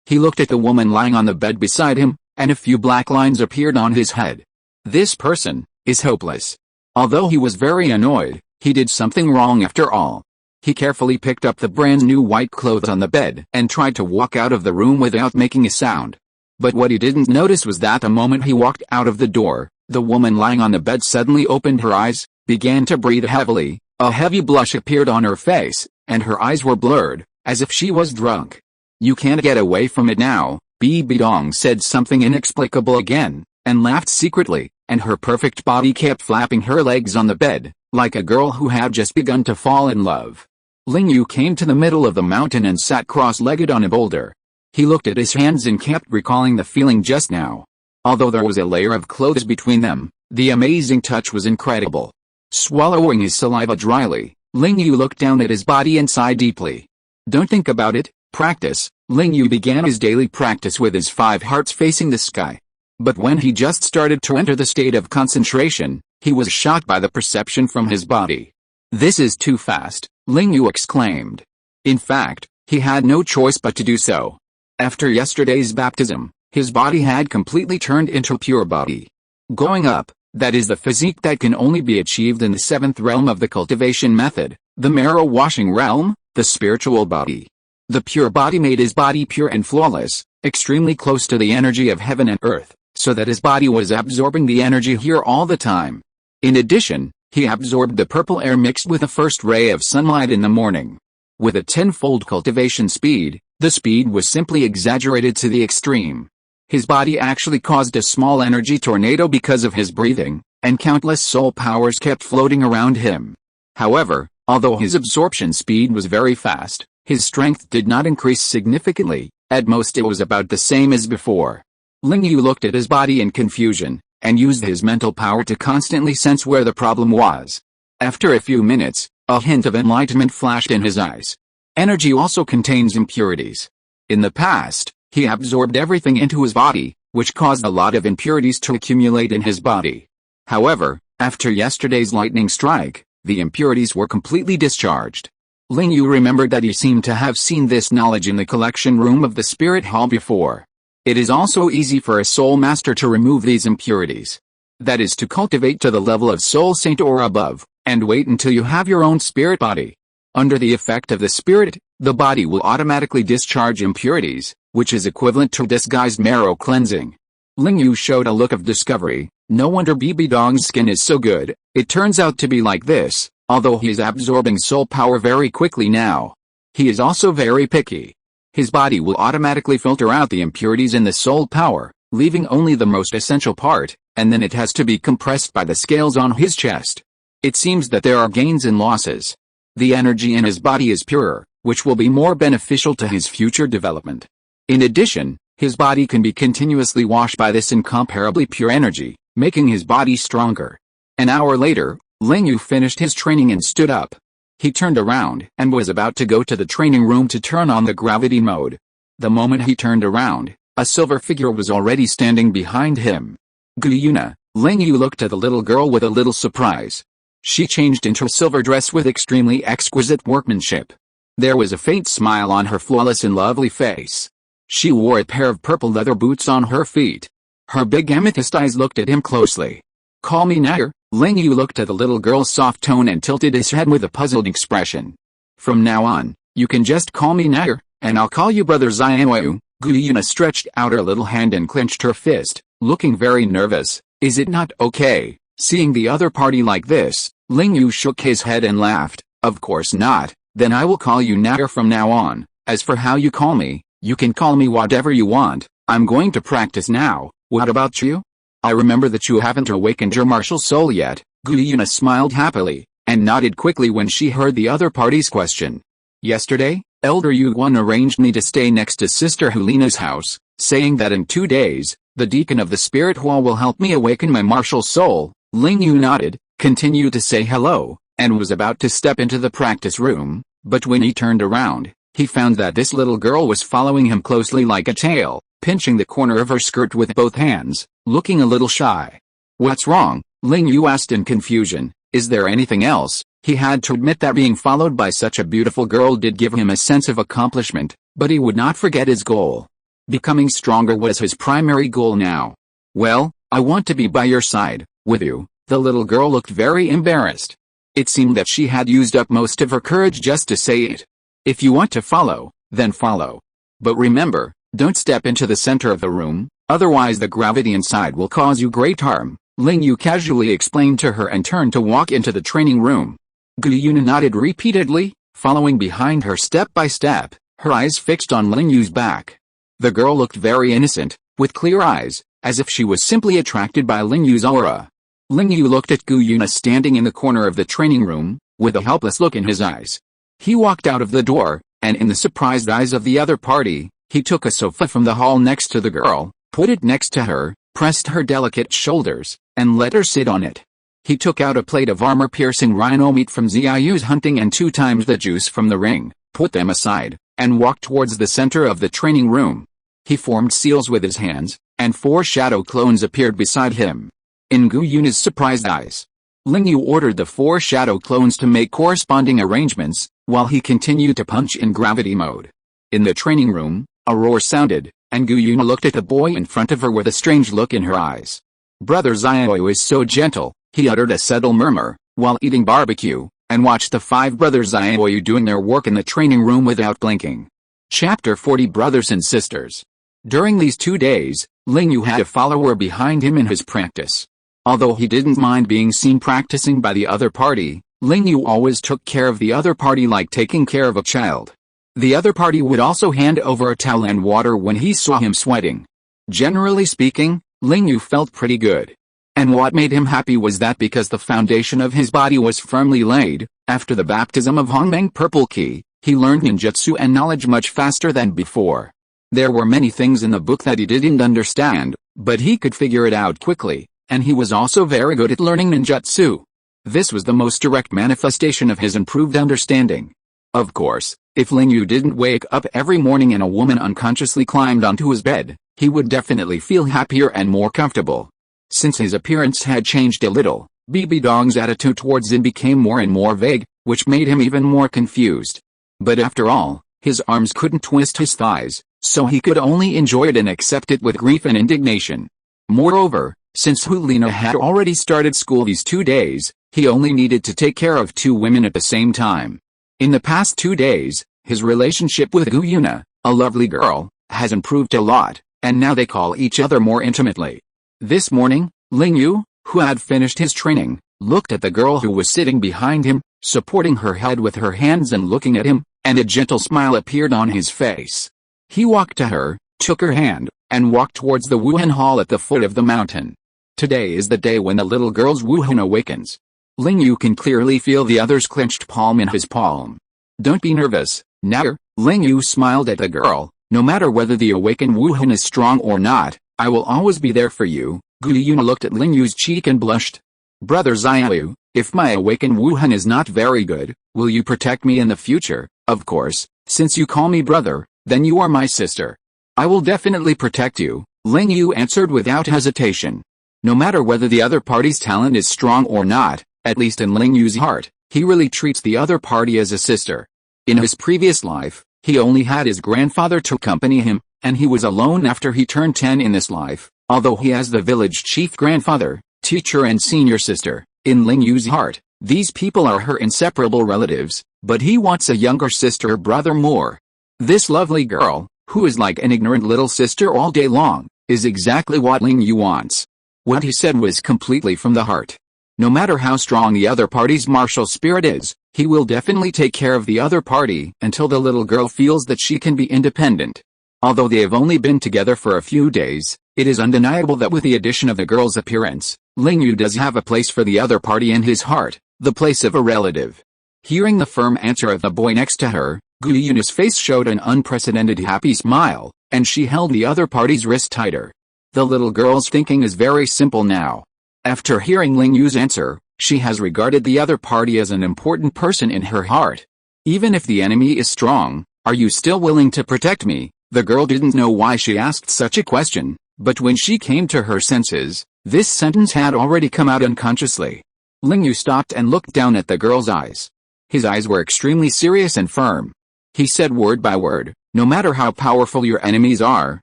[SPEAKER 1] He looked at the woman lying on the bed beside him, and a few black lines appeared on his head. This person is hopeless. Although he was very annoyed, he did something wrong after all. He carefully picked up the brand new white clothes on the bed and tried to walk out of the room without making a sound. But what he didn't notice was that the moment he walked out of the door, the woman lying on the bed suddenly opened her eyes, began to breathe heavily, a heavy blush appeared on her face, and her eyes were blurred, as if she was drunk. You can't get away from it now. BB Dong said something inexplicable again, and laughed secretly, and her perfect body kept flapping her legs on the bed, like a girl who had just begun to fall in love. Ling Yu came to the middle of the mountain and sat cross-legged on a boulder. He looked at his hands and kept recalling the feeling just now. Although there was a layer of clothes between them, the amazing touch was incredible. Swallowing his saliva dryly, Ling Yu looked down at his body and sighed deeply. Don't think about it, practice. Ling Yu began his daily practice with his 5 hearts facing the sky. But when he just started to enter the state of concentration, he was shocked by the perception from his body. This is too fast, Ling Yu exclaimed. In fact, He had no choice but to do so. After yesterday's baptism, his body had completely turned into a pure body. Going up, that is the physique that can only be achieved in the 7th realm of the cultivation method, the marrow-washing realm, the spiritual body. The pure body made his body pure and flawless, extremely close to the energy of heaven and earth, so that his body was absorbing the energy here all the time. In addition, he absorbed the purple air mixed with the first ray of sunlight in the morning. With a tenfold cultivation speed, the speed was simply exaggerated to the extreme. His body actually caused a small energy tornado because of his breathing, and countless soul powers kept floating around him. However, although his absorption speed was very fast, his strength did not increase significantly. At most it was about the same as before. Ling Yu looked at his body in confusion, and used his mental power to constantly sense where the problem was. After a few minutes, a hint of enlightenment flashed in his eyes. Energy also contains impurities. In the past, he absorbed everything into his body, which caused a lot of impurities to accumulate in his body. However, after yesterday's lightning strike, the impurities were completely discharged. Ling Yu remembered that he seemed to have seen this knowledge in the collection room of the spirit hall before. It is also easy for a soul master to remove these impurities. That is to cultivate to the level of soul saint or above, and wait until you have your own spirit body. Under the effect of the spirit, the body will automatically discharge impurities, which is equivalent to disguised marrow cleansing. Ling Yu showed a look of discovery. No wonder BB Dong's skin is so good. It turns out to be like this, although he is absorbing soul power very quickly now. He is also very picky. His body will automatically filter out the impurities in the soul power, leaving only the most essential part, and then it has to be compressed by the scales on his chest. It seems that there are gains and losses. The energy in his body is purer, which will be more beneficial to his future development. In addition, his body can be continuously washed by this incomparably pure energy, making his body stronger. An hour later, Ling Yu finished his training and stood up. He turned around and was about to go to the training room to turn on the gravity mode. The moment he turned around, a silver figure was already standing behind him. Guyuna, Ling Yu looked at the little girl with a little surprise. She changed into a silver dress with extremely exquisite workmanship. There was a faint smile on her flawless and lovely face. She wore a pair of purple leather boots on her feet. Her big amethyst eyes looked at him closely. "Call me Nair." Ling Yu looked at the little girl's soft tone and tilted his head with a puzzled expression. "From now on, you can just call me Nair, and I'll call you Brother Xianwu." Guyuna stretched out her little hand and clenched her fist, looking very nervous. "Is it not okay?" Seeing the other party like this, Ling Yu shook his head and laughed. "Of course not. Then I will call you Nair from now on. As for how you call me, you can call me whatever you want. I'm going to practice now. What about you? I remember that you haven't awakened your martial soul yet." Guyuna smiled happily, and nodded quickly when she heard the other party's question. "Yesterday, Elder Yuguan arranged me to stay next to Sister Hulina's house, saying that in 2 days, the deacon of the spirit hall will help me awaken my martial soul." Ling Yu nodded, continued to say hello, and was about to step into the practice room, but when he turned around, he found that this little girl was following him closely like a tail, pinching the corner of her skirt with both hands, looking a little shy. "What's wrong?" Ling Yu asked in confusion. "Is there anything else?" He had to admit that being followed by such a beautiful girl did give him a sense of accomplishment, but he would not forget his goal. Becoming stronger was his primary goal now. "Well, I want to be by your side, with you." The little girl looked very embarrassed. It seemed that she had used up most of her courage just to say it. "If you want to follow, then follow. But remember, don't step into the center of the room, otherwise the gravity inside will cause you great harm." Ling Yu casually explained to her and turned to walk into the training room. Guyuna nodded repeatedly, following behind her step by step, her eyes fixed on Ling Yu's back. The girl looked very innocent, with clear eyes, as if she was simply attracted by Ling Yu's aura. Ling Yu looked at Guyuna standing in the corner of the training room, with a helpless look in his eyes. He walked out of the door, and in the surprised eyes of the other party, he took a sofa from the hall next to the girl, put it next to her, pressed her delicate shoulders, and let her sit on it. He took out a plate of armor-piercing rhino meat from Xiaoyu's hunting and 2 times the juice from the ring, put them aside, and walked towards the center of the training room. He formed seals with his hands, and 4 shadow clones appeared beside him. In Guyuna's surprised eyes, Ling Yu ordered the 4 shadow clones to make corresponding arrangements, while he continued to punch in gravity mode. In the training room, a roar sounded, and Gu Yuna looked at the boy in front of her with a strange look in her eyes. Brother Xiaoyu is so gentle, he uttered a subtle murmur, while eating barbecue, and watched the 5 brothers Xiaoyu doing their work in the training room without blinking. Chapter 40 Brothers and Sisters. During these 2 days, Ling Yu had a follower behind him in his practice. Although he didn't mind being seen practicing by the other party, Ling Yu always took care of the other party like taking care of a child. The other party would also hand over a towel and water when he saw him sweating. Generally speaking, Ling Yu felt pretty good. And what made him happy was that because the foundation of his body was firmly laid, after the baptism of Hongbang Purple Key, he learned ninjutsu and knowledge much faster than before. There were many things in the book that he didn't understand, but he could figure it out quickly, and he was also very good at learning ninjutsu. This was the most direct manifestation of his improved understanding. Of course, if Ling Yu didn't wake up every morning and a woman unconsciously climbed onto his bed, he would definitely feel happier and more comfortable. Since his appearance had changed a little, Bibi Dong's attitude towards him became more and more vague, which made him even more confused. But after all, his arms couldn't twist his thighs, so he could only enjoy it and accept it with grief and indignation. Moreover, since Hulina had already started school these 2 days, he only needed to take care of 2 women at the same time. In the past 2 days, his relationship with Gu Yuna, a lovely girl, has improved a lot, and now they call each other more intimately. This morning, Ling Yu, who had finished his training, looked at the girl who was sitting behind him, supporting her head with her hands and looking at him, and a gentle smile appeared on his face. He walked to her, took her hand, and walked towards the Wuhan Hall at the foot of the mountain. Today is the day when the little girl's Wuhan awakens. Ling Yu can clearly feel the other's clenched palm in his palm. Don't be nervous, Nair, Ling Yu smiled at the girl. No matter whether the awakened Wuhan is strong or not, I will always be there for you. Gu Yuna looked at Ling Yu's cheek and blushed. Brother Xiaoyu, if my awakened Wuhan is not very good, will you protect me in the future? Of course, since you call me brother, then you are my sister. I will definitely protect you, Ling Yu answered without hesitation. No matter whether the other party's talent is strong or not, at least in Ling Yu's heart, he really treats the other party as a sister. In his previous life, he only had his grandfather to accompany him, and he was alone after he turned 10 in this life, although he has the village chief grandfather, teacher and senior sister. In Ling Yu's heart, these people are her inseparable relatives, but he wants a younger sister or brother more. This lovely girl, who is like an ignorant little sister all day long, is exactly what Ling Yu wants. What he said was completely from the heart. No matter how strong the other party's martial spirit is, he will definitely take care of the other party until the little girl feels that she can be independent. Although they have only been together for a few days, it is undeniable that with the addition of the girl's appearance, Ling Yu does have a place for the other party in his heart, the place of a relative. Hearing the firm answer of the boy next to her, Gu Yuna's face showed an unprecedented happy smile, and she held the other party's wrist tighter. The little girl's thinking is very simple now. After hearing Ling Yu's answer, she has regarded the other party as an important person in her heart. Even if the enemy is strong, are you still willing to protect me? The girl didn't know why she asked such a question, but when she came to her senses, this sentence had already come out unconsciously. Ling Yu stopped and looked down at the girl's eyes. His eyes were extremely serious and firm. He said word by word, no matter how powerful your enemies are,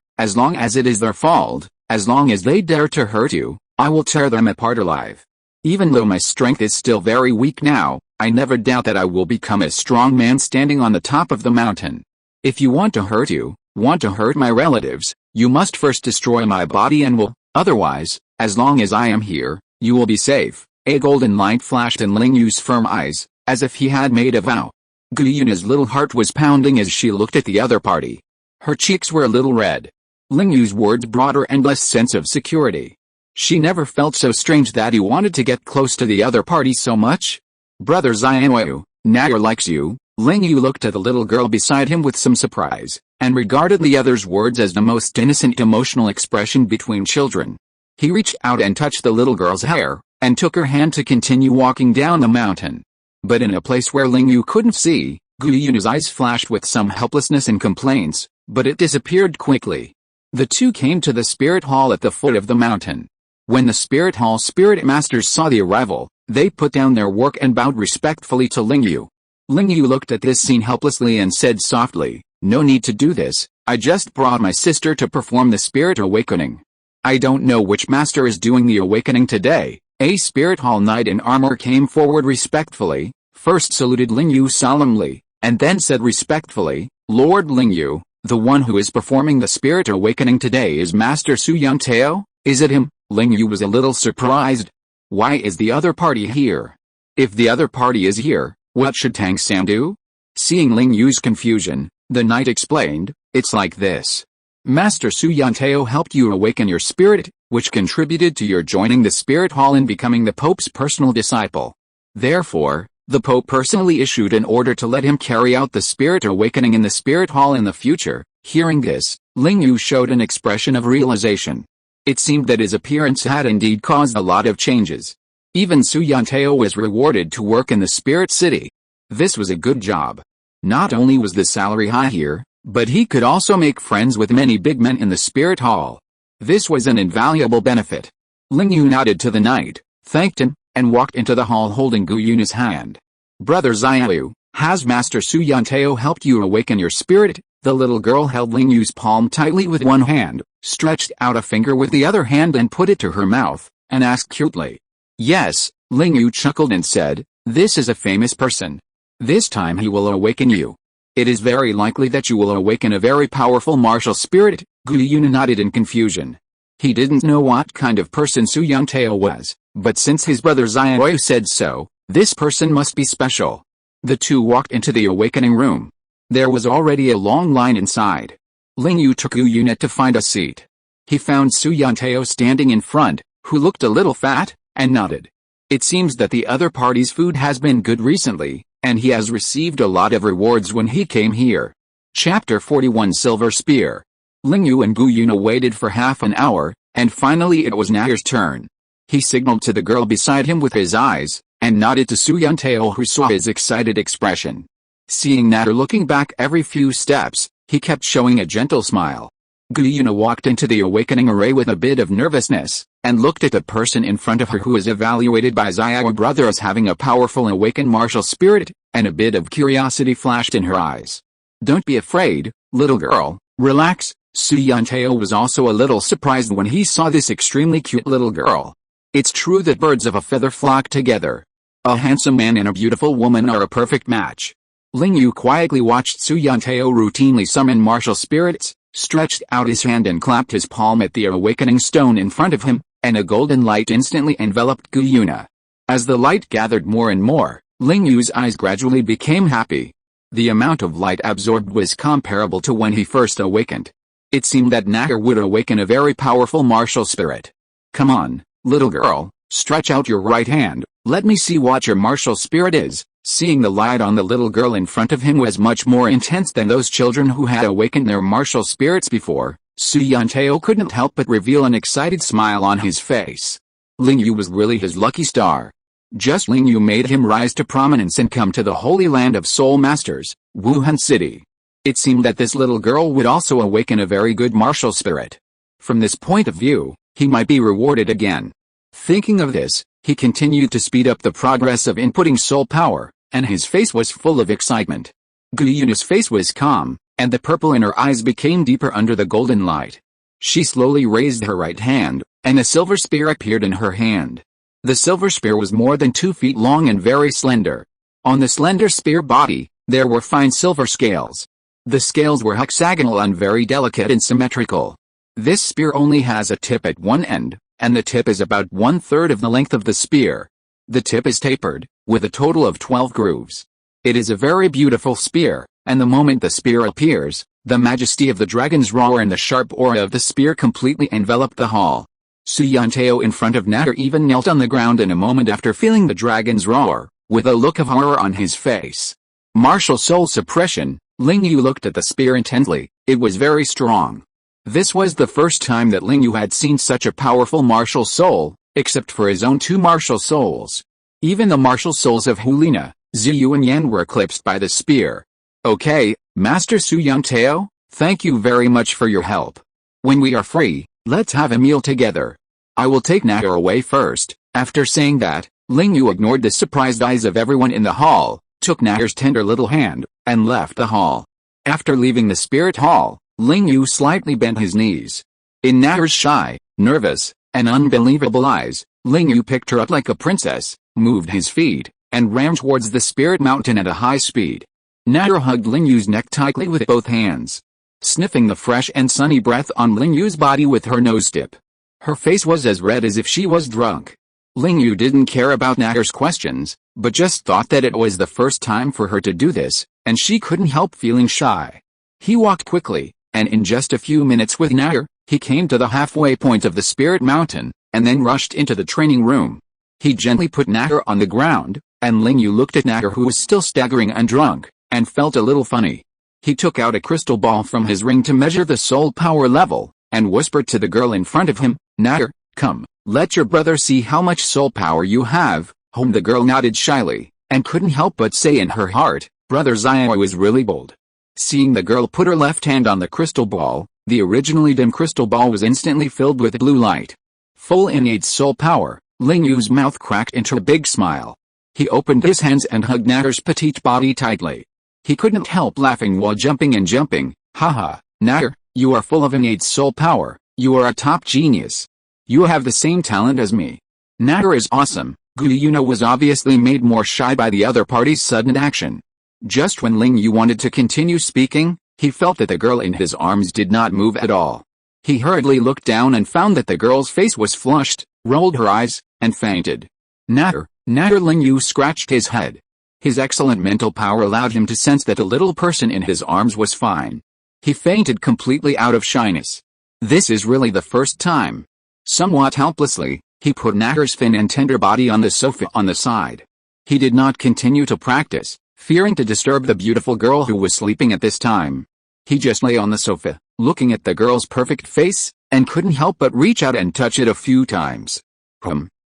[SPEAKER 1] as long as it is their fault, as long as they dare to hurt you, I will tear them apart alive. Even though my strength is still very weak now, I never doubt that I will become a strong man standing on the top of the mountain. If you want to hurt my relatives, you must first destroy my body and will, otherwise, as long as I am here, you will be safe. A golden light flashed in Ling Yu's firm eyes, as if he had made a vow. Gu Yuna's little heart was pounding as she looked at the other party. Her cheeks were a little red. Ling Yu's words brought her endless sense of security. She never felt so strange that he wanted to get close to the other party so much. Brother Xiaoyu, Nair likes you. Ling Yu looked at the little girl beside him with some surprise, and regarded the other's words as the most innocent emotional expression between children. He reached out and touched the little girl's hair, and took her hand to continue walking down the mountain. But in a place where Ling Yu couldn't see, Gu Yuna's eyes flashed with some helplessness and complaints, but it disappeared quickly. The two came to the spirit hall at the foot of the mountain. When the spirit hall spirit masters saw the arrival, they put down their work and bowed respectfully to Ling Yu. Ling Yu looked at this scene helplessly and said softly, No need to do this, I just brought my sister to perform the spirit awakening. I don't know which master is doing the awakening today. A spirit hall knight in armor came forward respectfully, first saluted Ling Yu solemnly, and then said respectfully, Lord Ling Yu, the one who is performing the spirit awakening today is Master Su Yangtao, is it him? Ling Yu was a little surprised. Why is the other party here? If the other party is here, what should Tang Sam do? Seeing Ling Yu's confusion, the knight explained, it's like this. Master Su Yangtao helped you awaken your spirit, which contributed to your joining the spirit hall and becoming the Pope's personal disciple. Therefore, the Pope personally issued an order to let him carry out the spirit awakening in the spirit hall in the future. Hearing this, Ling Yu showed an expression of realization. It seemed that his appearance had indeed caused a lot of changes. Even Su Yangtao was rewarded to work in the spirit city. This was a good job. Not only was the salary high here, but he could also make friends with many big men in the spirit hall. This was an invaluable benefit. Ling Yu nodded to the knight, thanked him, and walked into the hall holding Gu Yuna's hand. Brother Xiaolu, has Master Su Yangtao helped you awaken your spirit? The little girl held Ling Yu's palm tightly with one hand, stretched out a finger with the other hand and put it to her mouth, and asked cutely. Yes, Ling Yu chuckled and said, this is a famous person. This time he will awaken you. It is very likely that you will awaken a very powerful martial spirit. Gu Yuna nodded in confusion. He didn't know what kind of person Su Yangtao was, but since his brother Xiaolu said so, this person must be special. The two walked into the awakening room. There was already a long line inside. Ling Yu took Gu Yuna to find a seat. He found Su Yangtao standing in front, who looked a little fat, and nodded. It seems that the other party's food has been good recently, and he has received a lot of rewards when he came here. Chapter 41 Silver Spear. Ling Yu and Gu Yuna waited for half an hour, and finally it was Nair's turn. He signaled to the girl beside him with his eyes, and nodded to Su Yangtao who saw his excited expression. Seeing Nair looking back every few steps, he kept showing a gentle smile. Gu Yuna walked into the awakening array with a bit of nervousness, and looked at the person in front of her who was evaluated by Xiaolu brother as having a powerful awakened martial spirit, and a bit of curiosity flashed in her eyes. Don't be afraid, little girl, relax. Su Yangtao was also a little surprised when he saw this extremely cute little girl. It's true that birds of a feather flock together. A handsome man and a beautiful woman are a perfect match. Ling Yu quietly watched Su Yangtao routinely summon martial spirits, stretched out his hand and clapped his palm at the awakening stone in front of him, and a golden light instantly enveloped Gu Yuna. As the light gathered more and more, Ling Yu's eyes gradually became happy. The amount of light absorbed was comparable to when he first awakened. It seemed that Nair would awaken a very powerful martial spirit. Come on, little girl, stretch out your right hand, let me see what your martial spirit is. Seeing the light on the little girl in front of him was much more intense than those children who had awakened their martial spirits before. Su Yangtao couldn't help but reveal an excited smile on his face. Ling Yu was really his lucky star. Just Ling Yu made him rise to prominence and come to the Holy Land of Soul Masters, Wuhan City. It seemed that this little girl would also awaken a very good martial spirit. From this point of view, he might be rewarded again. Thinking of this, he continued to speed up the progress of inputting soul power, and his face was full of excitement. Gu Yuna's face was calm, and the purple in her eyes became deeper under the golden light. She slowly raised her right hand, and a silver spear appeared in her hand. The silver spear was more than 2 feet long and very slender. On the slender spear body, there were fine silver scales. The scales were hexagonal and very delicate and symmetrical. This spear only has a tip at one end, and the tip is about 1/3 of the length of the spear. The tip is tapered, with a total of 12 grooves. It is a very beautiful spear, and the moment the spear appears, the majesty of the dragon's roar and the sharp aura of the spear completely enveloped the hall. Su Yangtao in front of Nair even knelt on the ground in a moment after feeling the dragon's roar, with a look of horror on his face. Martial soul suppression. Ling Yu looked at the spear intently. It was very strong. This was the first time that Ling Yu had seen such a powerful martial soul, except for his own 2 martial souls. Even the martial souls of Hulina, Ziyu and Yan were eclipsed by the spear. Okay, Master Su Yangtao, thank you very much for your help. When we are free, let's have a meal together. I will take Nair away first. After saying that, Ling Yu ignored the surprised eyes of everyone in the hall, took Nair's tender little hand, and left the hall. After leaving the spirit hall, Ling Yu slightly bent his knees. In Natter's shy, nervous, and unbelievable eyes, Ling Yu picked her up like a princess, moved his feet, and ran towards the spirit mountain at a high speed. Natter hugged Ling Yu's neck tightly with both hands, sniffing the fresh and sunny breath on Ling Yu's body with her nose tip. Her face was as red as if she was drunk. Ling Yu didn't care about Natter's questions, but just thought that it was the first time for her to do this, and she couldn't help feeling shy. He walked quickly, and in just a few minutes with Natter, he came to the halfway point of the spirit mountain, and then rushed into the training room. He gently put Natter on the ground, and Ling Yu looked at Natter, who was still staggering and drunk, and felt a little funny. He took out a crystal ball from his ring to measure the soul power level, and whispered to the girl in front of him, "Natter, come, let your brother see how much soul power you have." The girl nodded shyly, and couldn't help but say in her heart, "Brother Xiao is really bold." Seeing the girl put her left hand on the crystal ball, the originally dim crystal ball was instantly filled with blue light. Full innate soul power, Ling Yu's mouth cracked into a big smile. He opened his hands and hugged Natter's petite body tightly. He couldn't help laughing while jumping and jumping. "Haha, Natter, you are full of innate soul power, you are a top genius. You have the same talent as me." Natter is awesome. Guiyuna was obviously made more shy by the other party's sudden action. Just when Ling Yu wanted to continue speaking, he felt that the girl in his arms did not move at all. He hurriedly looked down and found that the girl's face was flushed, rolled her eyes, and fainted. Natter, Ling Yu scratched his head. His excellent mental power allowed him to sense that the little person in his arms was fine. He fainted completely out of shyness. This is really the first time. Somewhat helplessly, he put Natter's thin and tender body on the sofa on the side. He did not continue to practice, fearing to disturb the beautiful girl who was sleeping at this time. He just lay on the sofa, looking at the girl's perfect face, and couldn't help but reach out and touch it a few times.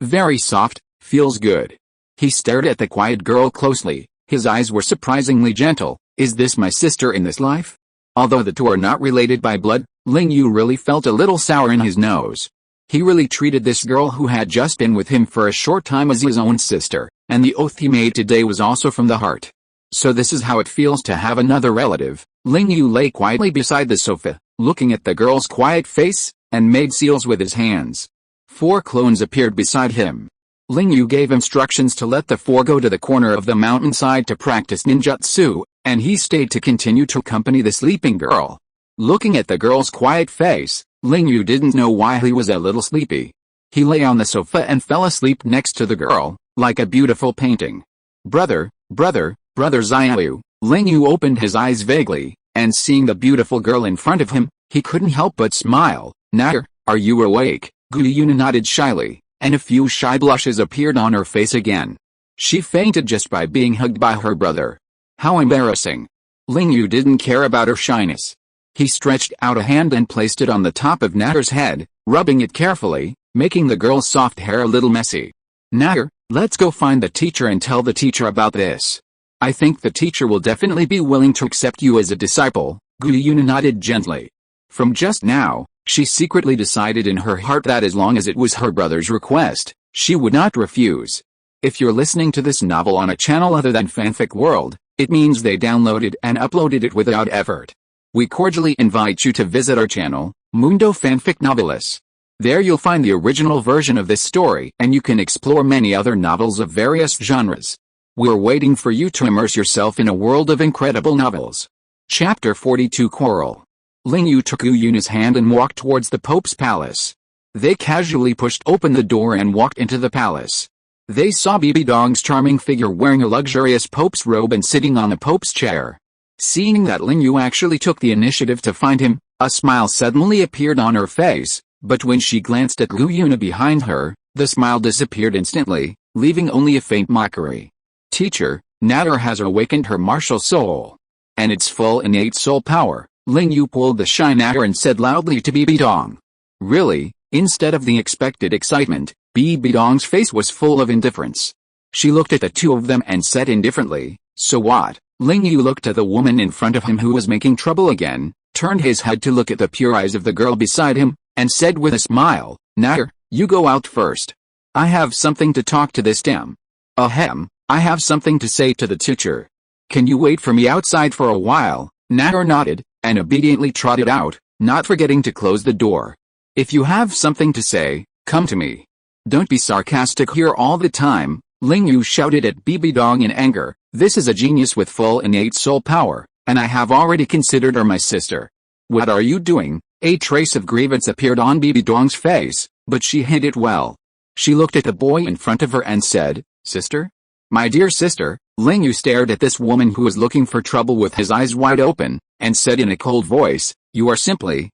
[SPEAKER 1] Very soft, feels good. He stared at the quiet girl closely, his eyes were surprisingly gentle. Is this my sister in this life? Although the two are not related by blood, Ling Yu really felt a little sour in his nose. He really treated this girl who had just been with him for a short time as his own sister, and the oath he made today was also from the heart. So this is how it feels to have another relative. Ling Yu lay quietly beside the sofa, looking at the girl's quiet face, and made seals with his hands. 4 clones appeared beside him. Ling Yu gave instructions to let the 4 go to the corner of the mountainside to practice ninjutsu, and he stayed to continue to accompany the sleeping girl. Looking at the girl's quiet face, Ling Yu didn't know why he was a little sleepy. He lay on the sofa and fell asleep next to the girl, like a beautiful painting. Brother Xiao. Ling Yu opened his eyes vaguely, and seeing the beautiful girl in front of him, he couldn't help but smile. Natter, are you awake? Guiyuna nodded shyly, and a few shy blushes appeared on her face again. She fainted just by being hugged by her brother. How embarrassing. Ling Yu didn't care about her shyness. He stretched out a hand and placed it on the top of Natter's head, rubbing it carefully, making the girl's soft hair a little messy. Natter, let's go find the teacher and tell the teacher about this. I think the teacher will definitely be willing to accept you as a disciple. Guiyuna nodded gently. From just now, she secretly decided in her heart that as long as it was her brother's request, she would not refuse. If you're listening to this novel on a channel other than Fanfic World, it means they downloaded and uploaded it without effort. We cordially invite you to visit our channel, Mundo Fanfic Novelis. There you'll find the original version of this story and you can explore many other novels of various genres. We're waiting for you to immerse yourself in a world of incredible novels. Chapter 42 Quarrel. Ling Yu took Guiyuna's hand and walked towards the Pope's palace. They casually pushed open the door and walked into the palace. They saw Bibi Dong's charming figure wearing a luxurious Pope's robe and sitting on a Pope's chair. Seeing that Ling Yu actually took the initiative to find him, a smile suddenly appeared on her face, but when she glanced at Guiyuna behind her, the smile disappeared instantly, leaving only a faint mockery. Teacher, Natter has awakened her martial soul. And its full innate soul power. Ling Yu pulled the shy Natter and said loudly to Bibi Dong. Really? Instead of the expected excitement, Bibi Dong's face was full of indifference. She looked at the two of them and said indifferently, so what? Ling Yu looked at the woman in front of him who was making trouble again, turned his head to look at the pure eyes of the girl beside him, and said with a smile, Natter, you go out first. I have something to talk to this dame. Ahem, I have something to say to the teacher. Can you wait for me outside for a while? Natter nodded, and obediently trotted out, not forgetting to close the door. If you have something to say, come to me. Don't be sarcastic here all the time, Ling Yu shouted at Bibi Dong in anger. This is a genius with full innate soul power, and I have already considered her my sister. What are you doing? A trace of grievance appeared on Bibi Dong's face, but she hid it well. She looked at the boy in front of her and said, Sister? My dear sister. Ling Yu stared at this woman who was looking for trouble with his eyes wide open, and said in a cold voice, You are simply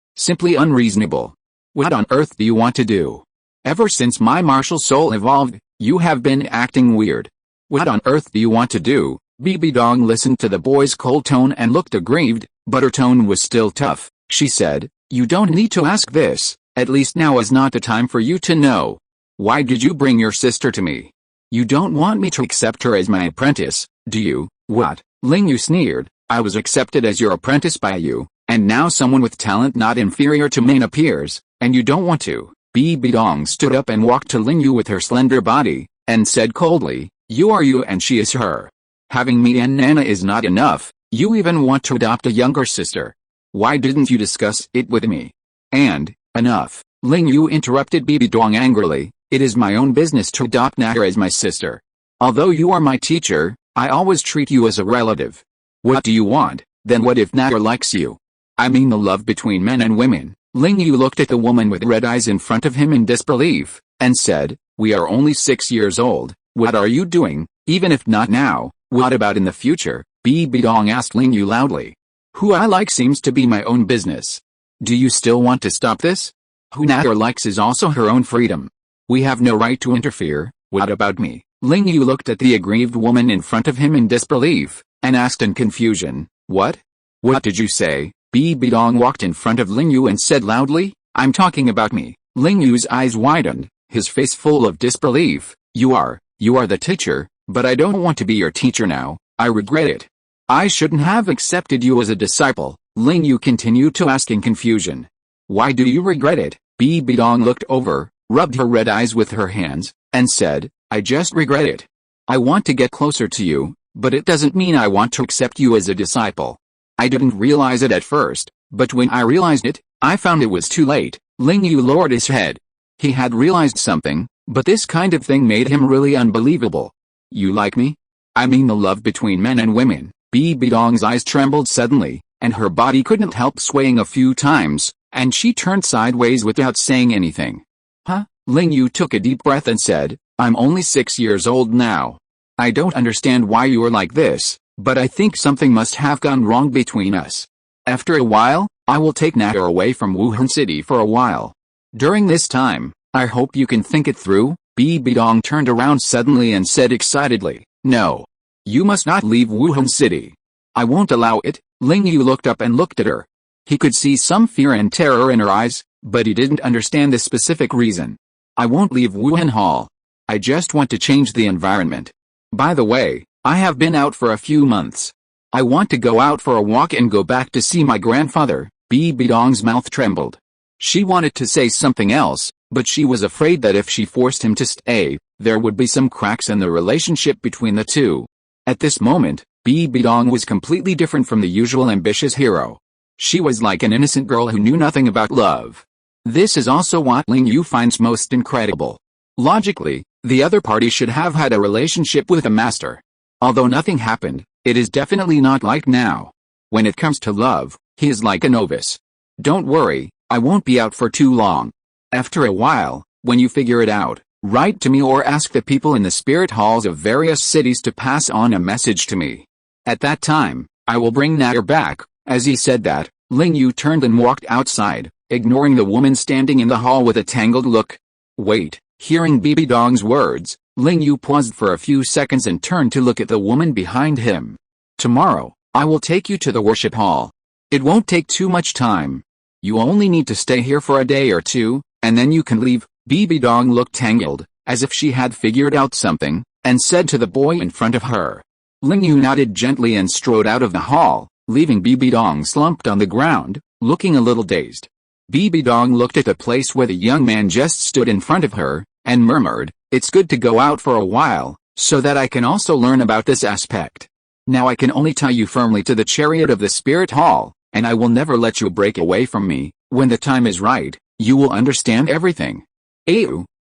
[SPEAKER 1] unreasonable. What on earth do you want to do? Ever since my martial soul evolved, you have been acting weird. What on earth do you want to do? Bibi Dong listened to the boy's cold tone and looked aggrieved, but her tone was still tough. She said, You don't need to ask this, at least now is not the time for you to know. Why did you bring your sister to me? You don't want me to accept her as my apprentice, do you? What? Ling Yu sneered, I was accepted as your apprentice by you, and now someone with talent not inferior to mine appears, and you don't want to. Bibi Dong stood up and walked to Ling Yu with her slender body, and said coldly, You are you and she is her. Having me and Nana is not enough, you even want to adopt a younger sister. Why didn't you discuss it with me? And, enough. Ling Yu interrupted Bibi Dong angrily, It is my own business to adopt Natter as my sister. Although you are my teacher, I always treat you as a relative. What do you want? Then what if Natter likes you? I mean the love between men and women. Ling Yu looked at the woman with red eyes in front of him in disbelief, and said, We are only 6 years old, what are you doing? Even if not now, what about in the future? Bibi Dong asked Ling Yu loudly. Who I like seems to be my own business. Do you still want to stop this? Who Natter likes is also her own freedom. We have no right to interfere. What about me? Ling Yu looked at the aggrieved woman in front of him in disbelief, and asked in confusion, What? What did you say? Bibi Dong walked in front of Ling Yu and said loudly, I'm talking about me. Ling Yu's eyes widened, his face full of disbelief. You are the teacher, but I don't want to be your teacher now, I regret it. I shouldn't have accepted you as a disciple, Ling Yu continued to ask in confusion. Why do you regret it? Bibi Dong looked over, rubbed her red eyes with her hands, and said, I just regret it. I want to get closer to you, but it doesn't mean I want to accept you as a disciple. I didn't realize it at first, but when I realized it, I found it was too late. Ling Yu lowered his head. He had realized something, but this kind of thing made him really unbelievable. You like me? I mean the love between men and women. Bibi Dong's eyes trembled suddenly, and her body couldn't help swaying a few times, and she turned sideways without saying anything. Huh? Ling Yu took a deep breath and said, I'm only 6 years old now. I don't understand why you are like this, but I think something must have gone wrong between us. After a while, I will take Natter away from Wuhan City for a while. During this time, I hope you can think it through. Bibi Dong turned around suddenly and said excitedly, No. You must not leave Wuhan City. I won't allow it. Ling Yu looked up and looked at her. He could see some fear and terror in her eyes, but he didn't understand the specific reason. I won't leave Wuhan Hall. I just want to change the environment. By the way, I have been out for a few months. I want to go out for a walk and go back to see my grandfather. Bibi Dong's mouth trembled. She wanted to say something else, but she was afraid that if she forced him to stay, there would be some cracks in the relationship between the two. At this moment, Bibi Dong was completely different from the usual ambitious hero. She was like an innocent girl who knew nothing about love. This is also what Ling Yu finds most incredible. Logically, the other party should have had a relationship with a master. Although nothing happened, it is definitely not like now. When it comes to love, he is like a novice. Don't worry, I won't be out for too long. After a while, when you figure it out, write to me or ask the people in the spirit halls of various cities to pass on a message to me. At that time, I will bring Natter back. As he said that, Ling Yu turned and walked outside, ignoring the woman standing in the hall with a tangled look. Wait, hearing Bibi Dong's words, Ling Yu paused for a few seconds and turned to look at the woman behind him. Tomorrow, I will take you to the worship hall. It won't take too much time. You only need to stay here for a day or two, and then you can leave. Bibi Dong looked tangled, as if she had figured out something, and said to the boy in front of her. Ling Yu nodded gently and strode out of the hall, leaving Bibi Dong slumped on the ground, looking a little dazed. Bibi Dong looked at the place where the young man just stood in front of her, and murmured, It's good to go out for a while, so that I can also learn about this aspect. Now I can only tie you firmly to the chariot of the Spirit Hall, and I will never let you break away from me. When the time is right, you will understand everything."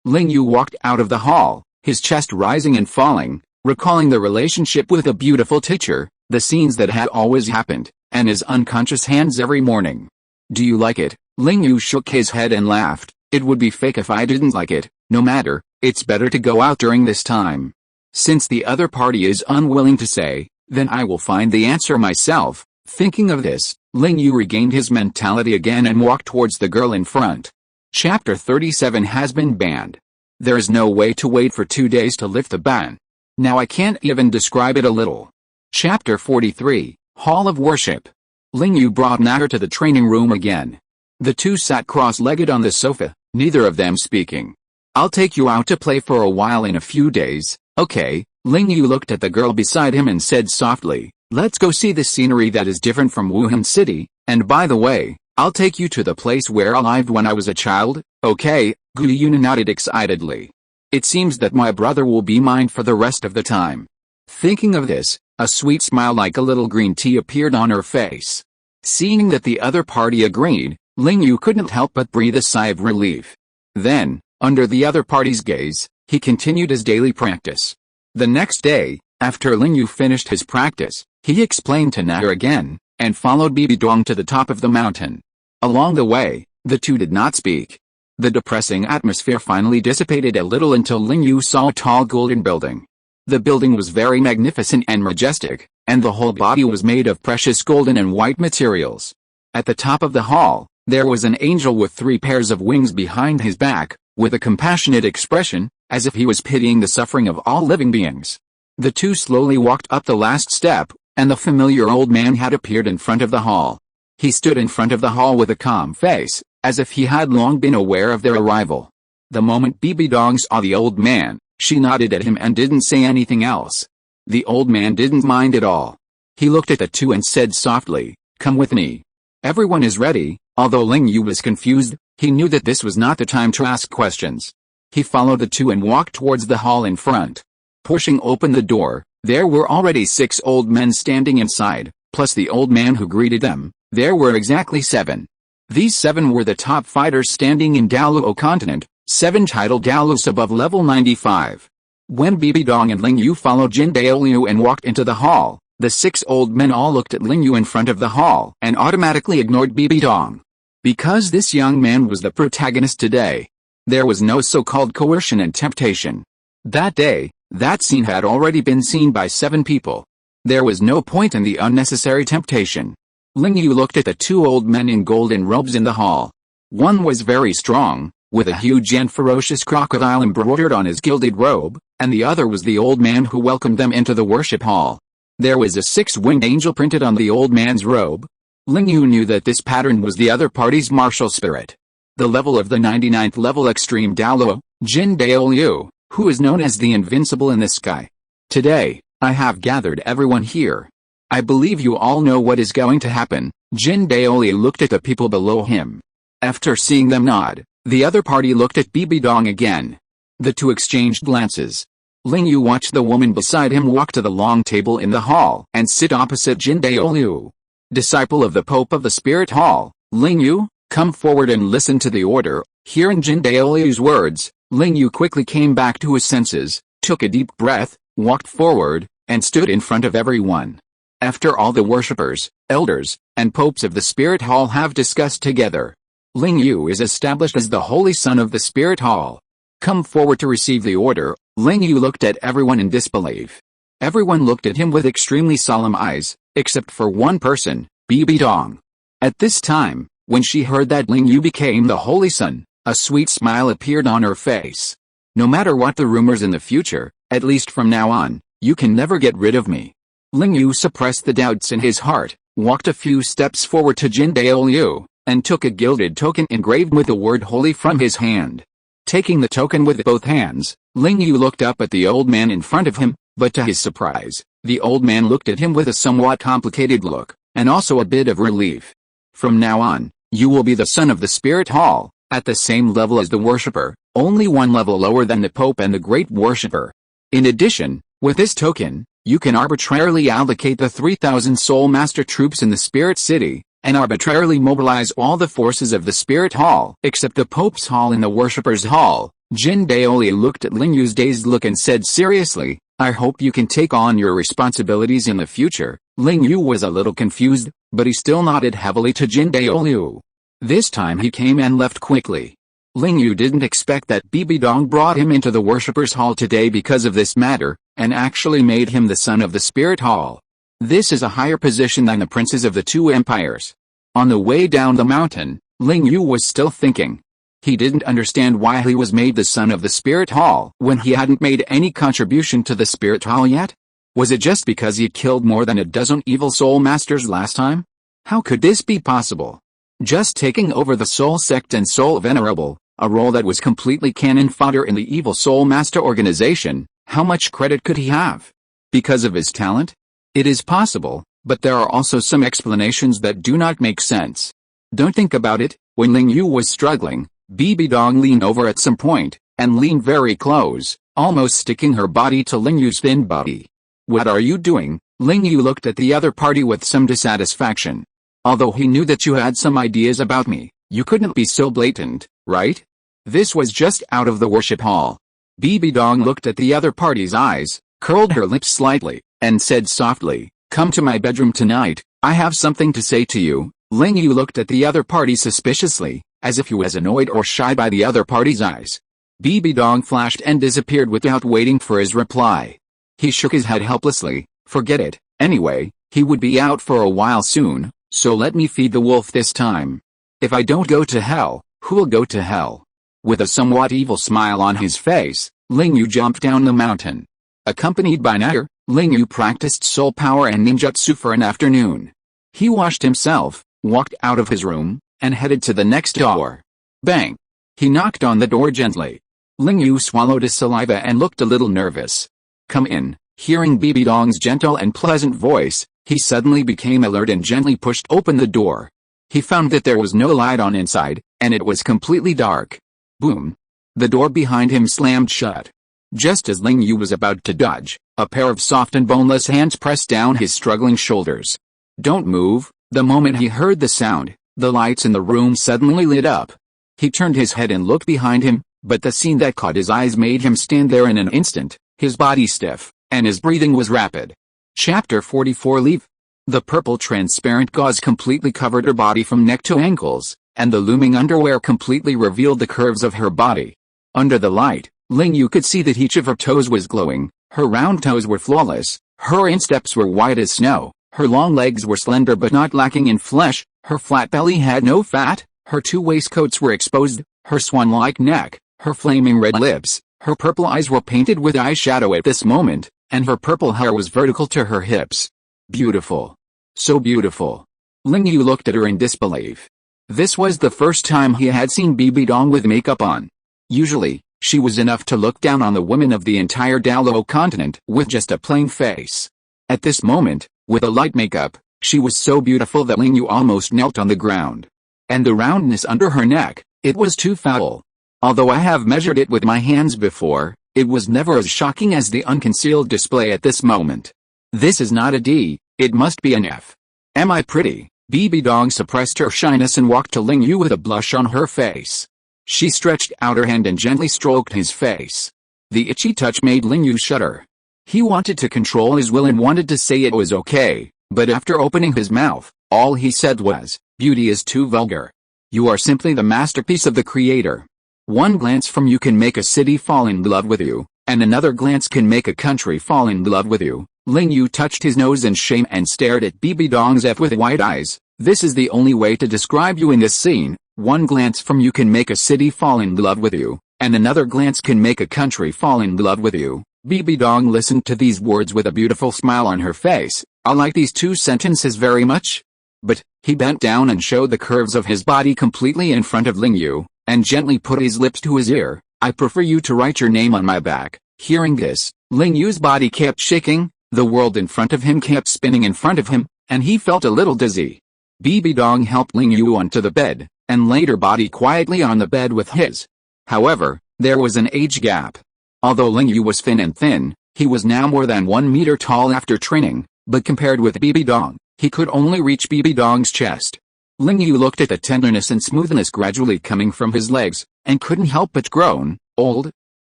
[SPEAKER 1] Ling Yu walked out of the hall, his chest rising and falling, recalling the relationship with a beautiful teacher, the scenes that had always happened, and his unconscious hands every morning. "Do you like it?" Ling Yu shook his head and laughed. "It would be fake if I didn't like it. No matter, it's better to go out during this time. Since the other party is unwilling to say, then I will find the answer myself." Thinking of this, Ling Yu regained his mentality again and walked towards the girl in front. Chapter 37 has been banned. There is no way to wait for 2 days to lift the ban. Now I can't even describe it a little. Chapter 43, Hall of Worship. Ling Yu brought Natter to the training room again. The two sat cross-legged on the sofa, neither of them speaking. "I'll take you out to play for a while in a few days, okay?" Ling Yu looked at the girl beside him and said softly, "Let's go see the scenery that is different from Wuhan City, and by the way, I'll take you to the place where I lived when I was a child, okay?" Gu Yuna nodded excitedly. "It seems that my brother will be mine for the rest of the time." Thinking of this, a sweet smile like a little green tea appeared on her face. Seeing that the other party agreed, Ling Yu couldn't help but breathe a sigh of relief. Then, under the other party's gaze, he continued his daily practice. The next day, after Ling Yu finished his practice, he explained to Natter again, and followed Bibi Duong to the top of the mountain. Along the way, the two did not speak. The depressing atmosphere finally dissipated a little until Ling Yu saw a tall golden building. The building was very magnificent and majestic, and the whole body was made of precious golden and white materials. At the top of the hall, there was an angel with 3 pairs of wings behind his back, with a compassionate expression, as if he was pitying the suffering of all living beings. The two slowly walked up the last step, and the familiar old man had appeared in front of the hall. He stood in front of the hall with a calm face, as if he had long been aware of their arrival. The moment Bibi Duong saw the old man, she nodded at him and didn't say anything else. The old man didn't mind at all. He looked at the two and said softly, "Come with me." Everyone is ready. Although Ling Yu was confused, he knew that this was not the time to ask questions. He followed the two and walked towards the hall in front. Pushing open the door, there were already 6 old men standing inside, plus the old man who greeted them. There were exactly 7. These 7 were the top fighters standing in Douluo continent, 7 titled Douluos above level 95. When Bibi Duong and Ling Yu followed Jin Daoliu and walked into the hall, the 6 old men all looked at Ling Yu in front of the hall and automatically ignored Bibi Duong. Because this young man was the protagonist today, there was no so-called coercion and temptation. That day, that scene had already been seen by 7 people. There was no point in the unnecessary temptation. Ling Yu looked at the 2 old men in golden robes in the hall. One was very strong, with a huge and ferocious crocodile embroidered on his gilded robe, and the other was the old man who welcomed them into the worship hall. There was a 6-winged angel printed on the old man's robe. Ling Yu knew that this pattern was the other party's martial spirit. The level of the 99th level extreme Douluo, Jin Daoliu, who is known as the Invincible in the Sky. Today, I have gathered everyone here. I believe you all know what is going to happen. Jin Daoliu looked at the people below him. After seeing them nod, the other party looked at Bibi Duong again. The two exchanged glances. Ling Yu watched the woman beside him walk to the long table in the hall and sit opposite Jin Daoliu. Disciple of the Pope of the Spirit Hall, Ling Yu, come forward and listen to the order. Hearing Jin Daoliu's words, Ling Yu quickly came back to his senses, took a deep breath, walked forward, and stood in front of everyone. After all the worshippers, elders, and popes of the Spirit Hall have discussed together, Ling Yu is established as the Holy Son of the Spirit Hall. Come forward to receive the order. Ling Yu looked at everyone in disbelief. Everyone looked at him with extremely solemn eyes, except for one person, Bibi Duong. At this time, when she heard that Ling Yu became the Holy Son, a sweet smile appeared on her face. No matter what the rumors in the future, at least from now on, you can never get rid of me. Ling Yu suppressed the doubts in his heart, walked a few steps forward to Jin Daoliu, and took a gilded token engraved with the word holy from his hand. Taking the token with both hands, Ling Yu looked up at the old man in front of him, but to his surprise, the old man looked at him with a somewhat complicated look, and also a bit of relief. From now on, you will be the son of the Spirit Hall, at the same level as the worshipper, only one level lower than the Pope and the Great Worshipper. In addition, with this token, You can arbitrarily allocate the 3,000 Soul Master troops in the Spirit City, and arbitrarily mobilize all the forces of the Spirit Hall except the Pope's Hall and the Worshipper's Hall. Jin Daoliu looked at Ling Yu's dazed look and said seriously, I hope you can take on your responsibilities in the future. Ling Yu was a little confused, but he still nodded heavily to Jin Daoliu. This time he came and left quickly. Ling Yu didn't expect that Bibi Dong brought him into the Worshipper's Hall today because of this matter, and actually made him the son of the Spirit Hall. This is a higher position than the princes of the two empires. On the way down the mountain, Ling Yu was still thinking. He didn't understand why he was made the son of the Spirit Hall when he hadn't made any contribution to the Spirit Hall yet. Was it just because he killed more than a dozen evil soul masters last time? How could this be possible? Just taking over the Soul Sect and Soul Venerable, a role that was completely cannon fodder in the evil soul master organization, how much credit could he have? Because of his talent? It is possible, but there are also some explanations that do not make sense. Don't think about it. When Ling Yu was struggling, Bibi Dong leaned over at some point, and leaned very close, almost sticking her body to Ling Yu's thin body. What are you doing? Ling Yu looked at the other party with some dissatisfaction. Although he knew that you had some ideas about me, you couldn't be so blatant, right? This was just out of the worship hall. Bibi Dong looked at the other party's eyes, curled her lips slightly, and said softly, come to my bedroom tonight, I have something to say to you. Ling Yu looked at the other party suspiciously, as if he was annoyed or shy by the other party's eyes. Bibi Dong flashed and disappeared without waiting for his reply. He shook his head helplessly. Forget it. Anyway, he would be out for a while soon, so let me feed the wolf this time. If I don't go to hell, who'll go to hell? With a somewhat evil smile on his face, Ling Yu jumped down the mountain. Accompanied by Nair, Ling Yu practiced soul power and ninjutsu for an afternoon. He washed himself, walked out of his room, and headed to the next door. Bang! He knocked on the door gently. Ling Yu swallowed his saliva and looked a little nervous. Come in. Hearing Bibi Dong's gentle and pleasant voice, he suddenly became alert and gently pushed open the door. He found that there was no light on inside, and it was completely dark. Boom! The door behind him slammed shut. Just as Ling Yu was about to dodge, a pair of soft and boneless hands pressed down his struggling shoulders. Don't move. The moment he heard the sound, the lights in the room suddenly lit up. He turned his head and looked behind him, but the scene that caught his eyes made him stand there in an instant, his body stiff, and his breathing was rapid. Chapter 44 Leave. The purple transparent gauze completely covered her body from neck to ankles, and the looming underwear completely revealed the curves of her body. Under the light, Ling Yu could see that each of her toes was glowing. Her round toes were flawless, her insteps were white as snow, her long legs were slender but not lacking in flesh, her flat belly had no fat, her two waistcoats were exposed, her swan-like neck, her flaming red lips, her purple eyes were painted with eyeshadow at this moment, and her purple hair was vertical to her hips. Beautiful. So beautiful. Ling Yu looked at her in disbelief. This was the first time he had seen Bibi Dong with makeup on. Usually, she was enough to look down on the women of the entire Douluo continent with just a plain face. At this moment, with a light makeup, she was so beautiful that Ling Yu almost knelt on the ground. And the roundness under her neck, it was too foul. Although I have measured it with my hands before, it was never as shocking as the unconcealed display at this moment. This is not a D, it must be an F. Am I pretty? Bibi Dong suppressed her shyness and walked to Ling Yu with a blush on her face. She stretched out her hand and gently stroked his face. The itchy touch made Ling Yu shudder. He wanted to control his will and wanted to say it was okay, but after opening his mouth, all he said was, "Beauty is too vulgar. You are simply the masterpiece of the creator. One glance from you can make a city fall in love with you, and another glance can make a country fall in love with you." Ling Yu touched his nose in shame and stared at Bibi Dong's F with wide eyes. This is the only way to describe you in this scene. One glance from you can make a city fall in love with you, and another glance can make a country fall in love with you. Bibi Dong listened to these words with a beautiful smile on her face. I like these two sentences very much. But, he bent down and showed the curves of his body completely in front of Ling Yu, and gently put his lips to his ear. I prefer you to write your name on my back. Hearing this, Ling Yu's body kept shaking, the world in front of him kept spinning in front of him, and he felt a little dizzy. Bibi Dong helped Ling Yu onto the bed, and laid her body quietly on the bed with his. However, there was an age gap. Although Ling Yu was thin, He was now more than 1 meter tall after training, but compared with BB Dong, he could only reach BB Dong's chest. Ling Yu looked at the tenderness and smoothness gradually coming from his legs, and couldn't help but groan. Old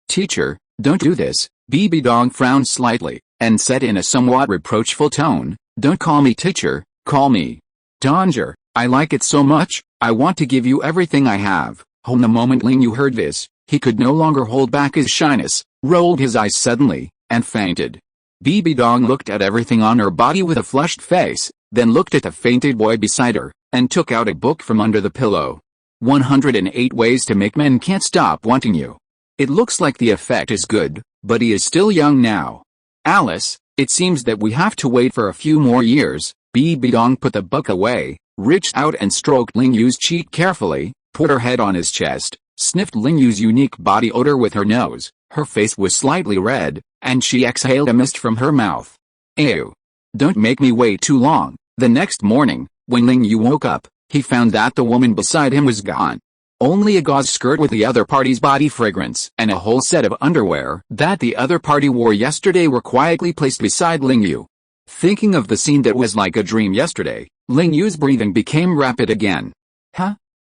[SPEAKER 1] teacher, don't do this. BB Dong frowned slightly, and said in a somewhat reproachful tone, don't call me teacher, call me Danger. I like it so much, I want to give you everything I have. The moment Ling Yu heard this, he could no longer hold back his shyness, rolled his eyes suddenly, and fainted. BB Dong looked at everything on her body with a flushed face, then looked at the fainted boy beside her, and took out a book from under the pillow. 108 Ways to Make Men Can't Stop Wanting You. It looks like the effect is good, but he is still young now. Alice, it seems that we have to wait for a few more years. BB Dong put the book away, reached out and stroked Ling Yu's cheek carefully, put her head on his chest, sniffed Ling Yu's unique body odor with her nose. Her face was slightly red, and she exhaled a mist from her mouth. Ew. Don't make me wait too long. The next morning, when Ling Yu woke up, he found that the woman beside him was gone. Only a gauze skirt with the other party's body fragrance and a whole set of underwear that the other party wore yesterday were quietly placed beside Ling Yu. Thinking of the scene that was like a dream yesterday, Ling Yu's breathing became rapid again.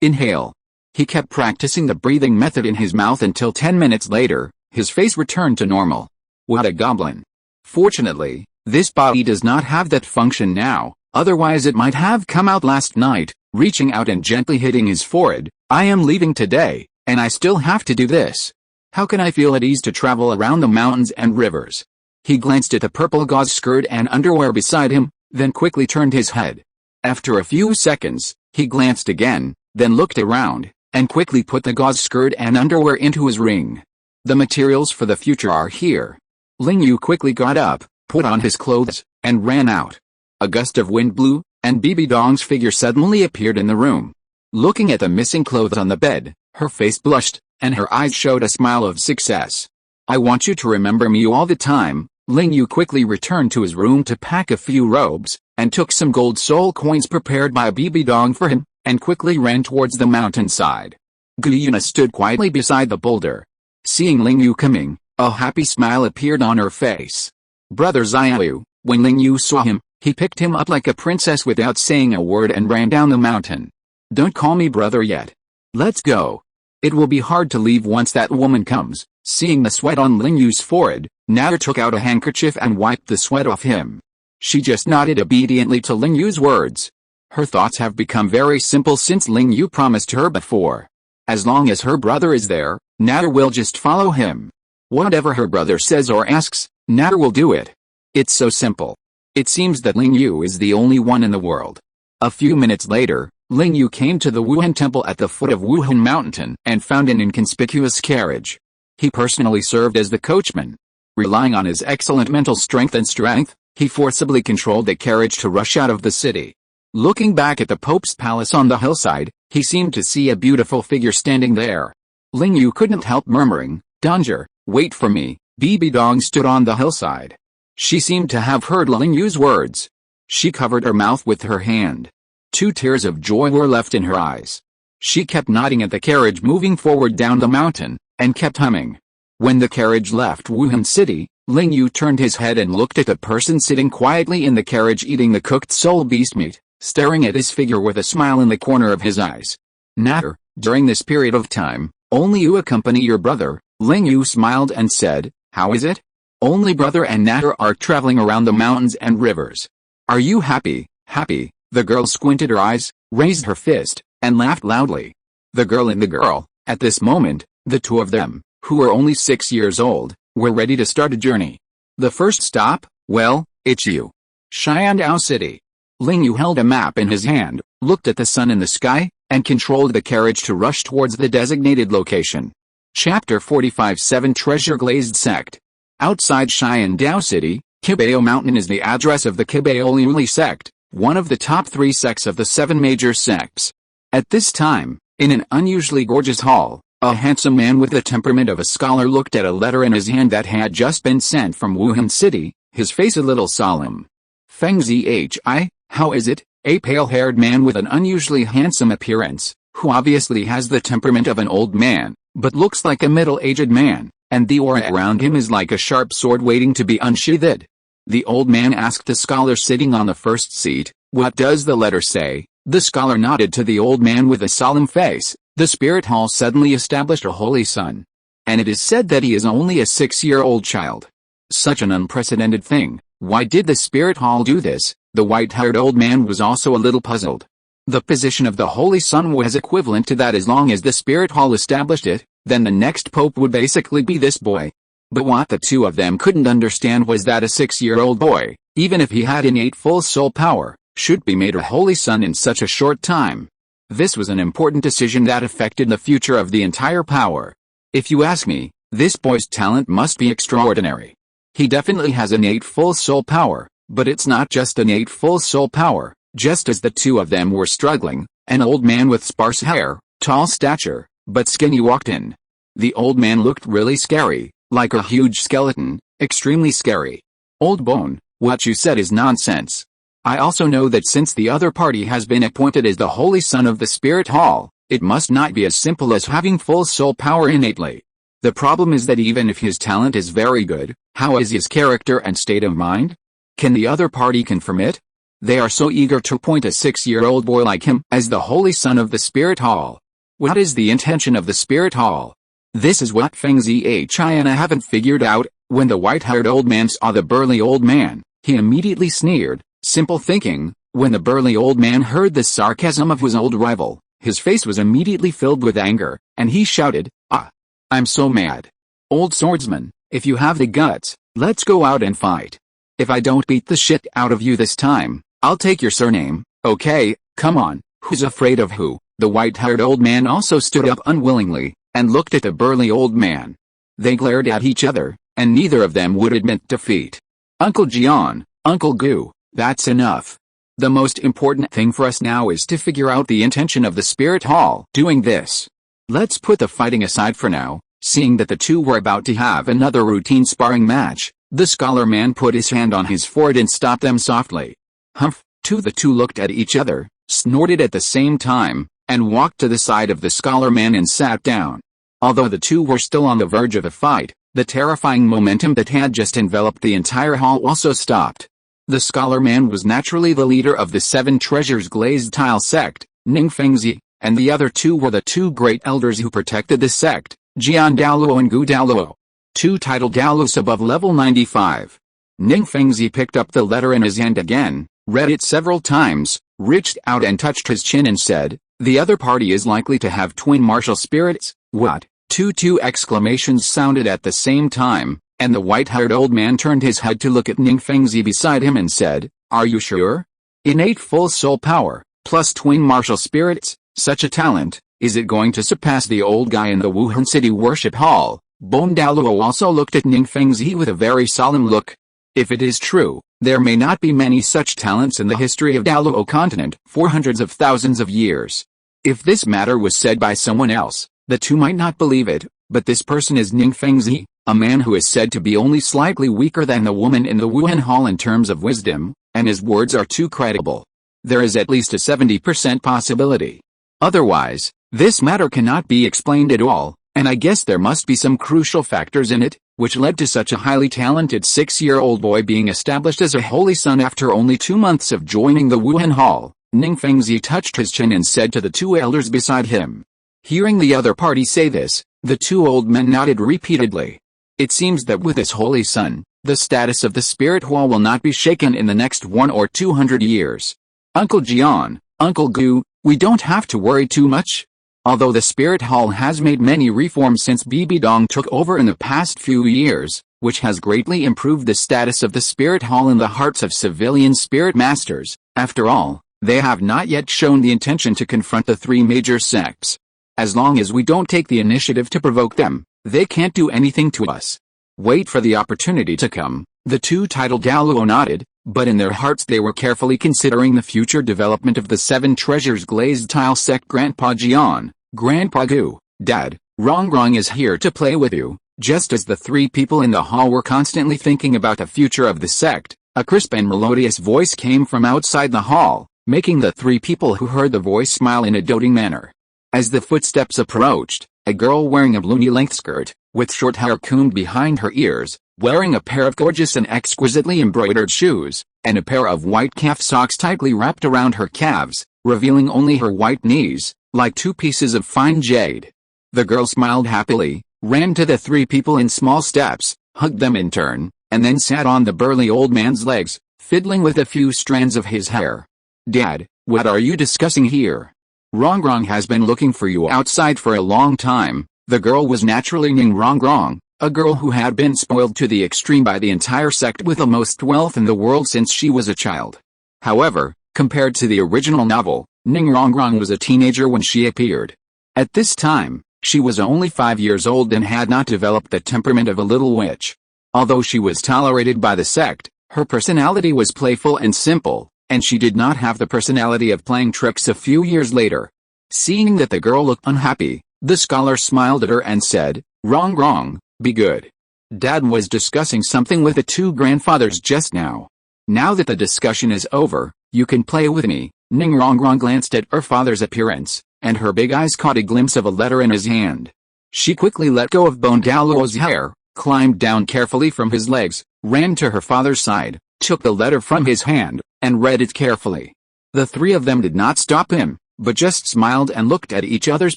[SPEAKER 1] Inhale. He kept practicing the breathing method in his mouth until 10 minutes later, his face returned to normal. What a goblin. Fortunately, this body does not have that function now, otherwise it might have come out last night. Reaching out and gently hitting his forehead, I am leaving today, and I still have to do this. How can I feel at ease to travel around the mountains and rivers? He glanced at the purple gauze skirt and underwear beside him, then quickly turned his head. After a few seconds, he glanced again, then looked around, and quickly put the gauze skirt and underwear into his ring. The materials for the future are here. Ling Yu quickly got up, put on his clothes, and ran out. A gust of wind blew, and BB Dong's figure suddenly appeared in the room. Looking at the missing clothes on the bed, her face blushed, and her eyes showed a smile of success. I want you to remember me all the time. Ling Yu quickly returned to his room to pack a few robes, and took some gold soul coins prepared by BB Dong for him, and quickly ran towards the mountainside. Guyuna stood quietly beside the boulder. Seeing Ling Yu coming, a happy smile appeared on her face. Brother Xiaolu, when Ling Yu saw him, he picked him up like a princess without saying a word and ran down the mountain. Don't call me brother yet. Let's go. It will be hard to leave once that woman comes. Seeing the sweat on Ling Yu's forehead, Natter took out a handkerchief and wiped the sweat off him. She just nodded obediently to Ling Yu's words. Her thoughts have become very simple since Ling Yu promised her before. As long as her brother is there, Natter will just follow him. Whatever her brother says or asks, Natter will do it. It's so simple. It seems that Ling Yu is the only one in the world. A few minutes later, Ling Yu came to the Wuhan Temple at the foot of Wuhan Mountain and found an inconspicuous carriage. He personally served as the coachman. Relying on his excellent mental strength, he forcibly controlled the carriage to rush out of the city. Looking back at the Pope's palace on the hillside, he seemed to see a beautiful figure standing there. Ling Yu couldn't help murmuring, Danger, wait for me. BB Dong stood on the hillside. She seemed to have heard Ling Yu's words. She covered her mouth with her hand. 2 tears of joy were left in her eyes. She kept nodding at the carriage moving forward down the mountain, and kept humming. When the carriage left Wuhan City, Ling Yu turned his head and looked at the person sitting quietly in the carriage eating the cooked soul beast meat, staring at his figure with a smile in the corner of his eyes. Natter, during this period of time, only you accompany your brother. Ling Yu smiled and said, how is it? Only brother and Natter are traveling around the mountains and rivers. Are you happy? Happy? The girl squinted her eyes, raised her fist, and laughed loudly. The girl and the girl, at this moment, the two of them, who were only 6 years old, were ready to start a journey. The first stop, well, it's you. Xiandao City. Ling Yu held a map in his hand, looked at the sun in the sky, and controlled the carriage to rush towards the designated location. Chapter 45 7 Treasure Glazed Sect. Outside Xiandao City, Kibao Mountain is the address of the Kibao Liuli sect, one of the top 3 sects of the 7 major sects. At this time, in an unusually gorgeous hall, a handsome man with the temperament of a scholar looked at a letter in his hand that had just been sent from Wuhan City, his face a little solemn. Feng Zhi, how is it? A pale-haired man with an unusually handsome appearance, who obviously has the temperament of an old man, but looks like a middle-aged man, and the aura around him is like a sharp sword waiting to be unsheathed. The old man asked the scholar sitting on the first seat, "What does the letter say?" The scholar nodded to the old man with a solemn face. The spirit hall suddenly established a holy son. And it is said that he is only a 6-year-old child. Such an unprecedented thing. Why did the spirit hall do this? The white-haired old man was also a little puzzled. The position of the holy son was equivalent to that as long as the spirit hall established it, then the next pope would basically be this boy. But what the two of them couldn't understand was that a 6-year-old boy, even if he had innate full soul power, should be made a holy son in such a short time. This was an important decision that affected the future of the entire power. If you ask me, this boy's talent must be extraordinary. He definitely has innate full soul power, but it's not just innate full soul power. Just as the two of them were struggling, an old man with sparse hair, tall stature, but skinny walked in. The old man looked really scary, like a huge skeleton, extremely scary. "Old Bone, what you said is nonsense. I also know that since the other party has been appointed as the holy son of the spirit hall, it must not be as simple as having full soul power innately. The problem is that even if his talent is very good, how is his character and state of mind? Can the other party confirm it? They are so eager to appoint a 6-year-old boy like him as the holy son of the spirit hall. What is the intention of the spirit hall? This is what Feng Zhi and I haven't figured out." When the white-haired old man saw the burly old man, he immediately sneered. Simple thinking. When the burly old man heard the sarcasm of his old rival, his face was immediately filled with anger, and he shouted, "Ah! I'm so mad. Old swordsman, if you have the guts, let's go out and fight. If I don't beat the shit out of you this time, I'll take your surname, okay? Come on, who's afraid of who?" The white-haired old man also stood up unwillingly, and looked at the burly old man. They glared at each other, and neither of them would admit defeat. "Uncle Jian, Uncle Gu, that's enough. The most important thing for us now is to figure out the intention of the spirit hall doing this. Let's put the fighting aside for now." Seeing that the two were about to have another routine sparring match, the scholar man put his hand on his forehead and stopped them softly. "Humph!" The two looked at each other, snorted at the same time, and walked to the side of the scholar man and sat down. Although the two were still on the verge of a fight, the terrifying momentum that had just enveloped the entire hall also stopped. The scholar man was naturally the leader of the 7 Treasures Glazed Tile sect, Ning Fengzi, and the other two were the 2 great elders who protected the sect, Jian Douluo and Gu Douluo. 2 titled Douluos above level 95. Ning Fengzi picked up the letter in his hand again, read it several times, reached out and touched his chin and said, "The other party is likely to have twin martial spirits." "What?" Two exclamations sounded at the same time, and the white-haired old man turned his head to look at Ning Fengzi beside him and said, "Are you sure? Innate full soul power, plus twin martial spirits, such a talent, is it going to surpass the old guy in the Wuhan City Worship Hall?" Bone Douluo also looked at Ning Fengzi with a very solemn look. If it is true, there may not be many such talents in the history of Douluo continent for hundreds of thousands of years. If this matter was said by someone else, the two might not believe it, but this person is Ning Fengzi, a man who is said to be only slightly weaker than the woman in the Wuhan Hall in terms of wisdom, and his words are too credible. There is at least a 70% possibility. Otherwise, this matter cannot be explained at all, and I guess there must be some crucial factors in it, which led to such a highly talented 6-year-old boy being established as a holy son after only 2 months of joining the Wuhan Hall. Ning Fengzi touched his chin and said to the 2 elders beside him. Hearing the other party say this, the 2 old men nodded repeatedly. It seems that with this holy son, the status of the spirit hall will not be shaken in the next 1 or 200 years. Uncle Jian, Uncle Gu, we don't have to worry too much. Although the spirit hall has made many reforms since Bibi Dong took over in the past few years, which has greatly improved the status of the spirit hall in the hearts of civilian spirit masters, after all, they have not yet shown the intention to confront the 3 major sects. As long as we don't take the initiative to provoke them, they can't do anything to us. Wait for the opportunity to come. The 2 titled Douluo nodded, but in their hearts they were carefully considering the future development of the 7 Treasures Glazed Tile sect. Grandpa Jian, Grandpa Gu, Dad, Rongrong is here to play with you. Just as the 3 people in the hall were constantly thinking about the future of the sect, a crisp and melodious voice came from outside the hall, making the 3 people who heard the voice smile in a doting manner. As the footsteps approached, a girl wearing a blue knee-length skirt, with short hair combed behind her ears, wearing a pair of gorgeous and exquisitely embroidered shoes, and a pair of white calf socks tightly wrapped around her calves, revealing only her white knees, like two pieces of fine jade. The girl smiled happily, ran to the three people in small steps, hugged them in turn, and then sat on the burly old man's legs, fiddling with a few strands of his hair. "Dad, what are you discussing here? Rongrong has been looking for you outside for a long time." The girl was naturally Ning Rongrong, a girl who had been spoiled to the extreme by the entire sect with the most wealth in the world since she was a child. However, compared to the original novel, Ning Rongrong was a teenager when she appeared. At this time, she was only 5 years old and had not developed the temperament of a little witch. Although she was tolerated by the sect, her personality was playful and simple, and she did not have the personality of playing tricks a few years later. Seeing that the girl looked unhappy, the scholar smiled at her and said, "Rongrong, be good. Dad was discussing something with the two grandfathers just now. Now that the discussion is over, you can play with me." Ning Rongrong glanced at her father's appearance, and her big eyes caught a glimpse of a letter in his hand. She quickly let go of Bone Douluo's hair, climbed down carefully from his legs, ran to her father's side, took the letter from his hand, and read it carefully. The three of them did not stop him, but just smiled and looked at each other's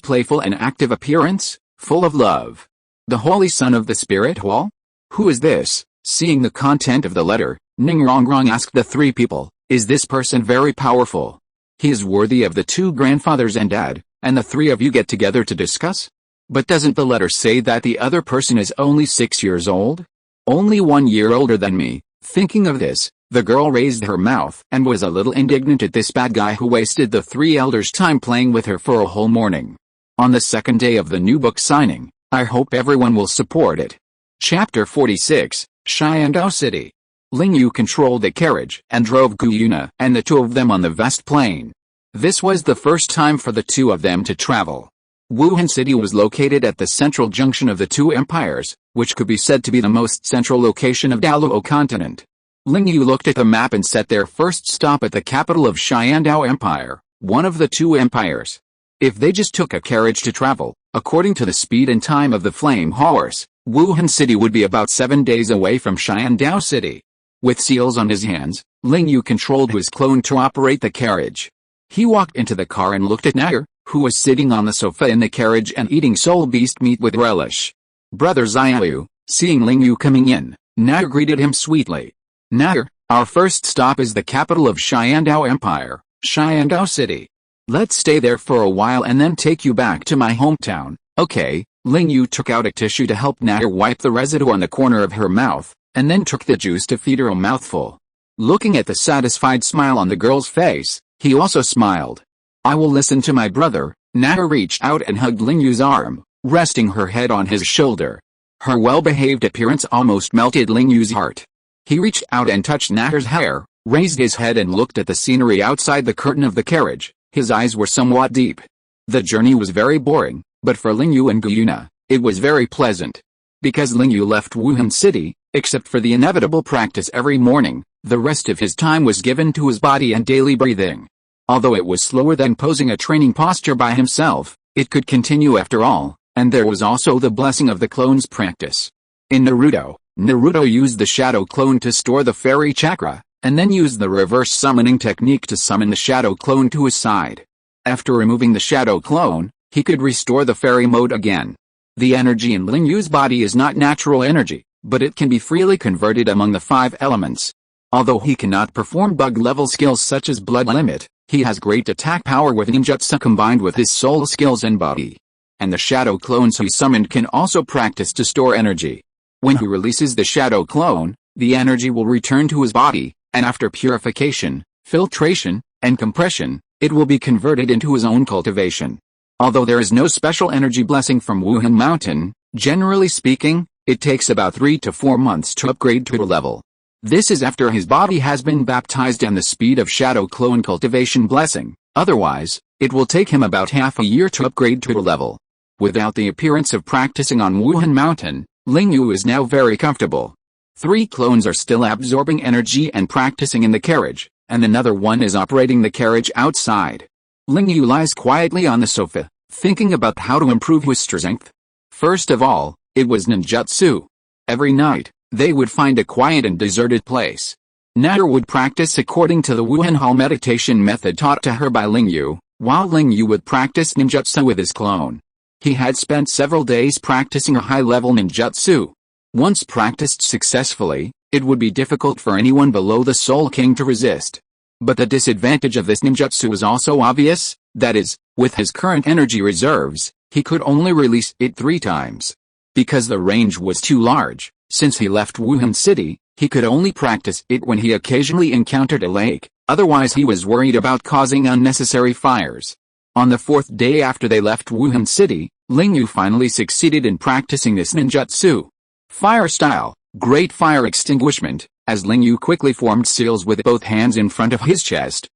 [SPEAKER 1] playful and active appearance, full of love. "The Holy Son of the Spirit Hall? Who is this?" Seeing the content of the letter, Ning Rongrong asked the three people, "Is this person very powerful? He is worthy of the two grandfathers and dad, and the three of you get together to discuss? But doesn't the letter say that the other person is only 6 years old? Only 1 year older than me." Thinking of this, the girl raised her mouth and was a little indignant at this bad guy who wasted the three elders' time playing with her for a whole morning. On the second day of the new book signing, I hope everyone will support it. Chapter 46, Xiandao City. Ling Yu controlled the carriage and drove Guyuna and the two of them on the vast plain. This was the first time for the two of them to travel. Wuhan City was located at the central junction of the two empires, which could be said to be the most central location of Douluo continent. Ling Yu looked at the map and set their first stop at the capital of Xiandao Empire, one of the two empires. If they just took a carriage to travel, according to the speed and time of the flame horse, Wuhan City would be about 7 days away from Xiandao City. With seals on his hands, Ling Yu controlled his clone to operate the carriage. He walked into the car and looked at Nair, who was sitting on the sofa in the carriage and eating soul beast meat with relish. Brother Xiaoyu, seeing Ling Yu coming in, Nair greeted him sweetly. "Nair, our first stop is the capital of Xiandao Empire, Xiandao City. Let's stay there for a while and then take you back to my hometown, okay?" Ling Yu took out a tissue to help Nair wipe the residue on the corner of her mouth, and then took the juice to feed her a mouthful. Looking at the satisfied smile on the girl's face, he also smiled. "I will listen to my brother." Nair reached out and hugged Ling Yu's arm, resting her head on his shoulder. Her well-behaved appearance almost melted Ling Yu's heart. He reached out and touched Nair's hair, raised his head and looked at the scenery outside the curtain of the carriage. His eyes were somewhat deep. The journey was very boring, but for Ling Yu and Guyuna, it was very pleasant. Because Ling Yu left Wuhan City, except for the inevitable practice every morning, the rest of his time was given to his body and daily breathing. Although it was slower than posing a training posture by himself, it could continue after all, and there was also the blessing of the clone's practice. In Naruto, Naruto used the shadow clone to store the fairy chakra, and then used the reverse summoning technique to summon the shadow clone to his side. After removing the shadow clone, he could restore the fairy mode again. The energy in Ling Yu's body is not natural energy, but it can be freely converted among the 5 elements. Although he cannot perform bug-level skills such as Blood Limit, he has great attack power with ninjutsu combined with his soul skills and body. And the shadow clones he summoned can also practice to store energy. When he releases the shadow clone, the energy will return to his body, and after purification, filtration, and compression, it will be converted into his own cultivation. Although there is no special energy blessing from Wuhan Mountain, generally speaking, it takes about 3 to 4 months to upgrade to a level. This is after his body has been baptized and the speed of shadow clone cultivation blessing. Otherwise, it will take him about half a year to upgrade to a level. Without the appearance of practicing on Wuhan Mountain, Ling Yu is now very comfortable. 3 clones are still absorbing energy and practicing in the carriage, and another one is operating the carriage outside. Ling Yu lies quietly on the sofa, thinking about how to improve his strength. First of all, It was ninjutsu. Every night, they would find a quiet and deserted place. Natter would practice according to the Wuhan Hall meditation method taught to her by Ling Yu, while Ling Yu would practice ninjutsu with his clone. He had spent several days practicing a high-level ninjutsu. Once practiced successfully, it would be difficult for anyone below the Soul King to resist. But the disadvantage of this ninjutsu was also obvious, that is, with his current energy reserves, he could only release it 3 times. Because the range was too large, since he left Wuhan City, he could only practice it when he occasionally encountered a lake, otherwise he was worried about causing unnecessary fires. On the 4th day after they left Wuhan City, Ling Yu finally succeeded in practicing this ninjutsu. Fire style, great fire extinguishment, as Ling Yu quickly formed seals with both hands in front of his chest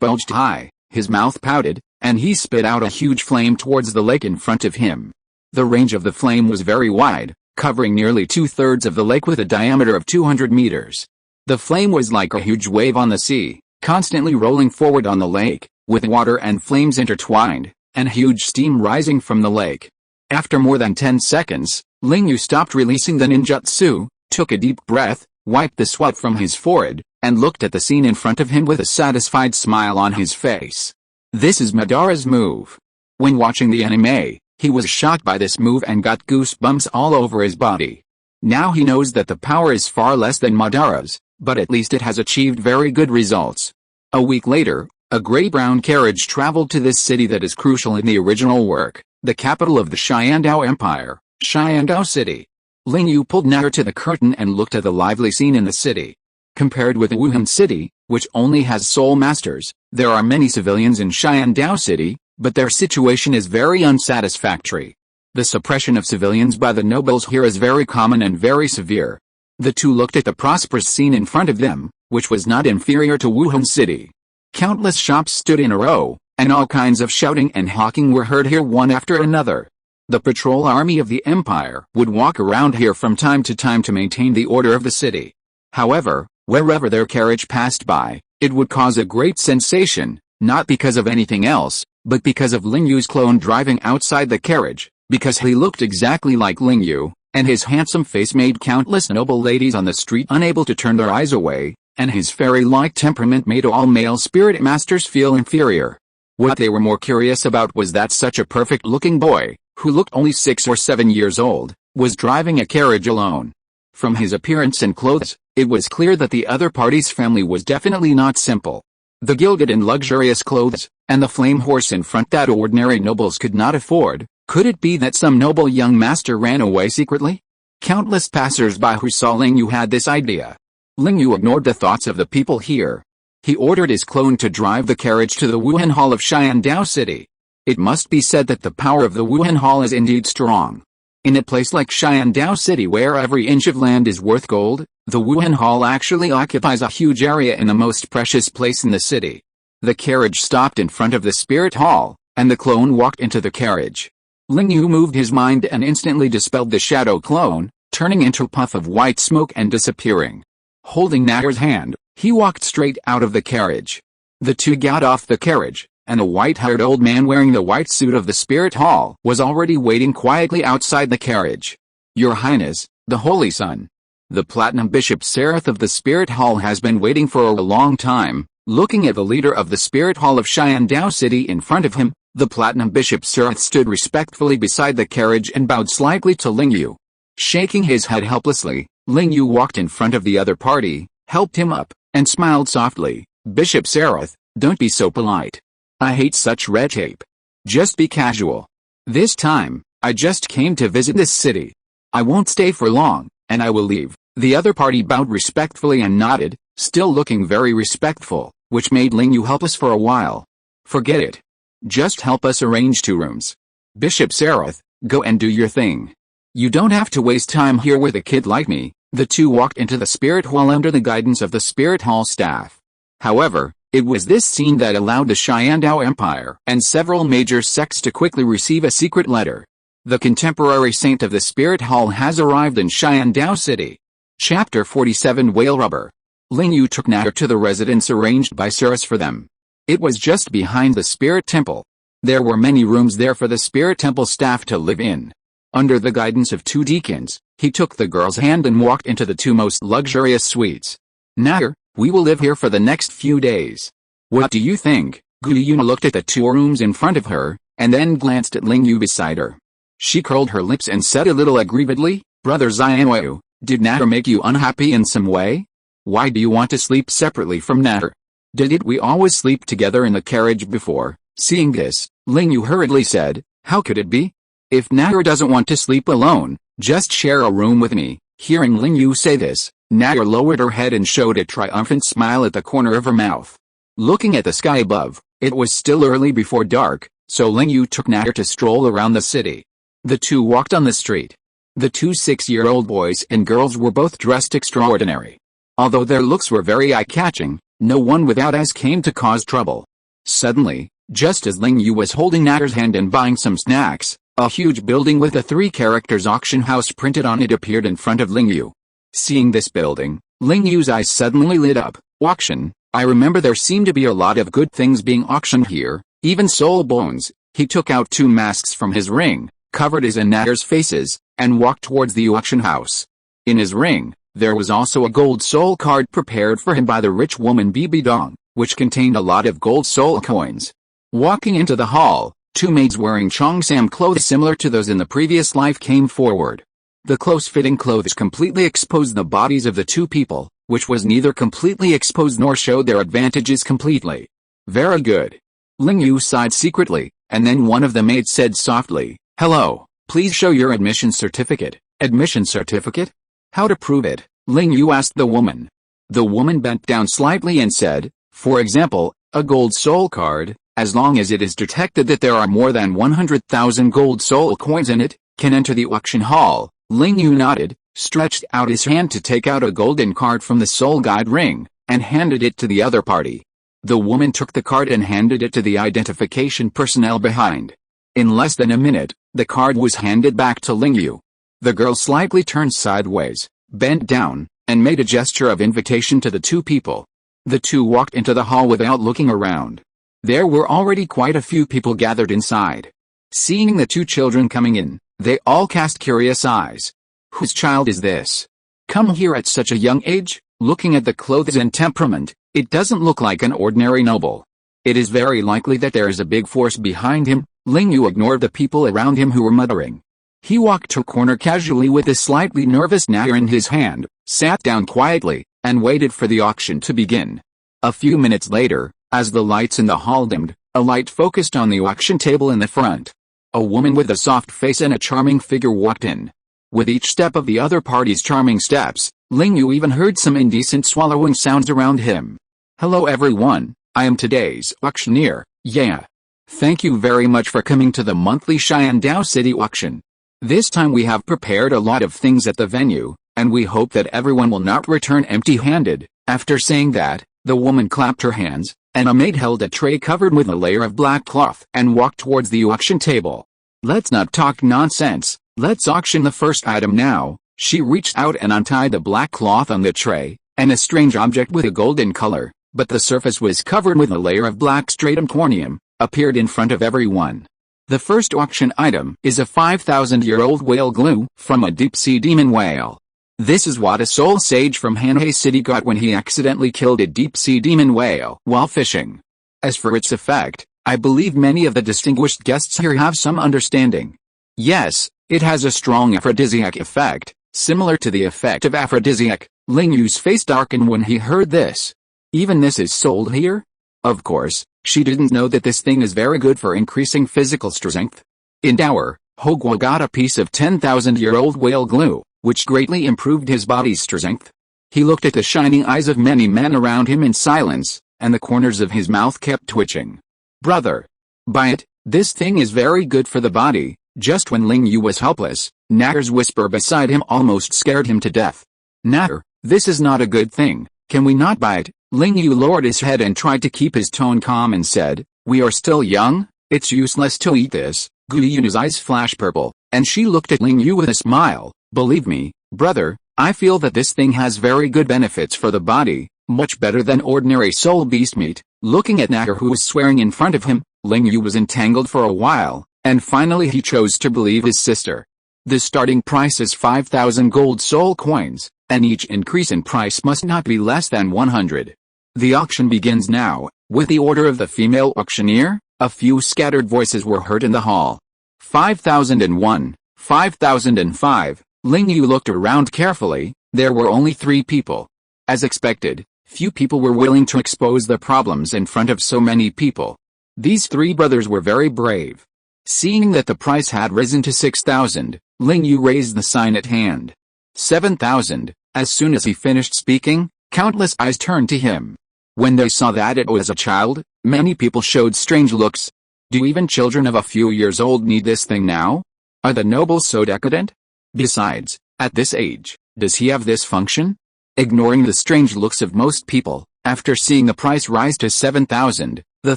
[SPEAKER 1] bulged high, his mouth pouted, and he spit out a huge flame towards the lake in front of him. The range of the flame was very wide, covering nearly 2/3 of the lake with a diameter of 200 meters. The flame was like a huge wave on the sea, constantly rolling forward on the lake, with water and flames intertwined, and huge steam rising from the lake. After more than 10 seconds, Ling Yu stopped releasing the ninjutsu, took a deep breath, wiped the sweat from his forehead, and looked at the scene in front of him with a satisfied smile on his face. This is Madara's move. When watching the anime, he was shocked by this move and got goosebumps all over his body. Now he knows that the power is far less than Madara's, but at least it has achieved very good results. A week later, a gray-brown carriage traveled to this city that is crucial in the original work, the capital of the Xiandao Empire, Xiandao City. Ling Yu pulled Natter to the curtain and looked at the lively scene in the city. Compared with Wuhan City, which only has soul masters, there are many civilians in Xiandao City, but their situation is very unsatisfactory. The suppression of civilians by the nobles here is very common and very severe. The two looked at the prosperous scene in front of them, which was not inferior to Wuhan City. Countless shops stood in a row, and all kinds of shouting and hawking were heard here one after another. The patrol army of the empire would walk around here from time to maintain the order of the city. However, wherever their carriage passed by, it would cause a great sensation, not because of anything else, but because of Ling Yu's clone driving outside the carriage, because he looked exactly like Ling Yu, and his handsome face made countless noble ladies on the street unable to turn their eyes away, and his fairy-like temperament made all male spirit masters feel inferior. What they were more curious about was that such a perfect-looking boy, who looked only 6 or 7 years old, was driving a carriage alone. From his appearance and clothes, it was clear that the other party's family was definitely not simple. The gilded and luxurious clothes, and the flame horse in front that ordinary nobles could not afford. Could it be that some noble young master ran away secretly? Countless passers-by who saw Ling Yu had this idea. Ling Yu ignored the thoughts of the people here. He ordered his clone to drive the carriage to the Wuhan Hall of Xiandao City. It must be said that the power of the Wuhan Hall is indeed strong. In a place like Xiandao City where every inch of land is worth gold, the Wuhan Hall actually occupies a huge area in the most precious place in the city. The carriage stopped in front of the spirit hall, and the clone walked into the carriage. Ling Yu moved his mind and instantly dispelled the shadow clone, turning into a puff of white smoke and disappearing. Holding Natter's hand, he walked straight out of the carriage. The two got off the carriage, and a white-haired old man wearing the white suit of the spirit hall was already waiting quietly outside the carriage. "Your Highness, the Holy Son." The Platinum Bishop Sereth of the Spirit Hall has been waiting for a long time, looking at the leader of the Spirit Hall of Xiandao City in front of him. The Platinum Bishop Sereth stood respectfully beside the carriage and bowed slightly to Ling Yu. Shaking his head helplessly, Ling Yu walked in front of the other party, helped him up, and smiled softly. "Bishop Sereth, don't be so polite. I hate such red tape. Just be casual. This time, I just came to visit this city. I won't stay for long, and I will leave." The other party bowed respectfully and nodded, still looking very respectful, which made Ling Yu helpless for a while. "Forget it. Just help us arrange 2 rooms. Bishop Sereth, go and do your thing. You don't have to waste time here with a kid like me." The two walked into the Spirit Hall under the guidance of the Spirit Hall staff. However, it was this scene that allowed the Xiandao Empire and several major sects to quickly receive a secret letter. The contemporary saint of the Spirit Hall has arrived in Xiandao City. Chapter 47 Whale Rubber. Ling Yu took Natter to the residence arranged by Ceres for them. It was just behind the Spirit Temple. There were many rooms there for the Spirit Temple staff to live in. Under the guidance of two deacons, he took the girl's hand and walked into the two most luxurious suites. "Natter, we will live here for the next few days. What do you think?" Guiyun looked at the two rooms in front of her, and then glanced at Ling Yu beside her. She curled her lips and said a little aggrievedly, "Brother Xianyu, did Natter make you unhappy in some way? Why do you want to sleep separately from Natter? Did we always sleep together in the carriage before?" Seeing this, Ling Yu hurriedly said, "How could it be? If Natter doesn't want to sleep alone, just share a room with me." Hearing Ling Yu say this, Natter lowered her head and showed a triumphant smile at the corner of her mouth. Looking at the sky above, it was still early before dark, so Ling Yu took Natter to stroll around the city. The two walked on the street. The two 6-year-old boys and girls were both dressed extraordinary. Although their looks were very eye-catching, no one without eyes came to cause trouble. Suddenly, just as Ling Yu was holding Natter's hand and buying some snacks, a huge building with the 3 characters auction house printed on it appeared in front of Ling Yu. Seeing this building, Ling Yu's eyes suddenly lit up. "Auction, I remember there seemed to be a lot of good things being auctioned here, even soul bones." He took out 2 masks from his ring, covered his and Natter's faces, and walked towards the auction house. In his ring, there was also a gold soul card prepared for him by the rich woman Bibi Dong, which contained a lot of gold soul coins. Walking into the hall, 2 maids wearing Cheongsam clothes similar to those in the previous life came forward. The close-fitting clothes completely exposed the bodies of the 2 people, which was neither completely exposed nor showed their advantages completely. "Very good." Ling Yu sighed secretly, and then one of the maids said softly, "Hello, please show your admission certificate." "Admission certificate? How to prove it?" Ling Yu asked the woman. The woman bent down slightly and said, "For example, a gold soul card, as long as it is detected that there are more than 100,000 gold soul coins in it, can enter the auction hall." Ling Yu nodded, stretched out his hand to take out a golden card from the soul guide ring, and handed it to the other party. The woman took the card and handed it to the identification personnel behind. In less than a minute, the card was handed back to Ling Yu. The girl slightly turned sideways, bent down, and made a gesture of invitation to the 2 people. The 2 walked into the hall without looking around. There were already quite a few people gathered inside. Seeing the 2 children coming in, they all cast curious eyes. "Whose child is this? Come here at such a young age?" Looking at the clothes and temperament, it doesn't look like an ordinary noble. It is very likely that there is a big force behind him. Ling Yu ignored the people around him who were muttering. He walked to a corner casually with a slightly nervous Natter in his hand, sat down quietly, and waited for the auction to begin. A few minutes later, as the lights in the hall dimmed, a light focused on the auction table in the front. A woman with a soft face and a charming figure walked in. With each step of the other party's charming steps, Ling Yu even heard some indecent swallowing sounds around him. "Hello everyone, I am today's auctioneer, yeah. Thank you very much for coming to the monthly Xiandao City auction. This time we have prepared a lot of things at the venue, and we hope that everyone will not return empty-handed." After saying that, the woman clapped her hands, and a maid held a tray covered with a layer of black cloth and walked towards the auction table. "Let's not talk nonsense, let's auction the first item now." She reached out and untied the black cloth on the tray, and a strange object with a golden color, but the surface was covered with a layer of black stratum corneum, appeared in front of everyone. The first auction item is a 5,000-year-old whale glue from a deep-sea demon whale. This is what a soul sage from Hanhei City got when he accidentally killed a deep-sea demon whale while fishing. As for its effect, I believe many of the distinguished guests here have some understanding. Yes, it has a strong aphrodisiac effect, similar to the effect of aphrodisiac. Ling Yu's face darkened when he heard this. Even this is sold here? Of course, she didn't know that this thing is very good for increasing physical strength. In Dower, Hogwa got a piece of 10,000-year-old whale glue, which greatly improved his body's strength. He looked at the shining eyes of many men around him in silence, and the corners of his mouth kept twitching. "Brother, buy it, this thing is very good for the body." Just when Ling Yu was helpless, Natter's whisper beside him almost scared him to death. "Natter, this is not a good thing, can we not buy it?" Ling Yu lowered his head and tried to keep his tone calm and said, "We are still young, it's useless to eat this." Guiyun's eyes flashed purple, and she looked at Ling Yu with a smile. "Believe me, brother, I feel that this thing has very good benefits for the body, much better than ordinary soul beast meat." Looking at Natter who was swearing in front of him, Ling Yu was entangled for a while, and finally he chose to believe his sister. The starting price is 5,000 gold soul coins, and each increase in price must not be less than 100. The auction begins now. With the order of the female auctioneer, a few scattered voices were heard in the hall. 5,001, 5,005. Ling Yu looked around carefully. There were only 3 people. As expected, few people were willing to expose their problems in front of so many people. These 3 brothers were very brave. Seeing that the price had risen to 6,000, Ling Yu raised the sign at hand. 7,000. As soon as he finished speaking, countless eyes turned to him. When they saw that it was a child, many people showed strange looks. Do even children of a few years old need this thing now? Are the nobles so decadent? Besides, at this age, does he have this function? Ignoring the strange looks of most people, after seeing the price rise to 7,000, the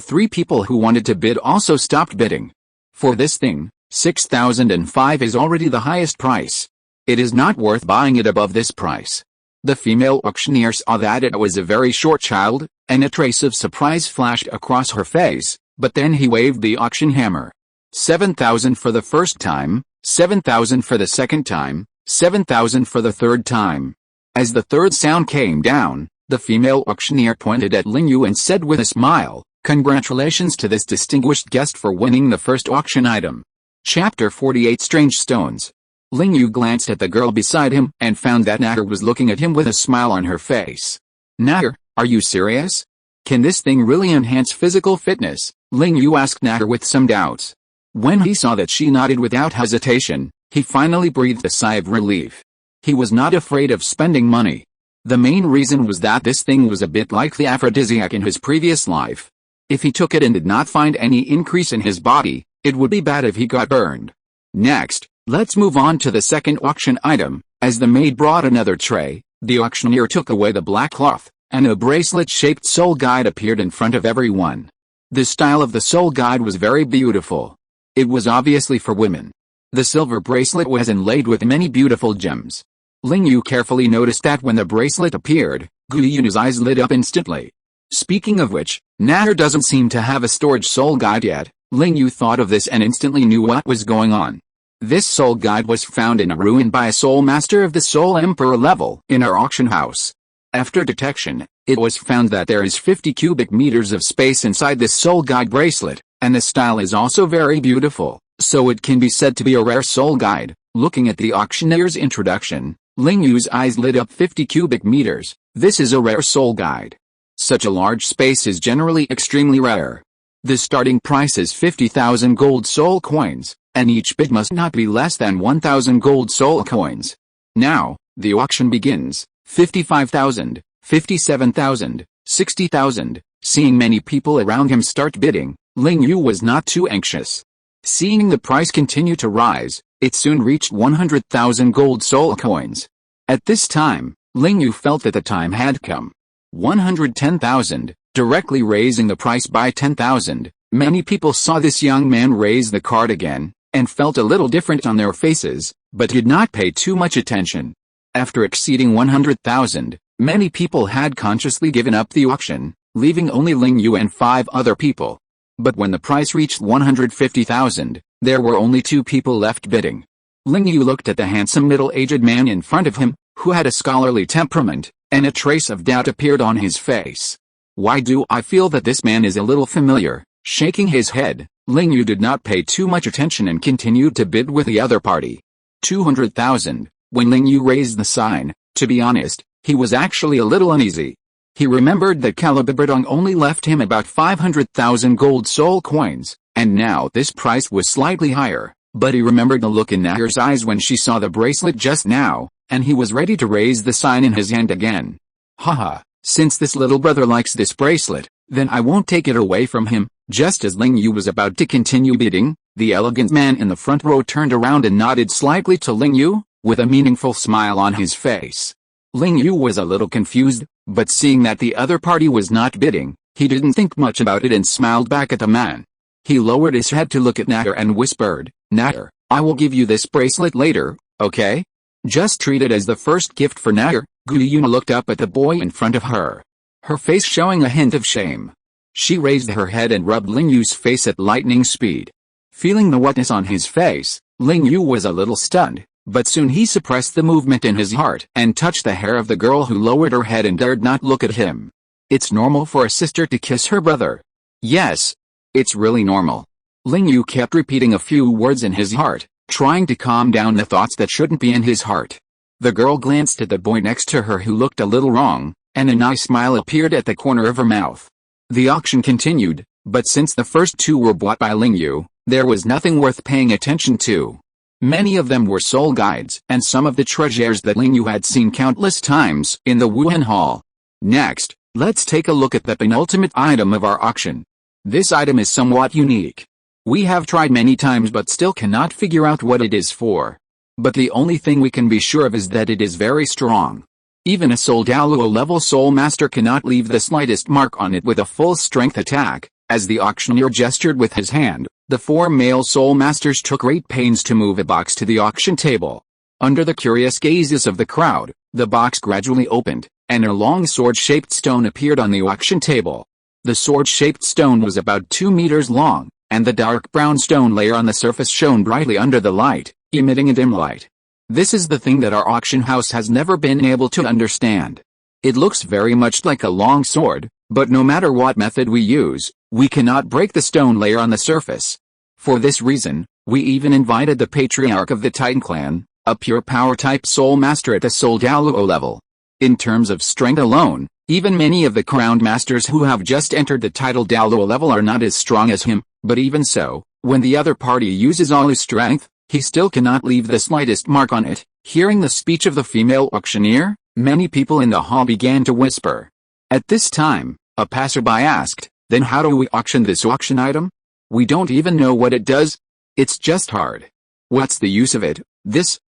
[SPEAKER 1] 3 people who wanted to bid also stopped bidding. For this thing, 6,005 is already the highest price. It is not worth buying it above this price. The female auctioneer saw that it was a very short child, and a trace of surprise flashed across her face, but then he waved the auction hammer. 7,000 for the first time, 7,000 for the second time, 7,000 for the third time. As the third sound came down, the female auctioneer pointed at Ling Yu and said with a smile, "Congratulations to this distinguished guest for winning the first auction item." Chapter 48 Strange Stones. Ling Yu glanced at the girl beside him and found that Natter was looking at him with a smile on her face. "Natter, are you serious? Can this thing really enhance physical fitness?" Ling Yu asked Natter with some doubts. When he saw that she nodded without hesitation, he finally breathed a sigh of relief. He was not afraid of spending money. The main reason was that this thing was a bit like the aphrodisiac in his previous life. If he took it and did not find any increase in his body, it would be bad if he got burned. Next, let's move on to the second auction item. As the maid brought another tray, the auctioneer took away the black cloth, and a bracelet-shaped soul guide appeared in front of everyone. The style of the soul guide was very beautiful. It was obviously for women. The silver bracelet was inlaid with many beautiful gems. Ling Yu carefully noticed that when the bracelet appeared, Guyun's eyes lit up instantly. Speaking of which, Natter doesn't seem to have a storage soul guide yet. Ling Yu thought of this and instantly knew what was going on. This soul guide was found in a ruin by a soul master of the Soul Emperor level in our auction house. After detection, it was found that there is 50 cubic meters of space inside this soul guide bracelet, and the style is also very beautiful, so it can be said to be a rare soul guide. Looking at the auctioneer's introduction, Ling Yu's eyes lit up. 50 cubic meters, this is a rare soul guide. Such a large space is generally extremely rare. The starting price is 50,000 gold soul coins, and each bid must not be less than 1,000 gold soul coins. Now, the auction begins. 55,000, 57,000, 60,000. Seeing many people around him start bidding, Ling Yu was not too anxious. Seeing the price continue to rise, it soon reached 100,000 gold soul coins. At this time, Ling Yu felt that the time had come. 110,000, directly raising the price by 10,000. Many people saw this young man raise the card again, and felt a little different on their faces, but did not pay too much attention. After exceeding 100,000, many people had consciously given up the auction, leaving only Ling Yu and 5 other people. But when the price reached 150,000, there were only 2 people left bidding. Ling Yu looked at the handsome middle-aged man in front of him, who had a scholarly temperament, and a trace of doubt appeared on his face. Why do I feel that this man is a little familiar? Shaking his head, Ling Yu did not pay too much attention and continued to bid with the other party. 200,000. When Ling Yu raised the sign, to be honest, he was actually a little uneasy. He remembered that Calabiberdong only left him about 500,000 gold soul coins, and now this price was slightly higher, but he remembered the look in Natter's eyes when she saw the bracelet just now, and he was ready to raise the sign in his hand again. Haha, since this little brother likes this bracelet, then I won't take it away from him. Just as Ling Yu was about to continue bidding, the elegant man in the front row turned around and nodded slightly to Ling Yu, with a meaningful smile on his face. Ling Yu was a little confused, but seeing that the other party was not bidding, he didn't think much about it and smiled back at the man. He lowered his head to look at Natter and whispered, "Natter, I will give you this bracelet later, okay? Just treat it as the first gift for Natter." Guyuna looked up at the boy in front of her, her face showing a hint of shame. She raised her head and rubbed Ling Yu's face at lightning speed. Feeling the wetness on his face, Ling Yu was a little stunned, but soon he suppressed the movement in his heart and touched the hair of the girl who lowered her head and dared not look at him. It's normal for a sister to kiss her brother. Yes. It's really normal. Ling Yu kept repeating a few words in his heart, trying to calm down the thoughts that shouldn't be in his heart. The girl glanced at the boy next to her who looked a little wrong, and a nice smile appeared at the corner of her mouth. The auction continued, but since the first two were bought by Ling Yu, there was nothing worth paying attention to. Many of them were soul guides and some of the treasures that Ling Yu had seen countless times in the Wuhan Hall. Next, let's take a look at the penultimate item of our auction. This item is somewhat unique. We have tried many times but still cannot figure out what it is for. But the only thing we can be sure of is that it is very strong. Even a Soul Douluo level Soul Master cannot leave the slightest mark on it with a full strength attack. As the auctioneer gestured with his hand, the four male Soul Masters took great pains to move a box to the auction table. Under the curious gazes of the crowd, the box gradually opened, and a long sword-shaped stone appeared on the auction table. The sword-shaped stone was about 2 meters long, and the dark brown stone layer on the surface shone brightly under the light, emitting a dim light. This is the thing that our auction house has never been able to understand. It looks very much like a long sword, but no matter what method we use, we cannot break the stone layer on the surface. For this reason, we even invited the patriarch of the Titan clan, a pure power-type Soul Master at the Soul Douluo level. In terms of strength alone, even many of the crowned masters who have just entered the title Douluo level are not as strong as him, but even so, when the other party uses all his strength, he still cannot leave the slightest mark on it. Hearing the speech of the female auctioneer, many people in the hall began to whisper. At this time, a passerby asked, "Then how do we auction this auction item? We don't even know what it does. It's just hard. What's the use of it?"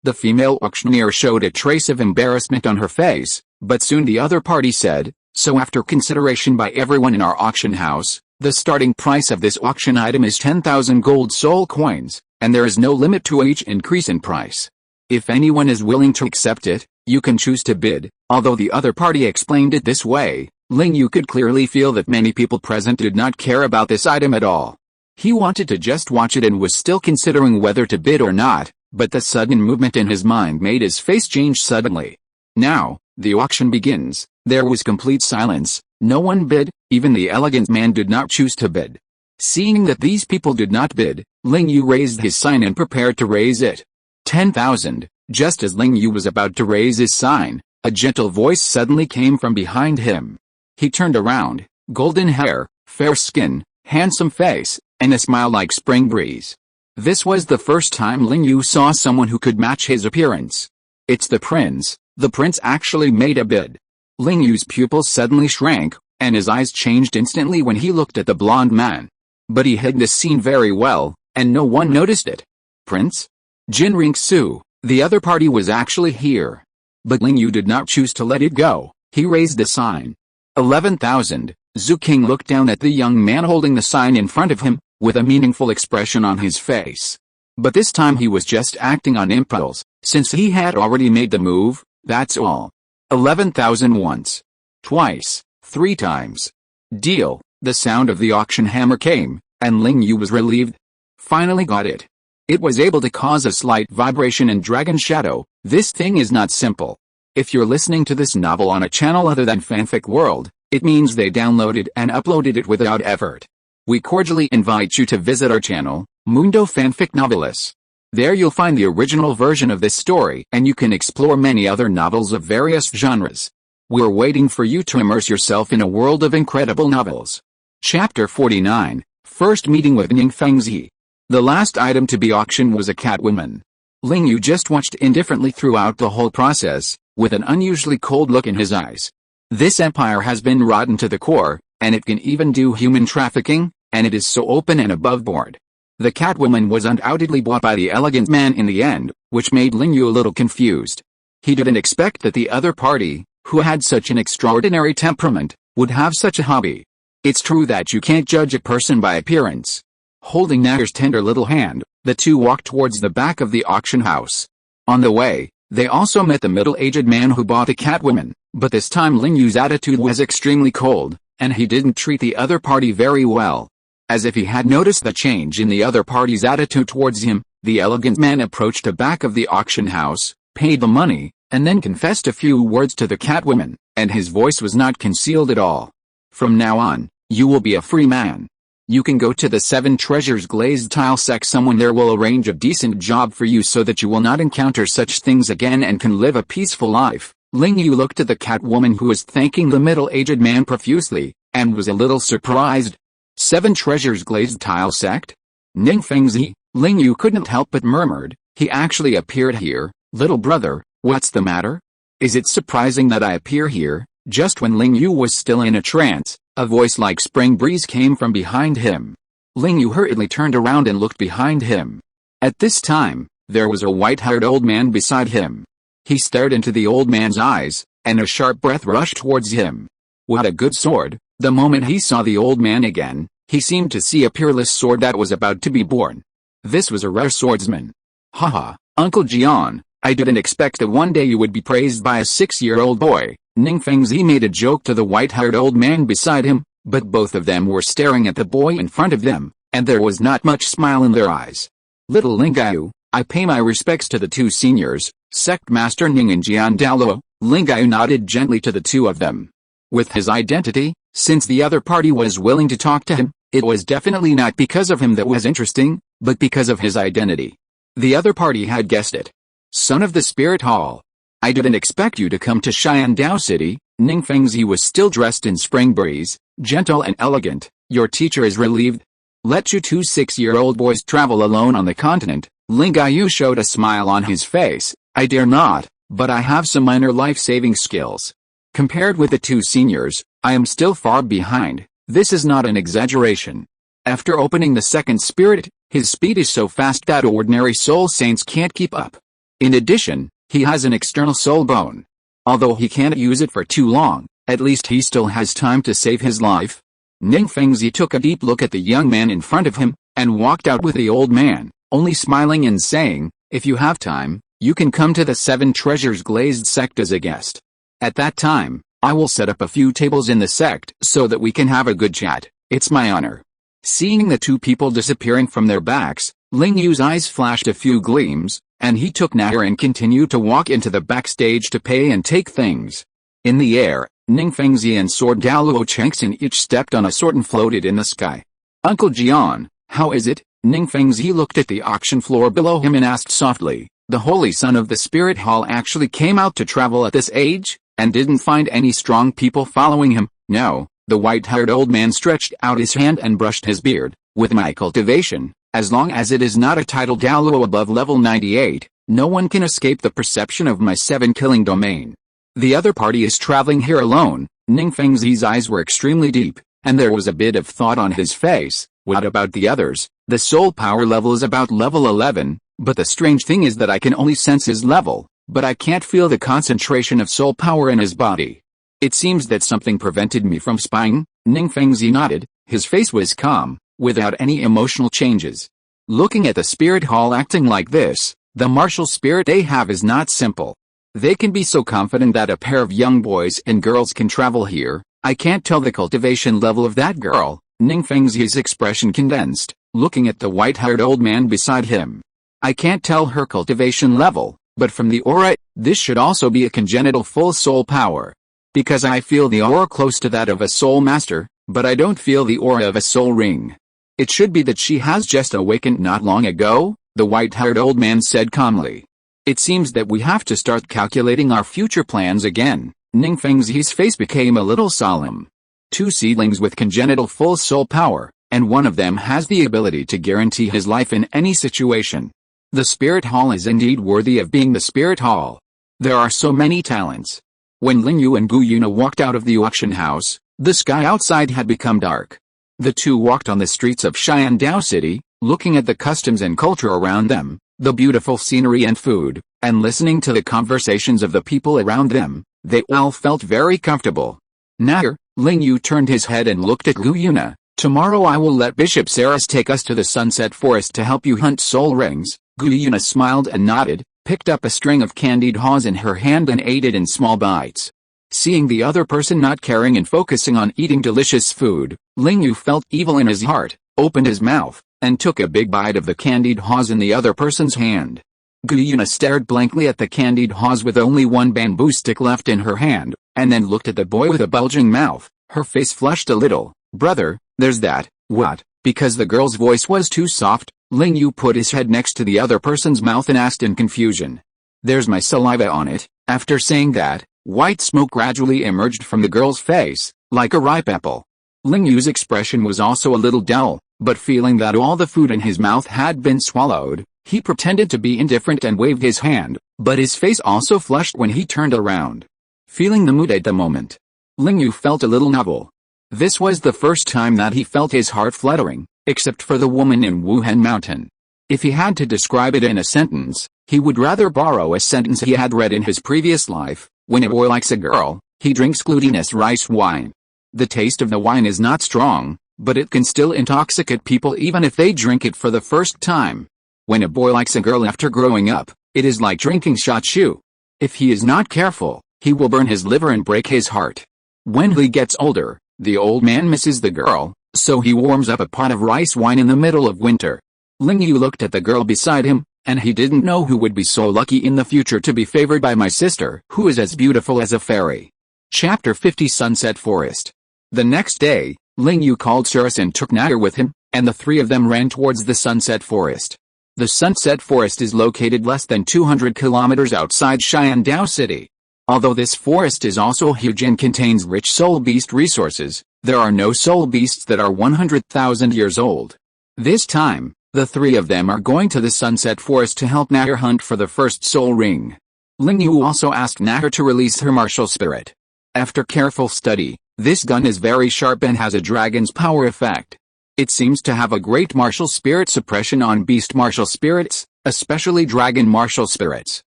[SPEAKER 1] The female auctioneer showed a trace of embarrassment on her face, but soon the other party said, "So after consideration by everyone in our auction house, the starting price of this auction item is 10,000 gold soul coins, and there is no limit to each increase in price. If anyone is willing to accept it, you can choose to bid." Although the other party explained it this way, Ling Yu could clearly feel that many people present did not care about this item at all. He wanted to just watch it and was still considering whether to bid or not, but the sudden movement in his mind made his face change suddenly. Now, the auction begins. There was complete silence. No one bid, even the elegant man did not choose to bid. Seeing that these people did not bid, Ling Yu raised his sign and prepared to raise it. 10,000. Just as Ling Yu was about to raise his sign, a gentle voice suddenly came from behind him. He turned around, golden hair, fair skin, handsome face, and a smile like spring breeze. This was the first time Ling Yu saw someone who could match his appearance. It's the prince. The prince actually made a bid. Ling Yu's pupils suddenly shrank, and his eyes changed instantly when he looked at the blonde man. But he hid this scene very well, and no one noticed it. Prince? Jinring Su, the other party was actually here. But Ling Yu did not choose to let it go. He raised the sign. 11,000. Zhu King looked down at the young man holding the sign in front of him, with a meaningful expression on his face. But this time he was just acting on impulse, since he had already made the move, that's all. 11,000 once. Twice. 3 times. Deal. The sound of the auction hammer came, and Ling Yu was relieved. Finally got it. It was able to cause a slight vibration and dragon shadow. This thing is not simple. If you're listening to this novel on a channel other than Fanfic World, it means they downloaded and uploaded it without effort. We cordially invite you to visit our channel, Mundo Fanfic Novelis. There you'll find the original version of this story and you can explore many other novels of various genres. We're waiting for you to immerse yourself in a world of incredible novels. Chapter 49, First Meeting with Ning Fengzi. The last item to be auctioned was a catwoman. Ling Yu just watched indifferently throughout the whole process, with an unusually cold look in his eyes. This empire has been rotten to the core, and it can even do human trafficking, and it is so open and above board. The Catwoman was undoubtedly bought by the elegant man in the end, which made Ling Yu a little confused. He didn't expect that the other party, who had such an extraordinary temperament, would have such a hobby. It's true that you can't judge a person by appearance. Holding Natter's tender little hand, the two walked towards the back of the auction house. On the way, they also met the middle-aged man who bought the Catwoman, but this time Ling Yu's attitude was extremely cold, and he didn't treat the other party very well. As if he had noticed the change in the other party's attitude towards him, the elegant man approached the back of the auction house, paid the money, and then confessed a few words to the Catwoman, and his voice was not concealed at all. "From now on, you will be a free man. You can go to the 7 Treasures glazed tile sect. Someone there will arrange a decent job for you so that you will not encounter such things again and can live a peaceful life." Ling Yu looked at the Catwoman, who was thanking the middle-aged man profusely, and was a little surprised. 7 Treasures glazed tile sect? Ning Fengzi? Ling Yu couldn't help but murmured, "He actually appeared here, little brother, what's the matter? Is it surprising that I appear here?" Just when Ling Yu was still in a trance, a voice like spring breeze came from behind him. Ling Yu hurriedly turned around and looked behind him. At this time, there was a white-haired old man beside him. He stared into the old man's eyes, and a sharp breath rushed towards him. What a good sword! The moment he saw the old man again, he seemed to see a peerless sword that was about to be born. This was a rare swordsman. "Haha, Uncle Jian, I didn't expect that one day you would be praised by a 6-year-old boy." Ning Fengzi made a joke to the white-haired old man beside him, but both of them were staring at the boy in front of them, and there was not much smile in their eyes. "Little Ling Yu, I pay my respects to the 2 seniors, Sect Master Ning and Jian Douluo." Ling Yu nodded gently to the 2 of them. With his identity, since the other party was willing to talk to him, it was definitely not because of him that was interesting, but because of his identity. The other party had guessed it. "Son of the Spirit Hall. I didn't expect you to come to Xiandao City." Ning Fengzi was still dressed in spring breeze, gentle and elegant. "Your teacher is relieved. Let you 2 6-year-old boys travel alone on the continent." Ling Yu showed a smile on his face. "I dare not, but I have some minor life-saving skills. Compared with the 2 seniors, I am still far behind." This is not an exaggeration. After opening the second spirit, his speed is so fast that ordinary soul saints can't keep up. In addition, he has an external soul bone. Although he can't use it for too long, at least he still has time to save his life. Ning Fengzi took a deep look at the young man in front of him, and walked out with the old man, only smiling and saying, "If you have time, you can come to the 7 Treasures glazed sect as a guest. At that time, I will set up a few tables in the sect so that we can have a good chat. It's my honor." Seeing the 2 people disappearing from their backs, Ling Yu's eyes flashed a few gleams, and he took Nair and continued to walk into the backstage to pay and take things. In the air, Ning Fengzi and Sword Douluo Chengxin each stepped on a sword and floated in the sky. "Uncle Jian, how is it?" Ning Fengzi looked at the auction floor below him and asked softly. The holy son of the Spirit Hall actually came out to travel at this age, and didn't find any strong people following him. "No." The white-haired old man stretched out his hand and brushed his beard. "With my cultivation, as long as it is not a title Douluo above level 98, no one can escape the perception of my 7-killing domain. The other party is traveling here alone." Ning Fengzi's eyes were extremely deep, and there was a bit of thought on his face. "What about the others?" "The soul power level is about level 11, but the strange thing is that I can only sense his level, but I can't feel the concentration of soul power in his body. It seems that something prevented me from spying." Ning Fengzi nodded. His face was calm, without any emotional changes. Looking at the Spirit Hall acting like this, the martial spirit they have is not simple. They can be so confident that a pair of young boys and girls can travel here. "I can't tell the cultivation level of that girl." Ning Fengzi's expression condensed, looking at the white-haired old man beside him. "I can't tell her cultivation level, but from the aura, this should also be a congenital full soul power. Because I feel the aura close to that of a soul master, but I don't feel the aura of a soul ring. It should be that she has just awakened not long ago," the white-haired old man said calmly. "It seems that we have to start calculating our future plans again." Ning Fengzi's face became a little solemn. 2 seedlings with congenital full soul power, and one of them has the ability to guarantee his life in any situation. The Spirit Hall is indeed worthy of being the Spirit Hall. There are so many talents. When Ling Yu and Gu Yuna walked out of the auction house, the sky outside had become dark. The 2 walked on the streets of Xiandao City, looking at the customs and culture around them, the beautiful scenery and food, and listening to the conversations of the people around them. They all felt very comfortable. "Nair," Ling Yu turned his head and looked at Gu Yuna. "Tomorrow I will let Bishop Saris take us to the Sunset Forest to help you hunt soul rings." Gu Yuna smiled and nodded, picked up a string of candied haws in her hand and ate it in small bites. Seeing the other person not caring and focusing on eating delicious food, Ling Yu felt evil in his heart. opened his mouth, and took a big bite of the candied haws in the other person's hand. Guyuna stared blankly at the candied haws with only one bamboo stick left in her hand, and then looked at the boy with a bulging mouth. Her face flushed a little. "Brother, there's that." "What?" Because the girl's voice was too soft, Ling Yu put his head next to the other person's mouth and asked in confusion. "There's my saliva on it." After saying that, white smoke gradually emerged from the girl's face, like a ripe apple. Ling Yu's expression was also a little dull, but feeling that all the food in his mouth had been swallowed, he pretended to be indifferent and waved his hand, but his face also flushed when he turned around. Feeling the mood at the moment, Ling Yu felt a little novel. This was the first time that he felt his heart fluttering, except for the woman in Wuhan Mountain. If he had to describe it in a sentence, he would rather borrow a sentence he had read in his previous life. When a boy likes a girl, he drinks glutinous rice wine. The taste of the wine is not strong, but it can still intoxicate people even if they drink it for the first time. When a boy likes a girl after growing up, it is like drinking shochu. If he is not careful, he will burn his liver and break his heart. When he gets older, the old man misses the girl, so he warms up a pot of rice wine in the middle of winter. Ling Yu looked at the girl beside him, and he didn't know who would be so lucky in the future to be favored by my sister, who is as beautiful as a fairy. Chapter 50 Sunset Forest. The next day, Ling Yu called Surus and took Nagar with him, and the three of them ran towards the Sunset Forest. The Sunset Forest is located less than 200 kilometers outside Xiandao City. Although this forest is also huge and contains rich soul beast resources, there are no soul beasts that are 100,000 years old. This time, the three of them are going to the Sunset Forest to help Nagar hunt for the first soul ring. Ling Yu also asked Nagar to release her martial spirit. After careful study, this gun is very sharp and has a dragon's power effect. It seems to have a great martial spirit suppression on beast martial spirits, especially dragon martial spirits.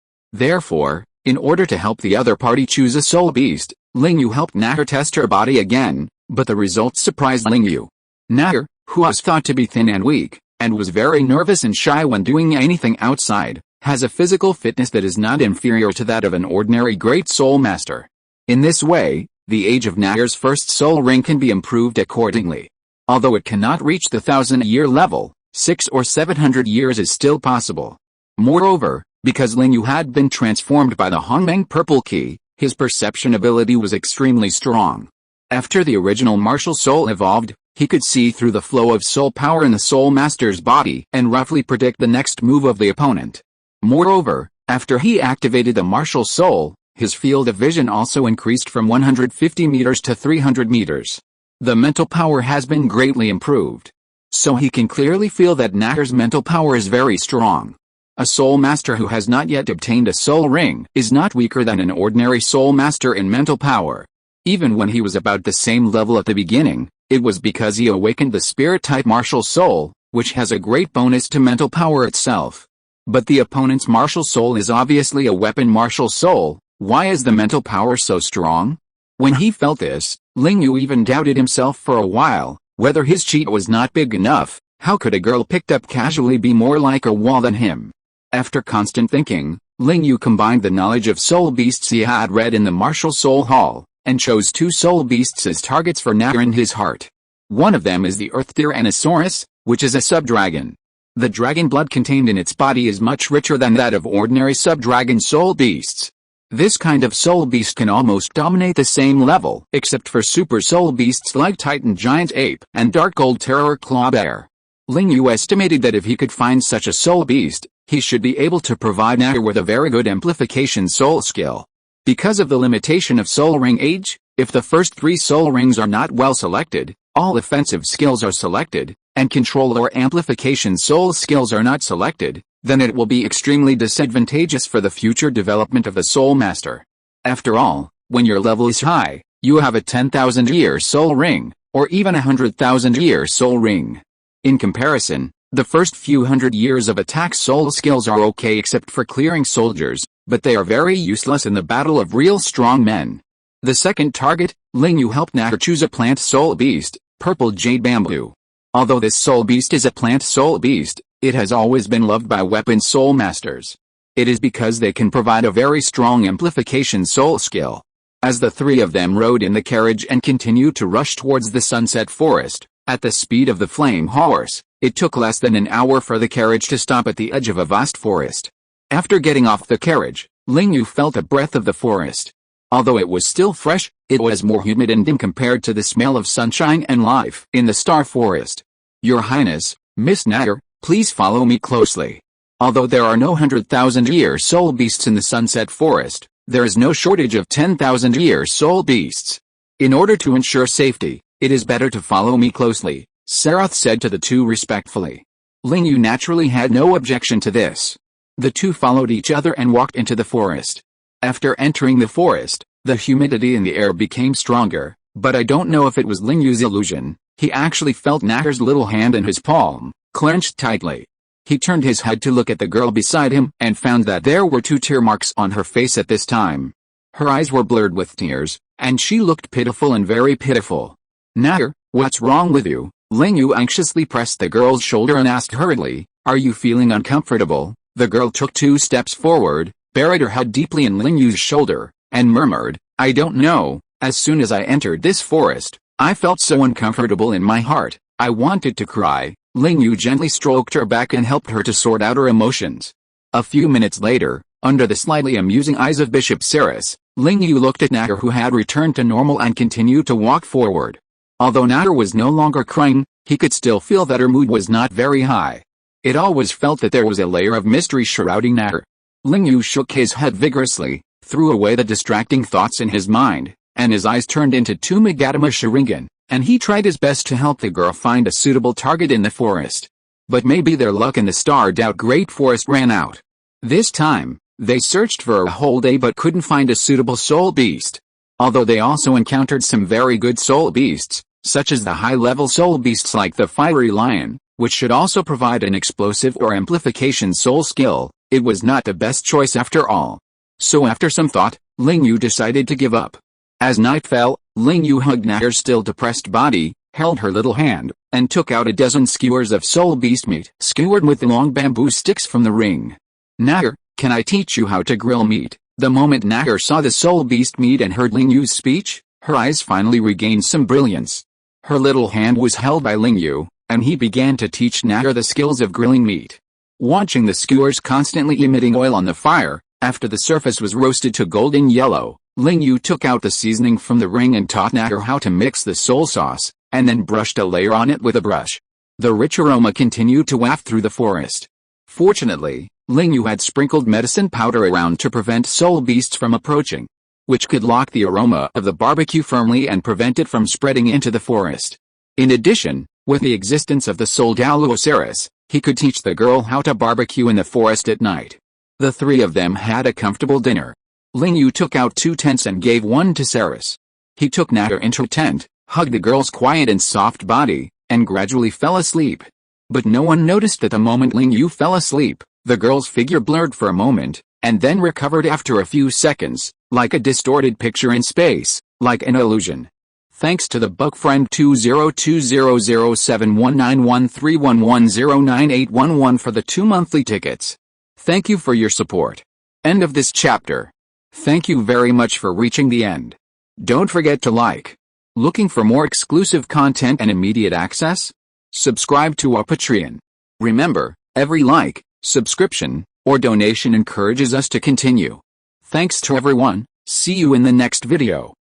[SPEAKER 1] Therefore, in order to help the other party choose a soul beast, Ling Yu helped Nagar test her body again, but the results surprised Ling Yu. Nagar, who was thought to be thin and weak, and was very nervous and shy when doing anything outside, has a physical fitness that is not inferior to that of an ordinary great soul master. In this way, the age of Nagar's first soul ring can be improved accordingly. Although it cannot reach the 1,000-year level, 600 or 700 years is still possible. Moreover, because Ling Yu had been transformed by the Hongmeng Purple Key, his perception ability was extremely strong. After the original martial soul evolved, he could see through the flow of soul power in the soul master's body and roughly predict the next move of the opponent. Moreover, after he activated the martial soul, his field of vision also increased from 150 meters to 300 meters. The mental power has been greatly improved. So he can clearly feel that Nagar's mental power is very strong. A soul master who has not yet obtained a soul ring is not weaker than an ordinary soul master in mental power. Even when he was about the same level at the beginning, it was because he awakened the spirit-type martial soul, which has a great bonus to mental power itself. But the opponent's martial soul is obviously a weapon martial soul. Why is the mental power so strong? When he felt this, Ling Yu even doubted himself for a while, whether his cheat was not big enough. How could a girl picked up casually be more like a wall than him? After constant thinking, Ling Yu combined the knowledge of soul beasts he had read in the Martial Soul Hall, and chose two soul beasts as targets for Nagar in his heart. One of them is the Earth Tyrannosaurus, which is a sub-dragon. The dragon blood contained in its body is much richer than that of ordinary sub-dragon soul beasts. This kind of soul beast can almost dominate the same level, except for super soul beasts like Titan Giant Ape and Dark Gold Terror Claw Bear. Ling Yu estimated that if he could find such a soul beast, he should be able to provide Nagar with a very good amplification soul skill. Because of the limitation of soul ring age, if the first 3 soul rings are not well selected, all offensive skills are selected, and control or amplification soul skills are not selected, then it will be extremely disadvantageous for the future development of the soul master. After all, when your level is high, you have a 10,000-year soul ring, or even a 100,000-year soul ring. In comparison, the first few hundred years of attack soul skills are okay except for clearing soldiers, but they are very useless in the battle of real strong men. The second target, Ling Yu helped Nagar choose a plant soul beast, Purple Jade Bamboo. Although this soul beast is a plant soul beast, it has always been loved by weapon soul masters. It is because they can provide a very strong amplification soul skill. As the 3 of them rode in the carriage and continued to rush towards the Sunset Forest, At the speed of the flame horse, it took less than an hour for the carriage to stop at the edge of a vast forest. After getting off the carriage, Ling Yu felt a breath of the forest. Although it was still fresh, it was more humid and dim compared to the smell of sunshine and life in the star forest. Your Highness, Miss Natter, please follow me closely. Although there are no 100,000-year soul beasts in the Sunset Forest, there is no shortage of 10,000-year soul beasts. In order to ensure safety, it is better to follow me closely, Sarath said to the two respectfully. Ling Yu naturally had no objection to this. The two followed each other and walked into the forest. After entering the forest, the humidity in the air became stronger, but I don't know if it was Ling Yu's illusion. He actually felt Natter's little hand in his palm, clenched tightly. He turned his head to look at the girl beside him and found that there were 2 tear marks on her face at this time. Her eyes were blurred with tears, and she looked pitiful and very pitiful. Natter, what's wrong with you? Ling Yu anxiously pressed the girl's shoulder and asked hurriedly, are you feeling uncomfortable? The girl took 2 steps forward, buried her head deeply in Ling Yu's shoulder, and murmured, I don't know, as soon as I entered this forest, I felt so uncomfortable in my heart, I wanted to cry. Ling Yu gently stroked her back and helped her to sort out her emotions. A few minutes later, under the slightly amusing eyes of Bishop Saris, Ling Yu looked at Natter, who had returned to normal and continued to walk forward. Although Natter was no longer crying, he could still feel that her mood was not very high. It always felt that there was a layer of mystery shrouding Natter. Ling Yu shook his head vigorously, threw away the distracting thoughts in his mind, and his eyes turned into 2 Magatama Sharingan, and he tried his best to help the girl find a suitable target in the forest. But maybe their luck in the starred-out Great Forest ran out. This time, they searched for a whole day but couldn't find a suitable soul beast. Although they also encountered some very good soul beasts, such as the high-level soul beasts like the fiery lion, which should also provide an explosive or amplification soul skill, it was not the best choice after all. So after some thought, Ling Yu decided to give up. As night fell, Ling Yu hugged Natter's still depressed body, held her little hand, and took out a dozen skewers of soul beast meat skewered with long bamboo sticks from the ring. Natter, can I teach you how to grill meat? The moment Natter saw the soul beast meat and heard Ling Yu's speech, her eyes finally regained some brilliance. Her little hand was held by Ling Yu, and he began to teach Natter the skills of grilling meat. Watching the skewers constantly emitting oil on the fire, after the surface was roasted to golden yellow, Ling Yu took out the seasoning from the ring and taught Natter how to mix the soul sauce, and then brushed a layer on it with a brush. The rich aroma continued to waft through the forest. Fortunately, Ling Yu had sprinkled medicine powder around to prevent soul beasts from approaching, which could lock the aroma of the barbecue firmly and prevent it from spreading into the forest. In addition, with the existence of the soul Douluo Saris, he could teach the girl how to barbecue in the forest at night. The 3 of them had a comfortable dinner. Ling Yu took out 2 tents and gave one to Saris. He took Natter into a tent, hugged the girl's quiet and soft body, and gradually fell asleep. But no one noticed that the moment Ling Yu fell asleep, the girl's figure blurred for a moment, and then recovered after a few seconds, like a distorted picture in space, like an illusion. Thanks to the Buck Friend 20200719131109811 for the 2 monthly tickets. Thank you for your support. End of this chapter. Thank you very much for reaching the end. Don't forget to like. Looking for more exclusive content and immediate access? Subscribe to our Patreon. Remember, every like, subscription, or donation encourages us to continue. Thanks to everyone. See you in the next video.